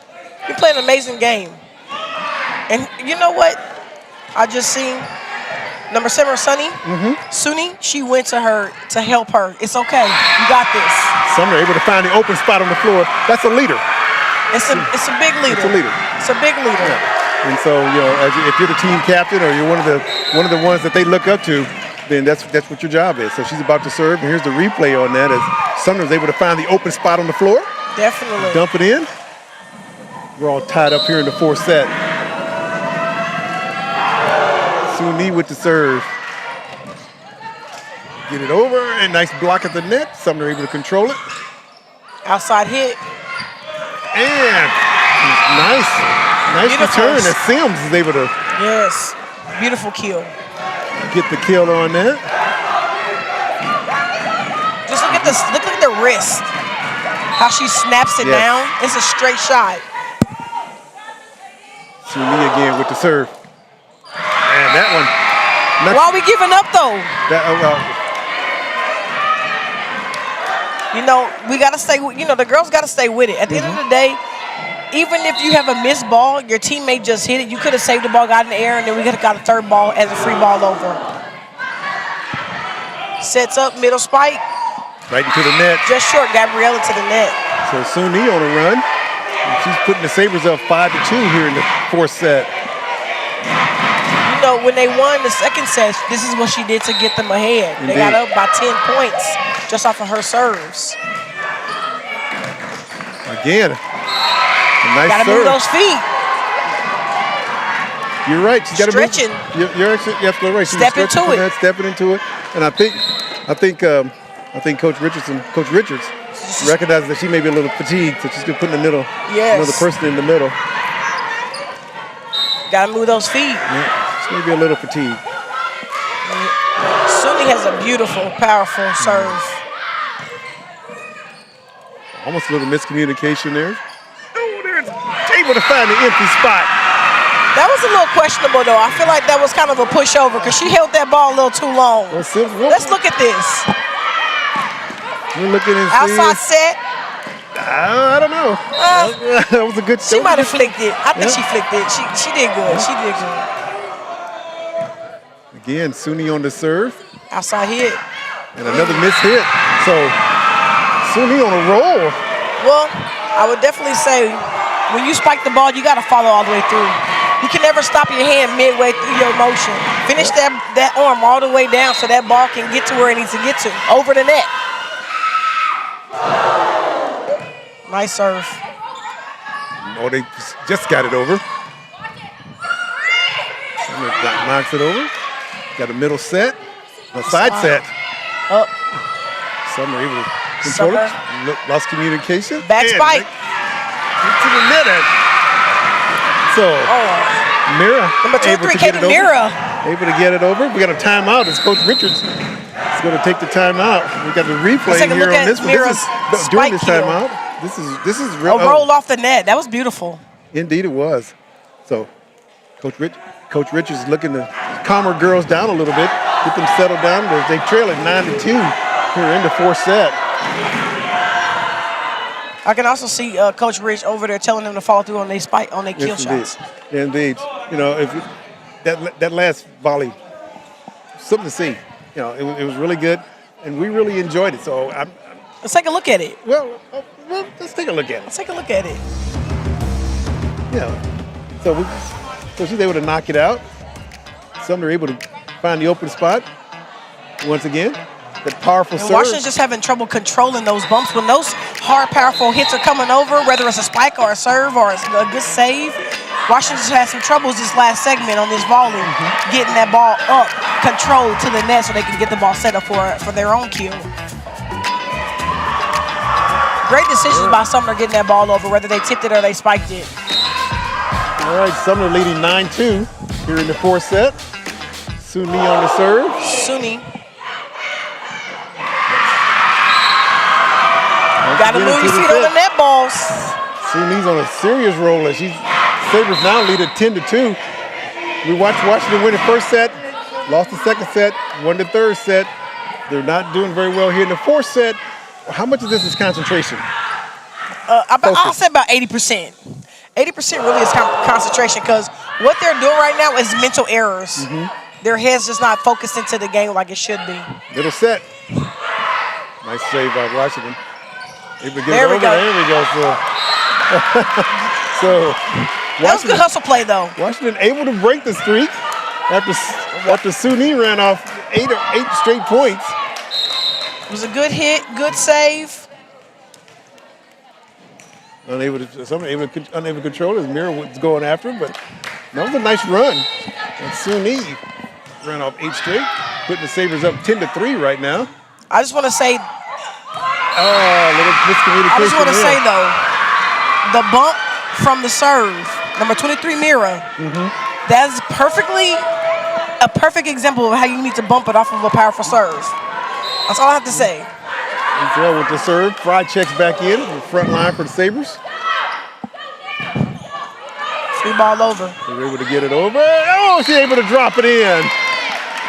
[SPEAKER 2] You're playing an amazing game. And you know what? I just seen number 7, Suni, she went to her to help her. It's okay. You got this.
[SPEAKER 1] Sumner able to find the open spot on the floor. That's a leader.
[SPEAKER 2] It's a big leader.
[SPEAKER 1] It's a leader.
[SPEAKER 2] It's a big leader.
[SPEAKER 1] Yeah. And so, if you're the team captain or you're one of the ones that they look up to, then that's what your job is. So she's about to serve, and here's the replay on that as Sumner's able to find the open spot on the floor.
[SPEAKER 2] Definitely.
[SPEAKER 1] Dump it in. We're all tied up here in the 4th set. Suni with the serve. Get it over, and nice block at the net. Sumner able to control it.
[SPEAKER 2] Outside hit.
[SPEAKER 1] And nice return as Sims is able to.
[SPEAKER 2] Yes, beautiful kill.
[SPEAKER 1] Get the kill on that.
[SPEAKER 2] Just look at the wrist. How she snaps it down. It's a straight shot.
[SPEAKER 1] Sumner again with the serve. And that one.
[SPEAKER 2] Why are we giving up, though? We got to stay, the girls got to stay with it. At the end of the day, even if you have a missed ball, your teammate just hit it, you could have saved the ball, got in the air, and then we could have got a third ball as a free ball over. Sets up, middle spike.
[SPEAKER 1] Right into the net.
[SPEAKER 2] Just short, Gabriella to the net.
[SPEAKER 1] So Sumner on a run. She's putting the Sabres up 5-2 here in the fourth set.
[SPEAKER 2] When they won the second set, this is what she did to get them ahead.
[SPEAKER 1] Indeed.
[SPEAKER 2] They got up by 10 points just off of her serves.
[SPEAKER 1] Again, a nice
[SPEAKER 2] Gotta
[SPEAKER 1] serve.
[SPEAKER 2] move those feet.
[SPEAKER 1] You're right. She's got to move.
[SPEAKER 2] Stretching.
[SPEAKER 1] You're absolutely right. She's
[SPEAKER 2] Step into it.
[SPEAKER 1] Stepping into it. And I think Coach Richards recognizes that she may be a little fatigued, so she's going to put another person in the middle.
[SPEAKER 2] Gotta move those feet.
[SPEAKER 1] Yeah. She's going to be a little fatigued.
[SPEAKER 2] Sumner has a beautiful, powerful serve.
[SPEAKER 1] Almost a little miscommunication there. Oh, there's able to find the empty spot.
[SPEAKER 2] That was a little questionable, though. I feel like that was kind of a pushover because she held that ball a little too long. Let's look at this.
[SPEAKER 1] We're looking and
[SPEAKER 2] outside set.
[SPEAKER 1] I don't know. That was a good.
[SPEAKER 2] She might have flicked it. I think she flicked it. She did good. She did good.
[SPEAKER 1] Again, Sumner on the serve.
[SPEAKER 2] Outside hit.
[SPEAKER 1] And another missed hit. So Sumner on a roll.
[SPEAKER 2] Well, I would definitely say when you spike the ball, you got to follow all the way through. You can never stop your hand midway through your motion. Finish that arm all the way down so that ball can get to where it needs to get to, over the net. Nice serve.
[SPEAKER 1] Oh, they just got it over. Knocks it over. Got a middle set. A side set.
[SPEAKER 2] Up.
[SPEAKER 1] Sumner able to control it. Lost communication.
[SPEAKER 2] Back spike.
[SPEAKER 1] To the net. Mira.
[SPEAKER 2] Number 23, Katie Mira.
[SPEAKER 1] Able to get it over. We got a timeout. It's Coach Richards. He's going to take the timeout. We got the replay here on this one. During this timeout. This is real.
[SPEAKER 2] A roll off the net. That was beautiful.
[SPEAKER 1] Indeed, it was. So, Coach Richards is looking to calm her girls down a little bit, get them settled down. They trail at 9-2 here in the fourth set.
[SPEAKER 2] I can also see Coach Rich over there telling them to follow through on their spike, on their kill shots.
[SPEAKER 1] Indeed. If that last volley, something to see. It was really good, and we really enjoyed it. So
[SPEAKER 2] let's take a look at it.
[SPEAKER 1] Well, let's take a look at it.
[SPEAKER 2] Let's take a look at it.
[SPEAKER 1] So she's able to knock it out. Sumner able to find the open spot once again. That powerful serve.
[SPEAKER 2] Washington's just having trouble controlling those bumps. When those hard, powerful hits are coming over, whether it's a spike or a serve or a good save, Washington just had some troubles this last segment on this volley, getting that ball up, controlled to the net so they can get the ball set up for their own kill. Great decisions by Sumner getting that ball over, whether they tipped it or they spiked it.
[SPEAKER 1] All right, Sumner leading 9-2 here in the fourth set. Sumner on the serve.
[SPEAKER 2] Sumner. Got to move your feet on the net balls.
[SPEAKER 1] Sumner's on a serious roll as Sabres now lead at 10-2. We watched Washington win the first set, lost the second set, won the third set. They're not doing very well here in the fourth set. How much of this is concentration?
[SPEAKER 2] I'll say about 80%. 80% really is concentration because what they're doing right now is mental errors. Their head's just not focused into the game like it should be.
[SPEAKER 1] Middle set. Nice save by Washington.
[SPEAKER 2] There we go.
[SPEAKER 1] There we go.
[SPEAKER 2] That was good hustle play, though.
[SPEAKER 1] Washington able to break the streak after Sumner ran off eight straight points.
[SPEAKER 2] It was a good hit, good save.
[SPEAKER 1] Unable to control it. Mira was going after him, but that was a nice run. And Sumner ran off 8 straight, putting the Sabres up 10-3 right now.
[SPEAKER 2] I just want to say.
[SPEAKER 1] A little miscommunication.
[SPEAKER 2] I just want to say though, the bump from the serve, number 23 Mira, that's a perfect example of how you need to bump it off of a powerful serve. That's all I have to say.
[SPEAKER 1] Chantel with the serve. Fry checks back in the front line for the Sabres.
[SPEAKER 2] Free ball over.
[SPEAKER 1] They're able to get it over. Oh, she's able to drop it in.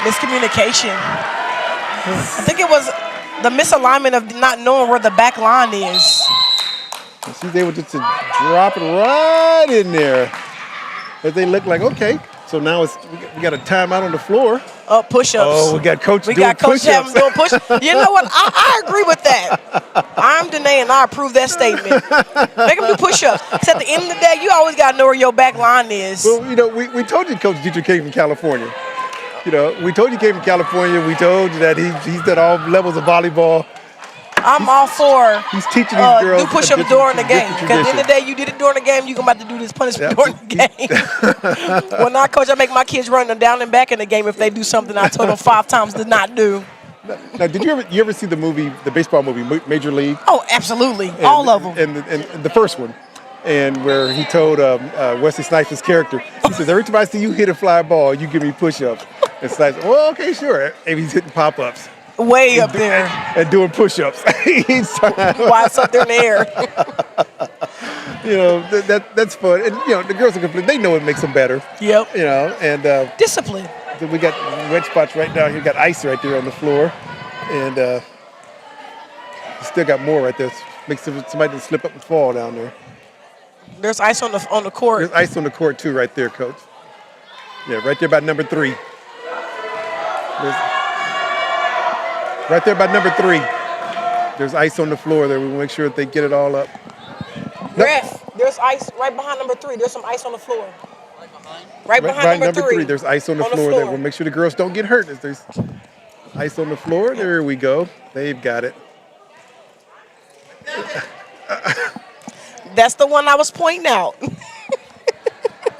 [SPEAKER 2] Miscommunication. I think it was the misalignment of not knowing where the back line is.
[SPEAKER 1] And she's able just to drop it right in there. As they look like, okay. So now we got a timeout on the floor.
[SPEAKER 2] Oh, push-ups.
[SPEAKER 1] Oh, we got Coach doing push-ups.
[SPEAKER 2] Having doing push-ups. You know what? I agree with that. I'm Danae, and I approve that statement. Make them do push-ups. Because at the end of the day, you always got to know where your back line is.
[SPEAKER 1] Well, you know, we told you Coach Dietrich came from California. You know, we told you he came from California. We told you that he's done all levels of volleyball.
[SPEAKER 2] I'm all for
[SPEAKER 1] he's teaching these girls
[SPEAKER 2] do push-ups during the game. Because at the end of the day, you did it during the game, you're about to do this punishment during the game. When I coach, I make my kids run them down and back in the game if they do something I told them 5 times to not do.
[SPEAKER 1] Now, did you ever see the baseball movie, Major League?
[SPEAKER 2] Oh, absolutely. All of them.
[SPEAKER 1] And the first one. And where he told Wesley Snipes' character, he says, every time I see you hit a fly ball, you give me push-ups. And Snipes, well, okay, sure. And he's hitting pop-ups.
[SPEAKER 2] Way up there.
[SPEAKER 1] And doing push-ups each time.
[SPEAKER 2] While it's up there in the air.
[SPEAKER 1] You know, that's fun. And, you know, the girls are complete. They know it makes them better.
[SPEAKER 2] Yep.
[SPEAKER 1] You know, and
[SPEAKER 2] discipline.
[SPEAKER 1] So we got wet spots right down here. Got ice right there on the floor. And still got more right there. Makes somebody to slip up and fall down there.
[SPEAKER 2] There's ice on the court.
[SPEAKER 1] There's ice on the court, too, right there, Coach. Yeah, right there by number 3. Right there by number 3. There's ice on the floor there. We will make sure that they get it all up.
[SPEAKER 2] Ref, there's ice right behind number 3. There's some ice on the floor. Right behind number 3.
[SPEAKER 1] There's ice on the floor there. We'll make sure the girls don't get hurt. There's ice on the floor. There we go. They've got it.
[SPEAKER 2] That's the one I was pointing out.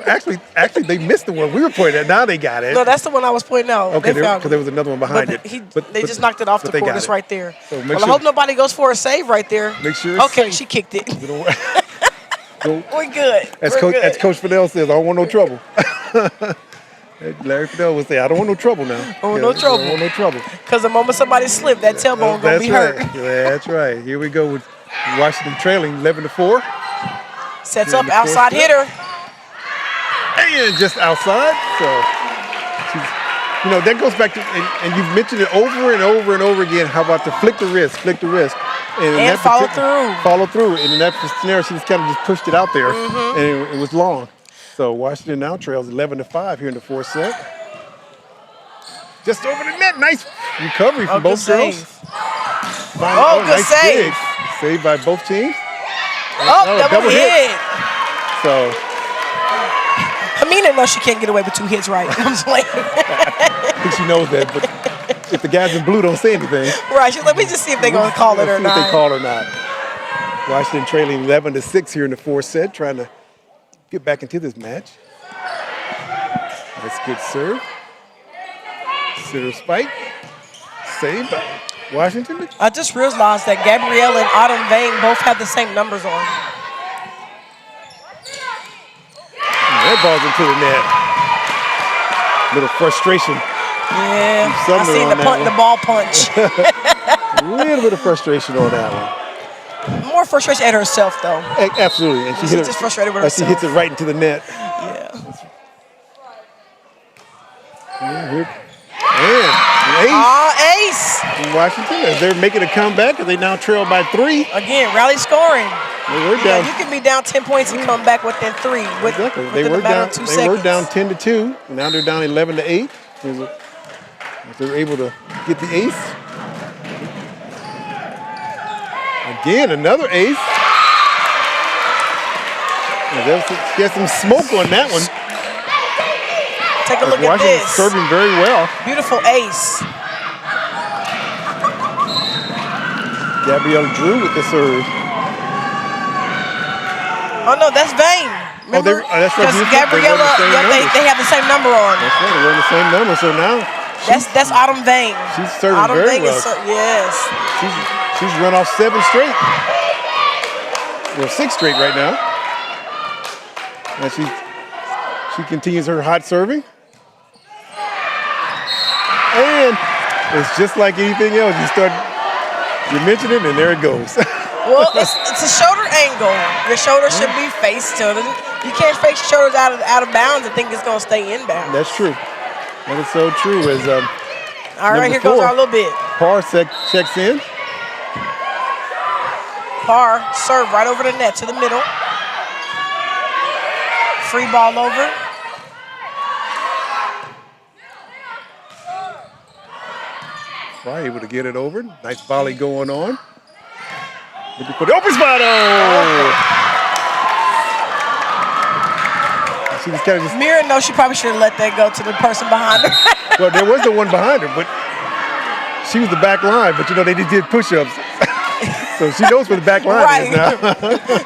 [SPEAKER 1] Actually, they missed the one we were pointing at. Now they got it.
[SPEAKER 2] No, that's the one I was pointing out.
[SPEAKER 1] Okay, because there was another one behind it.
[SPEAKER 2] They just knocked it off the court. It's right there.
[SPEAKER 1] So
[SPEAKER 2] I hope nobody goes for a save right there.
[SPEAKER 1] Make sure it's safe.
[SPEAKER 2] She kicked it.
[SPEAKER 1] So,
[SPEAKER 2] we're good.
[SPEAKER 1] As Coach Fidel says, I don't want no trouble. Larry Fidel would say, I don't want no trouble now.
[SPEAKER 2] Oh, no trouble.
[SPEAKER 1] I don't want no trouble.
[SPEAKER 2] Because the moment somebody slipped, that tailbone going to be hurt.
[SPEAKER 1] That's right. Here we go with Washington trailing 11-4.
[SPEAKER 2] Sets up outside hitter.
[SPEAKER 1] And just outside. So, you know, that goes back to, and you've mentioned it over and over and over again, how about the flick the wrist.
[SPEAKER 2] And follow through.
[SPEAKER 1] Follow through. And in that scenario, she just kind of just pushed it out there, and it was long. So Washington now trails 11-5 here in the 4th set. Just over the net. Nice recovery from both girls.
[SPEAKER 2] Good save.
[SPEAKER 1] Saved by both teams.
[SPEAKER 2] Double hit.
[SPEAKER 1] So
[SPEAKER 2] Hamina knows she can't get away with 2 hits right. I'm just like,
[SPEAKER 1] I think she knows that, but if the guys in blue don't say anything.
[SPEAKER 2] Right, she's like, let me just see if they're going to call it or not.
[SPEAKER 1] See if they call or not. Washington trailing 11-6 here in the 4th set, trying to get back into this match. That's good serve. Sitter spike. Saved by Washington.
[SPEAKER 2] I just realized that Gabrielle and Autumn Vane both have the same numbers on.
[SPEAKER 1] That ball's into the net. Little frustration.
[SPEAKER 2] Yeah, I seen the ball punch.
[SPEAKER 1] A little bit of frustration on that one.
[SPEAKER 2] More frustration at herself, though.
[SPEAKER 1] Absolutely. And
[SPEAKER 2] she's just frustrated with herself.
[SPEAKER 1] She hits it right into the net.
[SPEAKER 2] Yeah.
[SPEAKER 1] And ace.
[SPEAKER 2] Ace.
[SPEAKER 1] Washington, as they're making a comeback, and they now trail by 3.
[SPEAKER 2] Again, rally scoring.
[SPEAKER 1] They were down.
[SPEAKER 2] You can be down 10 points and come back within 3.
[SPEAKER 1] Exactly. They were down 10-2. And now they're down 11-8. They're able to get the ace. Again, another ace. Get some smoke on that one.
[SPEAKER 2] Take a look at this.
[SPEAKER 1] Serving very well.
[SPEAKER 2] Beautiful ace.
[SPEAKER 1] Gabrielle Drew with the serve.
[SPEAKER 2] Oh, no, that's Vane. Remember?
[SPEAKER 1] That's right.
[SPEAKER 2] Because Gabriella, they have the same number on.
[SPEAKER 1] That's right. They run the same number. So now
[SPEAKER 2] that's Autumn Vane.
[SPEAKER 1] She's serving very well.
[SPEAKER 2] Yes.
[SPEAKER 1] She's run off 7 straight. Well, 6 straight right now. And she continues her hot serving. And it's just like anything else. You start You mention it, and there it goes.
[SPEAKER 2] Well, it's a shoulder angle. Your shoulder should be faced to it. You can't face your shoulders out of bounds and think it's going to stay inbound.
[SPEAKER 1] That's true. That is so true. As
[SPEAKER 2] all right, here goes our little bit.
[SPEAKER 1] Parr checks in.
[SPEAKER 2] Parr serve right over the net to the middle. Free ball over.
[SPEAKER 1] Fry able to get it over. Nice volley going on. Looking for the open spot. Oh! She was kind of just.
[SPEAKER 2] Mira knows she probably should have let that go to the person behind her.
[SPEAKER 1] Well, there was the one behind her, but she was the back line. But they just did push-ups, so she knows where the back line is now.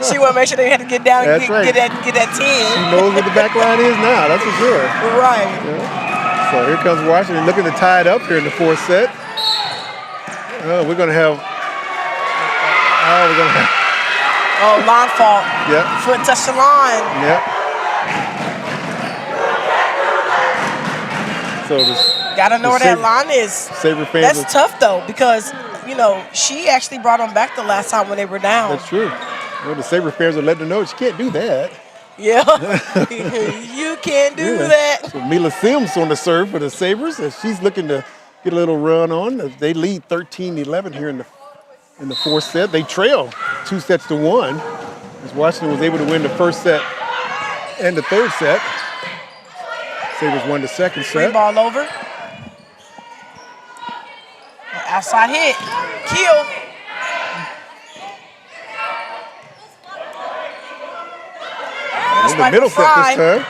[SPEAKER 2] She want to make sure they had to get down and get that 10.
[SPEAKER 1] She knows where the back line is now. That's for sure.
[SPEAKER 2] Right.
[SPEAKER 1] Yeah. So here comes Washington looking to tie it up here in the fourth set. We're gonna have.
[SPEAKER 2] Line fault.
[SPEAKER 1] Yeah.
[SPEAKER 2] Foot touch the line.
[SPEAKER 1] Yep. So
[SPEAKER 2] gotta know where that line is.
[SPEAKER 1] Sabre fans.
[SPEAKER 2] That's tough though, because she actually brought them back the last time when they were down.
[SPEAKER 1] That's true. Well, the Sabre fans are letting them know she can't do that.
[SPEAKER 2] Yeah. You can't do that.
[SPEAKER 1] So Mila Sims on the serve for the Sabres, as she's looking to get a little run on. They lead 13-11 here in the fourth set. They trail 2-1, as Washington was able to win the first set and the third set. Sabres won the second set.
[SPEAKER 2] Free ball over. Outside hit. Kill.
[SPEAKER 1] In the middle set this time.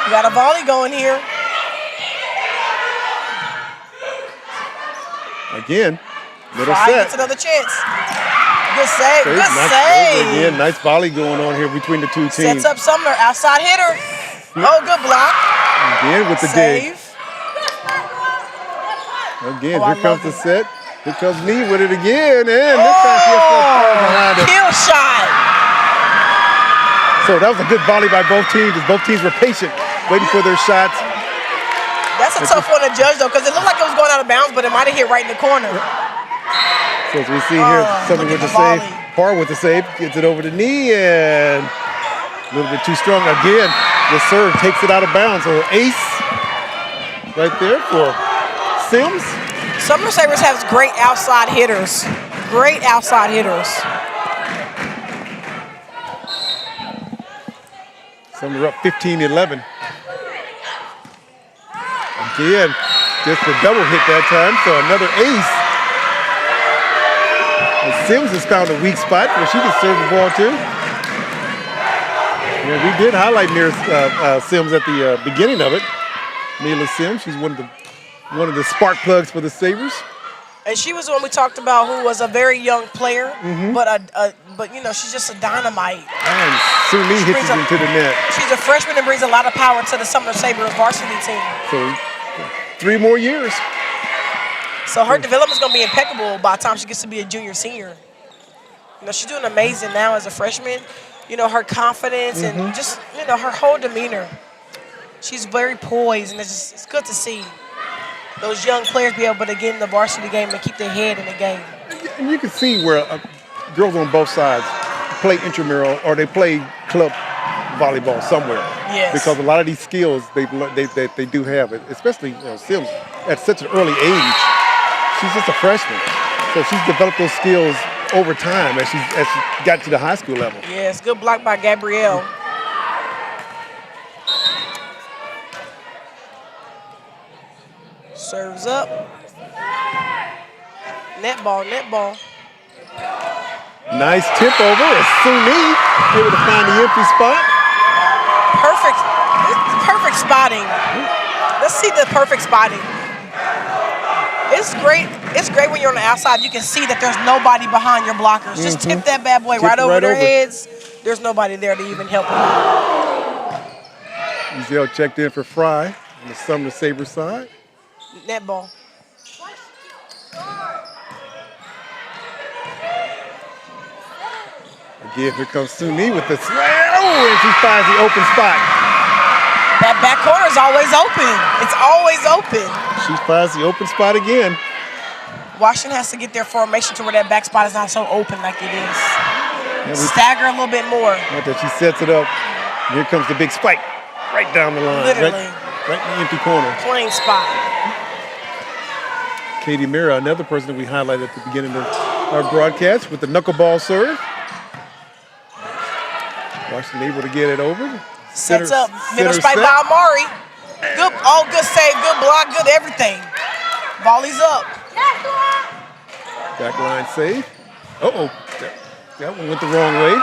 [SPEAKER 2] We got a volley going here.
[SPEAKER 1] Again, middle
[SPEAKER 2] Fry
[SPEAKER 1] set.
[SPEAKER 2] gets another chance. Good save. Good
[SPEAKER 1] nice
[SPEAKER 2] save.
[SPEAKER 1] Again, nice volley going on here between the two teams.
[SPEAKER 2] Sets up Sumner. Outside hitter. Oh, good block.
[SPEAKER 1] Again with the dig.
[SPEAKER 2] Save.
[SPEAKER 1] Again, here comes the set. Here comes Lee with it again. And this time she has to behind it.
[SPEAKER 2] Kill shot.
[SPEAKER 1] So that was a good volley by both teams, as both teams were patient, waiting for their shots.
[SPEAKER 2] That's a tough one to judge, though, because it looked like it was going out of bounds, but it might have hit right in the corner.
[SPEAKER 1] So as we see here, Sumner with the save. Parr with the save, gets it over the knee, and a little bit too strong. Again, the serve takes it out of bounds. So ace right there for Sims.
[SPEAKER 2] Sumner Sabres has great outside hitters. Great outside hitters.
[SPEAKER 1] Sumner up 15-11. Again, just a double hit that time, so another ace. And Sims has found a weak spot where she can serve the ball too. Yeah, we did highlight Sims at the beginning of it. Mila Sims, she's one of the spark plugs for the Sabres.
[SPEAKER 2] And she was the one we talked about, who was a very young player, but she's just a dynamite.
[SPEAKER 1] And Sumi hits it into the net.
[SPEAKER 2] She's a freshman and brings a lot of power to the Sumner Sabres varsity team.
[SPEAKER 1] So 3 more years.
[SPEAKER 2] So her development's gonna be impeccable by the time she gets to be a junior, senior. She's doing amazing now as a freshman. Her confidence and just her whole demeanor. She's very poised, and it's good to see those young players be able to get in the varsity game and keep their head in the game.
[SPEAKER 1] And you can see where girls on both sides play intramural or they play club volleyball somewhere.
[SPEAKER 2] Yes.
[SPEAKER 1] Because a lot of these skills they do have, especially Sims at such an early age. She's just a freshman, so she's developed those skills over time as she got to the high school level.
[SPEAKER 2] Yes, good block by Gabrielle. Serves up. Net ball.
[SPEAKER 1] Nice tip over as Sumi able to find the empty spot.
[SPEAKER 2] Perfect spotting. Let's see the perfect spotting. It's great. It's great when you're on the outside. You can see that there's nobody behind your blockers. Just tip that bad boy right over their heads. There's nobody there to even help them.
[SPEAKER 1] Ezel checked in for Fry on the Sumner Sabres side.
[SPEAKER 2] Net ball.
[SPEAKER 1] Again, here comes Sumi with the slam. Oh, and she finds the open spot.
[SPEAKER 2] That back corner is always open. It's always open.
[SPEAKER 1] She finds the open spot again.
[SPEAKER 2] Washington has to get their formation to where that back spot is not so open like it is. Stagger a little bit more.
[SPEAKER 1] Right there, she sets it up. Here comes the big spike. Right down the line.
[SPEAKER 2] Literally.
[SPEAKER 1] Right in the empty corner.
[SPEAKER 2] Plain spot.
[SPEAKER 1] Katie Mira, another person that we highlighted at the beginning of our broadcast with the knuckleball serve. Washington able to get it over.
[SPEAKER 2] Sets up. Middle spike by Amari. Good, all good save, good block, good everything. Volley's up.
[SPEAKER 1] Back line save. Uh-oh. That one went the wrong way.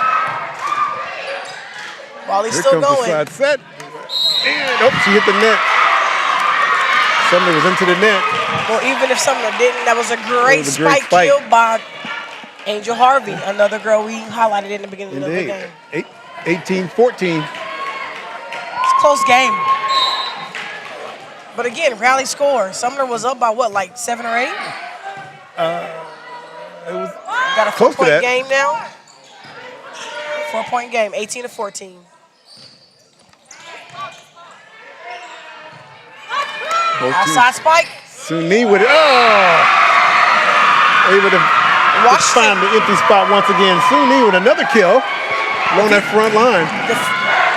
[SPEAKER 2] Volley's
[SPEAKER 1] Here
[SPEAKER 2] still
[SPEAKER 1] comes
[SPEAKER 2] going.
[SPEAKER 1] the side set. And, she hit the net. Sumner was into the net.
[SPEAKER 2] Well, even if Sumner didn't, that was a great spike kill by Angel Harvey, another girl we highlighted in the beginning of the game.
[SPEAKER 1] 18-14.
[SPEAKER 2] It's a close game. But again, rally score. Sumner was up by what, like 7 or 8?
[SPEAKER 1] It was
[SPEAKER 2] got a
[SPEAKER 1] close to
[SPEAKER 2] 4-point
[SPEAKER 1] that.
[SPEAKER 2] game now. 4-point game, 18-14. Outside spike.
[SPEAKER 1] Suni with it. Able to find the empty spot once again. Suni with another kill along that front line.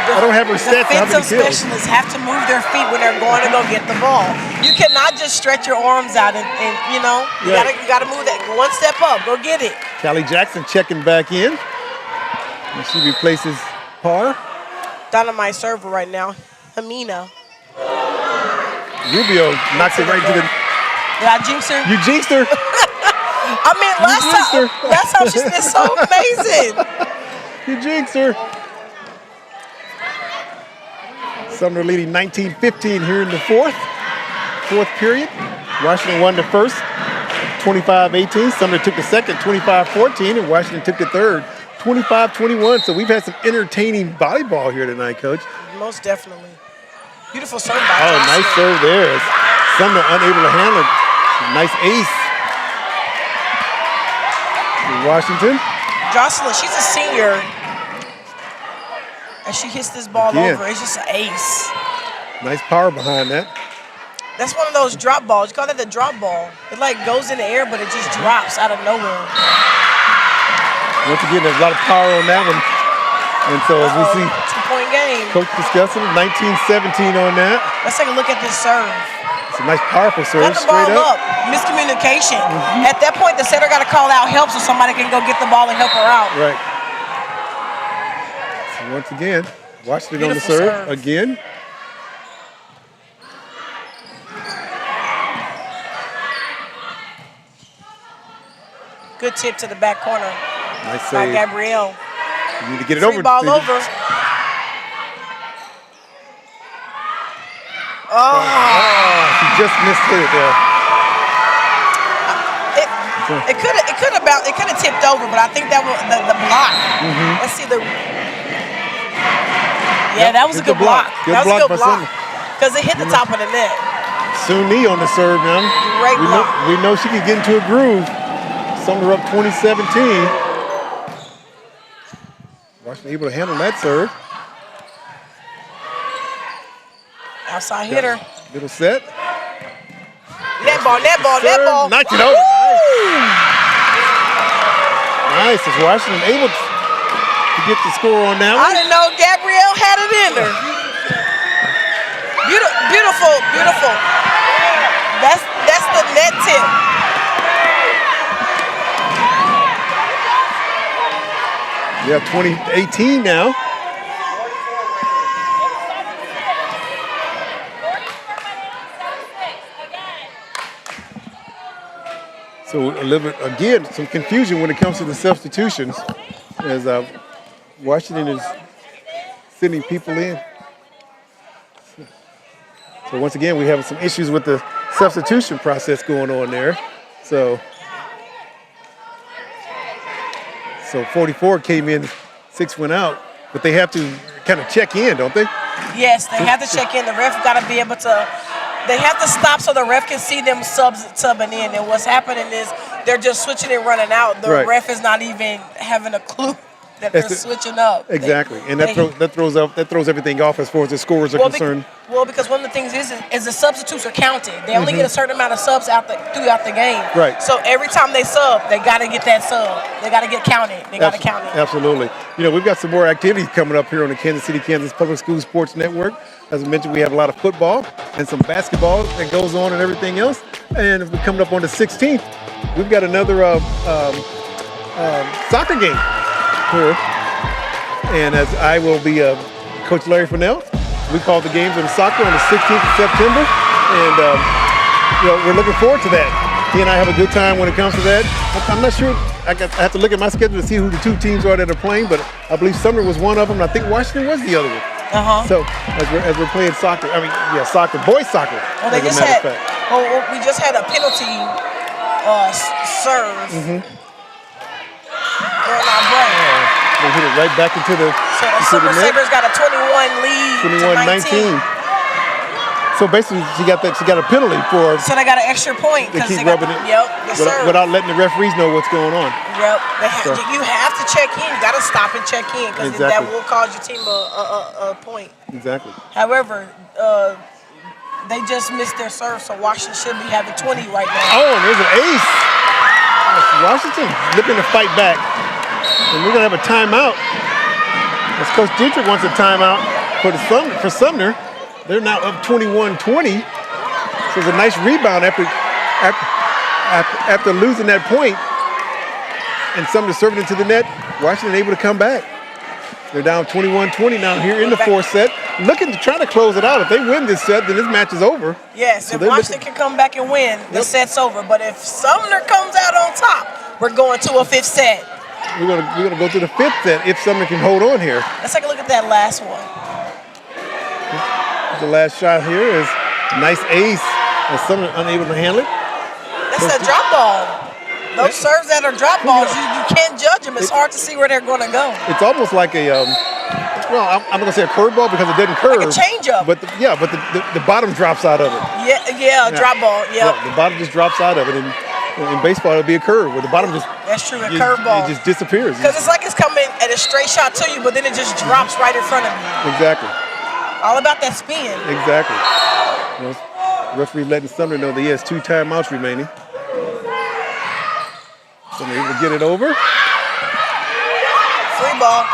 [SPEAKER 1] I don't have her stats.
[SPEAKER 2] Defensive specialists have to move their feet when they're going to go get the ball. You cannot just stretch your arms out and you know, you gotta move that one step up. Go get it.
[SPEAKER 1] Callie Jackson checking back in. And she replaces Parr.
[SPEAKER 2] Dynamite server right now. Hamina.
[SPEAKER 1] Rubio knocks it right to the.
[SPEAKER 2] Did I jinx her?
[SPEAKER 1] You jinxed her.
[SPEAKER 2] I mean, last time she did so amazing.
[SPEAKER 1] You jinxed her. Sumner leading 19-15 here in the fourth period. Washington won the first, 25-18. Sumner took the second, 25-14, and Washington took the third, 25-21. So we've had some entertaining volleyball here tonight, Coach.
[SPEAKER 2] Most definitely. Beautiful serve by Jocelyn.
[SPEAKER 1] Nice serve there. Sumner unable to handle it. Nice ace. Washington.
[SPEAKER 2] Jocelyn, she's a senior. And she hits this ball over. It's just an ace.
[SPEAKER 1] Nice power behind that.
[SPEAKER 2] That's one of those drop balls. You call that the drop ball. It like goes in the air, but it just drops out of nowhere.
[SPEAKER 1] Once again, there's a lot of power on that one. And so as we see
[SPEAKER 2] 2-point game.
[SPEAKER 1] Coach discussing 19-17 on that.
[SPEAKER 2] Let's take a look at this serve.
[SPEAKER 1] It's a nice powerful serve.
[SPEAKER 2] Got the ball up. Miscommunication. At that point, the setter got to call out help so somebody can go get the ball and help her out.
[SPEAKER 1] Right. So once again, Washington on the serve again.
[SPEAKER 2] Good tip to the back corner.
[SPEAKER 1] Nice
[SPEAKER 2] by
[SPEAKER 1] save.
[SPEAKER 2] Gabrielle.
[SPEAKER 1] You need to get it
[SPEAKER 2] Free
[SPEAKER 1] over.
[SPEAKER 2] ball over.
[SPEAKER 1] She just missed it there.
[SPEAKER 2] It could have tipped over, but I think that was the block. Let's see the. Yeah, that was a good block. That was a good block because it hit the top of the net.
[SPEAKER 1] Suni on the serve now.
[SPEAKER 2] Great block.
[SPEAKER 1] We know she can get into a groove. Sumner up 20-17. Washington able to handle that serve.
[SPEAKER 2] Outside hitter.
[SPEAKER 1] Little set.
[SPEAKER 2] Net ball.
[SPEAKER 1] Knocked it over. Nice. Is Washington able to get the score on that one?
[SPEAKER 2] I didn't know Gabrielle had it in her. Beautiful. That's the net tip.
[SPEAKER 1] Yeah, 2018 now. So a little bit, again, some confusion when it comes to the substitutions as Washington is sending people in. So once again, we have some issues with the substitution process going on there. So 44 came in, 6 went out, but they have to kind of check in, don't they?
[SPEAKER 2] Yes, they have to check in. The ref got to be able to. They have to stop so the ref can see them subbing in. And what's happening is they're just switching and running out. The ref is not even having a clue that they're switching up.
[SPEAKER 1] Exactly, and that throws everything off as far as the scores are concerned.
[SPEAKER 2] Because one of the things is the substitutes are counted. They only get a certain amount of subs throughout the game.
[SPEAKER 1] Right.
[SPEAKER 2] So every time they sub, they got to get that sub. They got to get counted. They got to count it.
[SPEAKER 1] Absolutely. We've got some more activities coming up here on the Kansas City, Kansas Public School Sports Network. As I mentioned, we have a lot of football and some basketball that goes on and everything else. And we're coming up on the 16th. We've got another soccer game here. And as I will be Coach Larry Fennell, we call the games on soccer on the 16th of September. And, we're looking forward to that. He and I have a good time when it comes to that. I'm not sure. I have to look at my schedule to see who the two teams are that are playing, but I believe Sumner was one of them, and I think Washington was the other one. So as we're playing soccer, soccer, boys soccer.
[SPEAKER 2] Well, we just had a penalty serve. During our break.
[SPEAKER 1] They hit it right back into the.
[SPEAKER 2] So the Super Sabres got a 21 lead.
[SPEAKER 1] 21-19. So basically, she got a penalty for.
[SPEAKER 2] So they got an extra point
[SPEAKER 1] because they keep rubbing it. Without letting the referees know what's going on.
[SPEAKER 2] Yep. You have to check in. You got to stop and check in because that will cause your team a point.
[SPEAKER 1] Exactly.
[SPEAKER 2] However, they just missed their serve, so Washington should be having 20 right now.
[SPEAKER 1] Oh, and there's an ace. Washington looking to fight back, and we're gonna have a timeout. As Coach Dietrich wants a timeout for Sumner. They're now up 21-20. So it's a nice rebound after losing that point. And Sumner serving it to the net. Washington able to come back. They're down 21-20 now here in the fourth set. Looking to try to close it out. If they win this set, then this match is over.
[SPEAKER 2] Yes, if Washington can come back and win, the set's over. But if Sumner comes out on top, we're going to a fifth set.
[SPEAKER 1] We're gonna go to the fifth set if Sumner can hold on here.
[SPEAKER 2] Let's take a look at that last one.
[SPEAKER 1] The last shot here is a nice ace, and Sumner unable to handle it.
[SPEAKER 2] That's a drop ball. Those serves that are drop balls, you can't judge them. It's hard to see where they're going to go.
[SPEAKER 1] It's almost like a, I'm not going to say a curve ball because it doesn't curve.
[SPEAKER 2] Like a change-up.
[SPEAKER 1] But the bottom drops out of it.
[SPEAKER 2] Yeah, drop ball, yeah.
[SPEAKER 1] The bottom just drops out of it. And in baseball, it'll be a curve where the bottom just...
[SPEAKER 2] That's true, a curve ball.
[SPEAKER 1] It just disappears.
[SPEAKER 2] Because it's like it's coming at a straight shot to you, but then it just drops right in front of you.
[SPEAKER 1] Exactly.
[SPEAKER 2] All about that spin.
[SPEAKER 1] Exactly. Referee letting Sumner know that he has 2 timeouts remaining. Sumner able to get it over.
[SPEAKER 2] Free ball.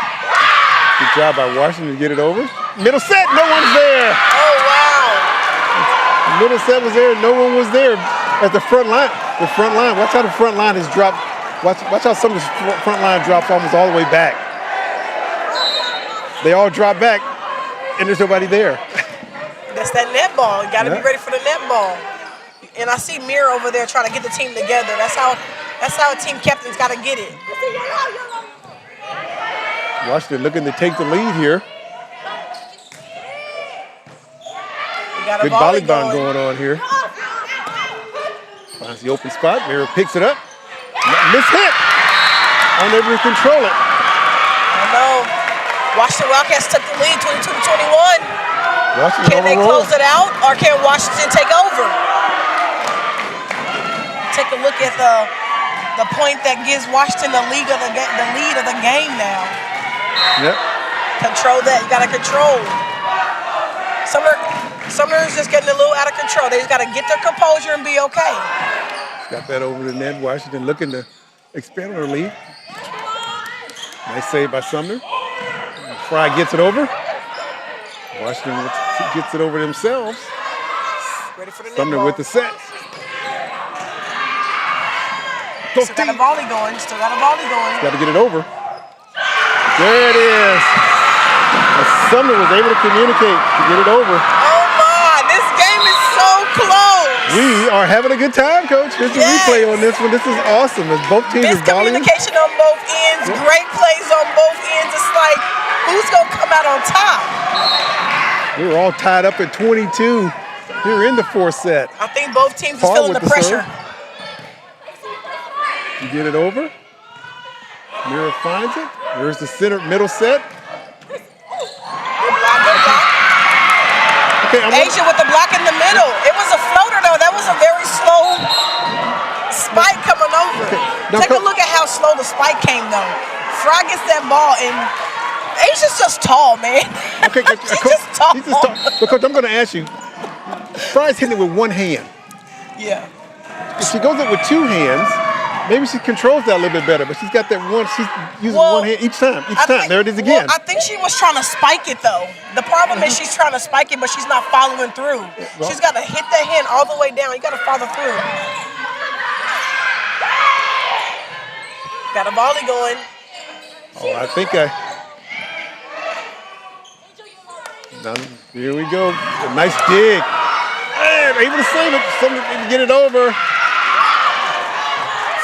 [SPEAKER 1] Good job by Washington to get it over. Middle set, no one's there.
[SPEAKER 2] Oh, wow.
[SPEAKER 1] Middle set was there, no one was there at the front line. The front line, watch how the front line has dropped. Watch how some of the front line drops almost all the way back. They all drop back. And there's nobody there.
[SPEAKER 2] That's that net ball. You got to be ready for the net ball. And I see Mir over there trying to get the team together. That's how a team captain's got to get it.
[SPEAKER 1] Washington looking to take the lead here.
[SPEAKER 2] Good
[SPEAKER 1] volleyball going on here. Finds the open spot. Mir picks it up. Miss hit. Unable to control it.
[SPEAKER 2] I know. Washington Wildcats took the lead 22-21. Can they close it out or can Washington take over? Take a look at the point that gives Washington the lead of the game now.
[SPEAKER 1] Yep.
[SPEAKER 2] Control that. You got to control. Sumner is just getting a little out of control. They just got to get their composure and be okay.
[SPEAKER 1] Got that over the net. Washington looking to expand on their lead. Nice save by Sumner. Fry gets it over. Washington gets it over themselves.
[SPEAKER 2] Ready for the
[SPEAKER 1] Sumner with the set.
[SPEAKER 2] Still got a volley going.
[SPEAKER 1] Got to get it over. There it is. And Sumner was able to communicate to get it over.
[SPEAKER 2] Oh my, this game is so close.
[SPEAKER 1] We are having a good time, Coach. Here's the replay on this one. This is awesome. As both teams are volleying.
[SPEAKER 2] Miscommunication on both ends. Great plays on both ends. It's like, who's going to come out on top?
[SPEAKER 1] We're all tied up at 22 here in the fourth set.
[SPEAKER 2] I think both teams are feeling the pressure.
[SPEAKER 1] You get it over. Mira finds it. There's the middle set. Okay,
[SPEAKER 2] Asia with the block in the middle. It was a floater, though. That was a very slow spike coming over.
[SPEAKER 1] Okay. Now,
[SPEAKER 2] Take a look at how slow the spike came, though. Fry gets that ball, and Asia's just tall, man.
[SPEAKER 1] Okay,
[SPEAKER 2] She's just tall.
[SPEAKER 1] He's just tall. But Coach, I'm going to ask you. Fry's hitting it with one hand.
[SPEAKER 2] Yeah.
[SPEAKER 1] If she goes up with two hands, maybe she controls that a little bit better. But she's got that one. She's using one hand each time. There it is again.
[SPEAKER 2] Well, I think she was trying to spike it though. The problem is she's trying to spike it, but she's not following through.
[SPEAKER 1] Well,
[SPEAKER 2] she's got to hit that hand all the way down. You got to follow through. Got a volley going.
[SPEAKER 1] Oh, I think now, here we go. A nice dig. And able to save it. Somebody to get it over.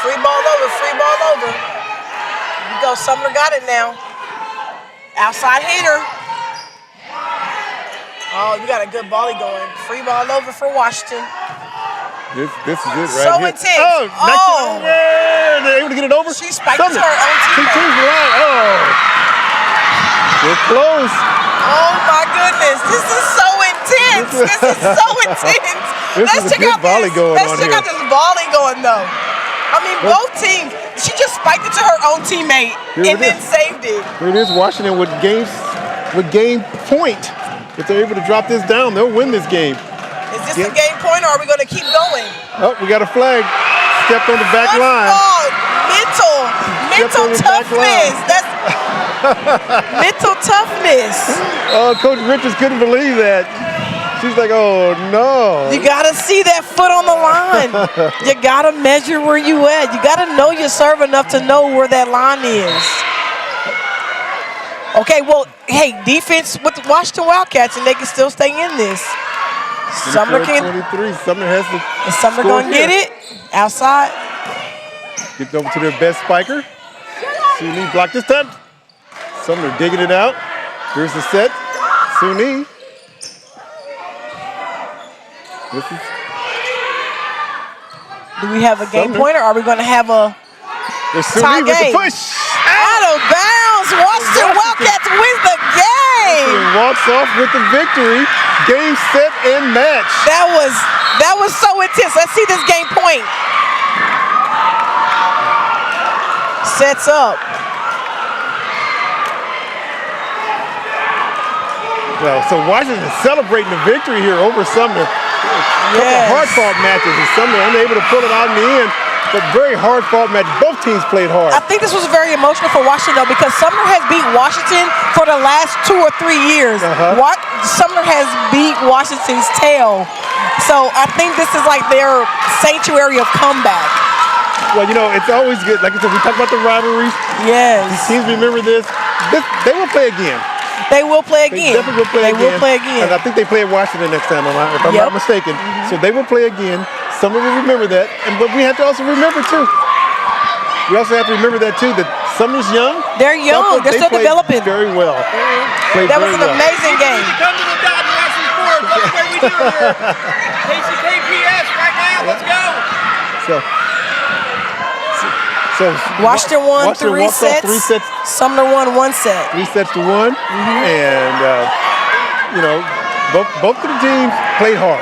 [SPEAKER 2] Free ball over. Free ball over. Here we go. Sumner got it now. Outside hitter. Oh, you got a good volley going. Free ball over for Washington.
[SPEAKER 1] This is it right
[SPEAKER 2] so
[SPEAKER 1] here.
[SPEAKER 2] Intense.
[SPEAKER 1] Oh, knocks it over. They're able to get it over.
[SPEAKER 2] She spiked it to her own
[SPEAKER 1] She
[SPEAKER 2] teammate.
[SPEAKER 1] turns around. Oh. They're close.
[SPEAKER 2] Oh my goodness. This is so intense. This is so intense.
[SPEAKER 1] This is a good volley going
[SPEAKER 2] Let's
[SPEAKER 1] on
[SPEAKER 2] check
[SPEAKER 1] here.
[SPEAKER 2] out this volley going though. I mean, both teams. She just spiked it to her own teammate
[SPEAKER 1] Here
[SPEAKER 2] and
[SPEAKER 1] it
[SPEAKER 2] then
[SPEAKER 1] is.
[SPEAKER 2] saved it.
[SPEAKER 1] Here it is. Washington would gain point. If they're able to drop this down, they'll win this game.
[SPEAKER 2] Is this a game point or are we going to keep going?
[SPEAKER 1] Oh, we got a flag. Stepped on the back line.
[SPEAKER 2] Oh, mental toughness. That's mental toughness.
[SPEAKER 1] Oh, Coach Richards couldn't believe that. She's like, oh no.
[SPEAKER 2] You gotta see that foot on the line. You gotta measure where you at. You gotta know your serve enough to know where that line is. Okay, well, hey, defense with the Washington Wildcats, and they can still stay in this. Sumner can.
[SPEAKER 1] 23. Sumner has the.
[SPEAKER 2] Is Sumner
[SPEAKER 1] score
[SPEAKER 2] gonna get
[SPEAKER 1] here.
[SPEAKER 2] it outside?
[SPEAKER 1] Gets over to their best spiker. Suni blocked this time. Sumner digging it out. Here's the set. Suni. This is.
[SPEAKER 2] Do we have a game
[SPEAKER 1] Sumner.
[SPEAKER 2] point, or are we gonna have a
[SPEAKER 1] There's
[SPEAKER 2] tie
[SPEAKER 1] Suni with
[SPEAKER 2] game?
[SPEAKER 1] the push.
[SPEAKER 2] Out of bounds. Washington Wildcats win the game.
[SPEAKER 1] And walks off with the victory. Game, set, and match.
[SPEAKER 2] That was so intense. Let's see this game point. Sets up.
[SPEAKER 1] Well, so Washington is celebrating the victory here over Sumner. A couple of hard-fought matches, and Sumner unable to pull it out in the end, but very hard-fought matches. Both teams played hard.
[SPEAKER 2] I think this was very emotional for Washington, though, because Sumner has beat Washington for the last 2 or 3 years. Sumner has beat Washington's tail. So I think this is like their sanctuary of comeback.
[SPEAKER 1] Well, you know, it's always good. Like I said, we talk about the rivalries.
[SPEAKER 2] Yes.
[SPEAKER 1] These teams remember this. They will play again.
[SPEAKER 2] They will play again.
[SPEAKER 1] They definitely will play again.
[SPEAKER 2] They will play again.
[SPEAKER 1] And I think they play at Washington next time, if I'm not mistaken. So they will play again. Some will remember that. But we have to also remember, too. We also have to remember that, too, that Sumner's young.
[SPEAKER 2] They're young. They're still
[SPEAKER 1] played
[SPEAKER 2] developing.
[SPEAKER 1] very well.
[SPEAKER 2] That was an amazing game.
[SPEAKER 13] Come to the dot and watch some sports. That's the way we do it here. KCKPS right now. Let's go.
[SPEAKER 1] So
[SPEAKER 2] Washington won 3
[SPEAKER 1] walked off
[SPEAKER 2] sets.
[SPEAKER 1] 3 sets.
[SPEAKER 2] Sumner won 1 set.
[SPEAKER 1] 3 sets to 1. And, you know, both of the teams played hard.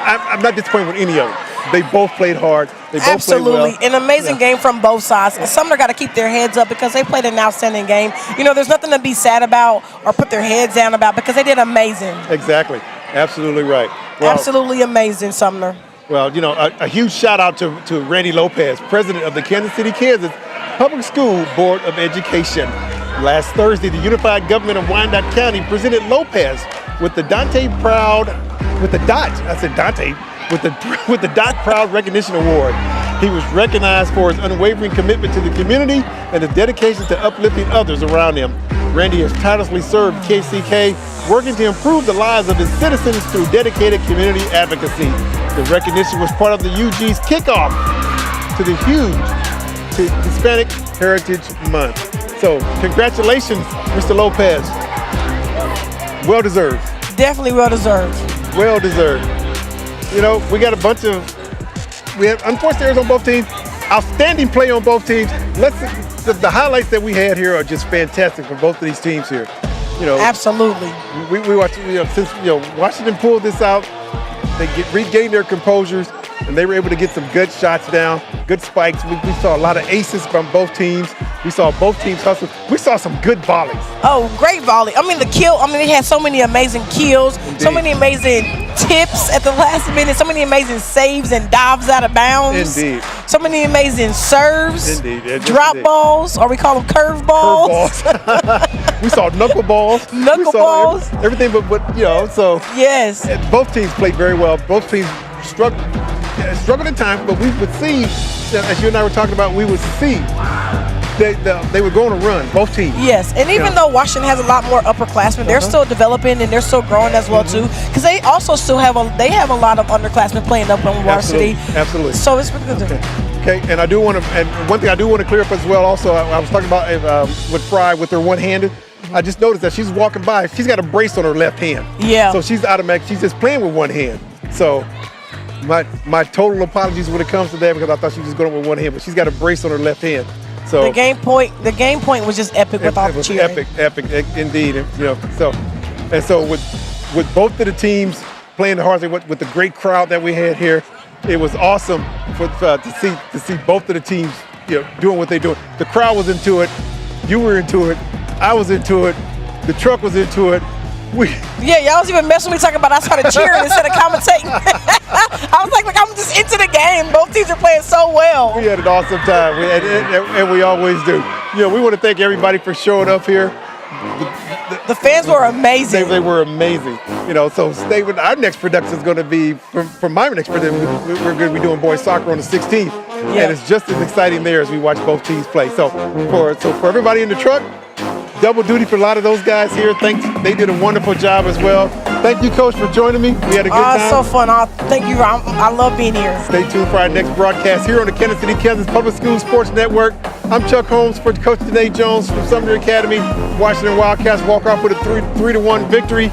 [SPEAKER 1] I'm not disappointed with any of them. They both played hard. They both
[SPEAKER 2] Absolutely.
[SPEAKER 1] played well.
[SPEAKER 2] An amazing game from both sides. And Sumner got to keep their heads up because they played an outstanding game. You know, there's nothing to be sad about or put their heads down about because they did amazing.
[SPEAKER 1] Exactly. Absolutely right. Well,
[SPEAKER 2] Absolutely amazing, Sumner.
[SPEAKER 1] Well, you know, a huge shout out to Randy Lopez, president of the Kansas City, Kansas Public School Board of Education. Last Thursday, the unified government of Wyandotte County presented Lopez with the Dot Proud Recognition Award. He was recognized for his unwavering commitment to the community and his dedication to uplifting others around him. Randy has tirelessly served KCK, working to improve the lives of his citizens through dedicated community advocacy. The recognition was part of the UG's kickoff to the huge Hispanic Heritage Month. So, congratulations, Mr. Lopez. Well deserved.
[SPEAKER 2] Definitely well deserved.
[SPEAKER 1] Well deserved. You know, we got we have unfortunate errors on both teams, outstanding play on both teams. The highlights that we had here are just fantastic for both of these teams here. You know,
[SPEAKER 2] absolutely.
[SPEAKER 1] We watched, since Washington pulled this out, they regained their composures, and and they were able to get some good shots down, good spikes. We saw a lot of aces from both teams. We saw both teams hustle. We saw some good volleys.
[SPEAKER 2] Oh, great volley. I mean, they had so many amazing kills,
[SPEAKER 1] Indeed.
[SPEAKER 2] so many amazing tips at the last minute, so many amazing saves and dives out of bounds.
[SPEAKER 1] Indeed.
[SPEAKER 2] So many amazing serves,
[SPEAKER 1] Indeed. Yeah,
[SPEAKER 2] drop
[SPEAKER 1] indeed.
[SPEAKER 2] balls, or we call them curve balls.
[SPEAKER 1] We saw knuckle balls.
[SPEAKER 2] Knuckleballs.
[SPEAKER 1] Everything but, so.
[SPEAKER 2] Yes.
[SPEAKER 1] Both teams played very well. Both teams struggled at times, but we would see, as you and I were talking about, we would see they were going to run, both teams.
[SPEAKER 2] Yes, and even though Washington has a lot more upperclassmen, they're still developing and they're still growing as well too. Because they also still have a lot of underclassmen playing up on varsity.
[SPEAKER 1] Absolutely.
[SPEAKER 2] So it's really good.
[SPEAKER 1] Okay, and I do want to, and one thing I do want to clear up as well. Also, I was talking about with Fry with her one-handed. I just noticed that she's walking by. She's got a brace on her left hand.
[SPEAKER 2] Yeah.
[SPEAKER 1] So she's automatic. She's just playing with one hand. So my total apologies when it comes to that, because I thought she was just going with one hand, but she's got a brace on her left hand. So
[SPEAKER 2] the game point was just epic with all the cheering.
[SPEAKER 1] Epic indeed. And, so with both of the teams playing the hardest, with the great crowd that we had here, it was awesome to see both of the teams doing what they're doing. The crowd was into it. You were into it. I was into it. The truck was into it.
[SPEAKER 2] Y'all was even messing with me talking about I started cheering instead of commentating. I was like, I'm just into the game. Both teams are playing so well.
[SPEAKER 1] We had an awesome time, and we always do. We want to thank everybody for showing up here.
[SPEAKER 2] The fans were amazing.
[SPEAKER 1] They were amazing. So stay with our next production is going to be from my next production. We're going to be doing boys soccer on the 16th, and it's just as exciting there as we watch both teams play. So for everybody in the truck, double duty for a lot of those guys here. Thanks. They did a wonderful job as well. Thank you, Coach, for joining me. We had a good time.
[SPEAKER 2] So fun. Thank you. I love being here.
[SPEAKER 1] Stay tuned for our next broadcast here on the Kansas City, Kansas Public Schools Sports Network. I'm Chuck Holmes for Coach Danae Jones from Sumner Academy. Washington Wildcats walk off with a 3-1 victory.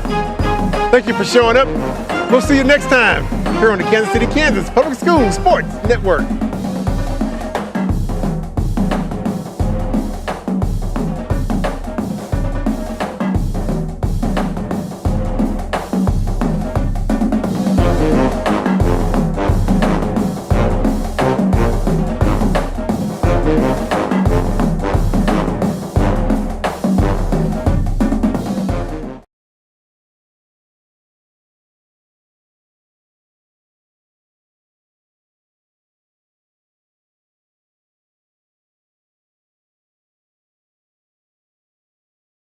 [SPEAKER 1] Thank you for showing up. We'll see you next time here on the Kansas City, Kansas Public Schools Sports Network.